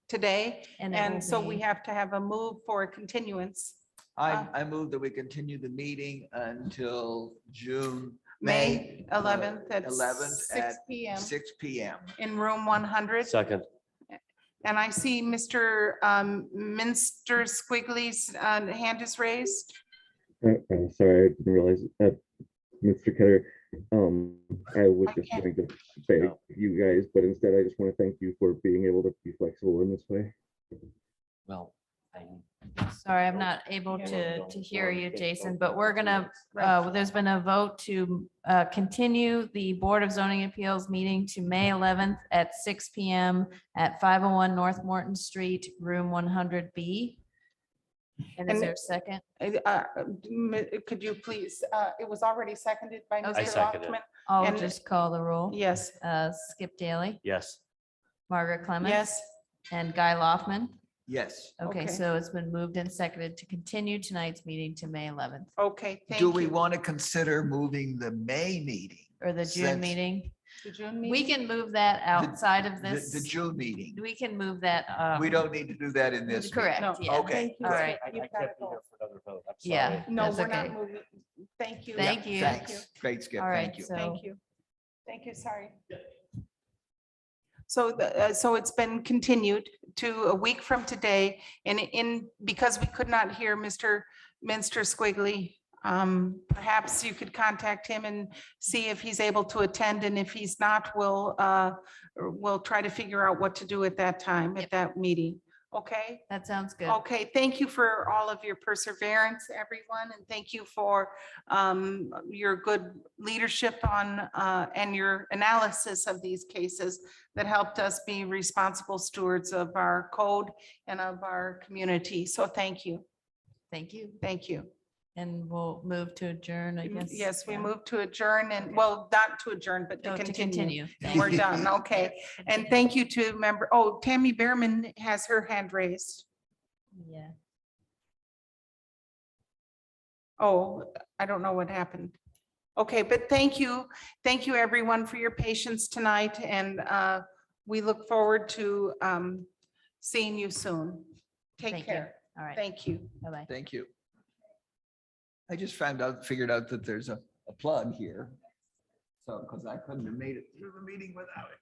today. And it will And so be- we have to have a move for a continuance. I move that we continue the meeting until May 11th at 11th 6 at PM 6 PM. in room 100. Second. And I see Mr. Minster Squiggly's hand is raised. Sorry, I didn't realize, Mr. Ketter, I was just going to beg you guys, but instead I just want to thank you for being able to be flexible in this way. Well, Sorry, I'm not able to hear you, Jason, but we're gonna, there's been a vote to continue the Board of Zoning Appeals meeting to May 11th at 6 PM at 501 North Morton Street, room 100B. And is there a second? Could you please, it was already seconded by Okay. Mr. seconded it. Lockman. I'll And- just call the roll. Yes, Skip Daly, Yes. Margaret Clemens. yes. And Guy Loftman. Yes. Okay, Okay. so it's been moved and seconded to continue tonight's meeting to May 11th Okay, thank Do you. we want to consider moving the May meeting? or the June Since- meeting. The June We meeting? can move that outside of The this. June meeting. We can move that. We don't need to do that in this. meeting. Correct, No. yeah. Okay. Thank you. All right. You've gotta go. for another vote. I'm Yeah. sorry. No, That's we're not okay. moving. Thank you. Thank you. Thanks. Great, Skip. All right, Thank you. so- Thank you. Thank you, sorry. So so it's been continued to a week from today, and because we could not hear Mr. Minster Squiggly, perhaps you could contact him and see if he's able to attend, and if he's not, we'll try to figure out what to do at that time, at that meeting. Okay? That sounds good. Okay, thank you for all of your perseverance, everyone, and thank you for your good leadership on and your analysis of these cases that helped us be responsible stewards of our code and of our community. So thank you. Thank you. Thank you. And we'll move to adjourn, I guess. Yes, we Yeah. move to adjourn and, well, not to adjourn, but to Oh, to continue. continue. We're done. Okay. And thank you to Tammy Behrman has her hand raised. Yeah. Oh, I don't know what happened. Okay, but thank you. Thank you, everyone, for your patience tonight, and we look forward to seeing you soon. Take Thank you. care. All right. Thank you. Bye-bye. Thank you. I just figured out that there's a plug here. So, because I couldn't have made it through the meeting without it.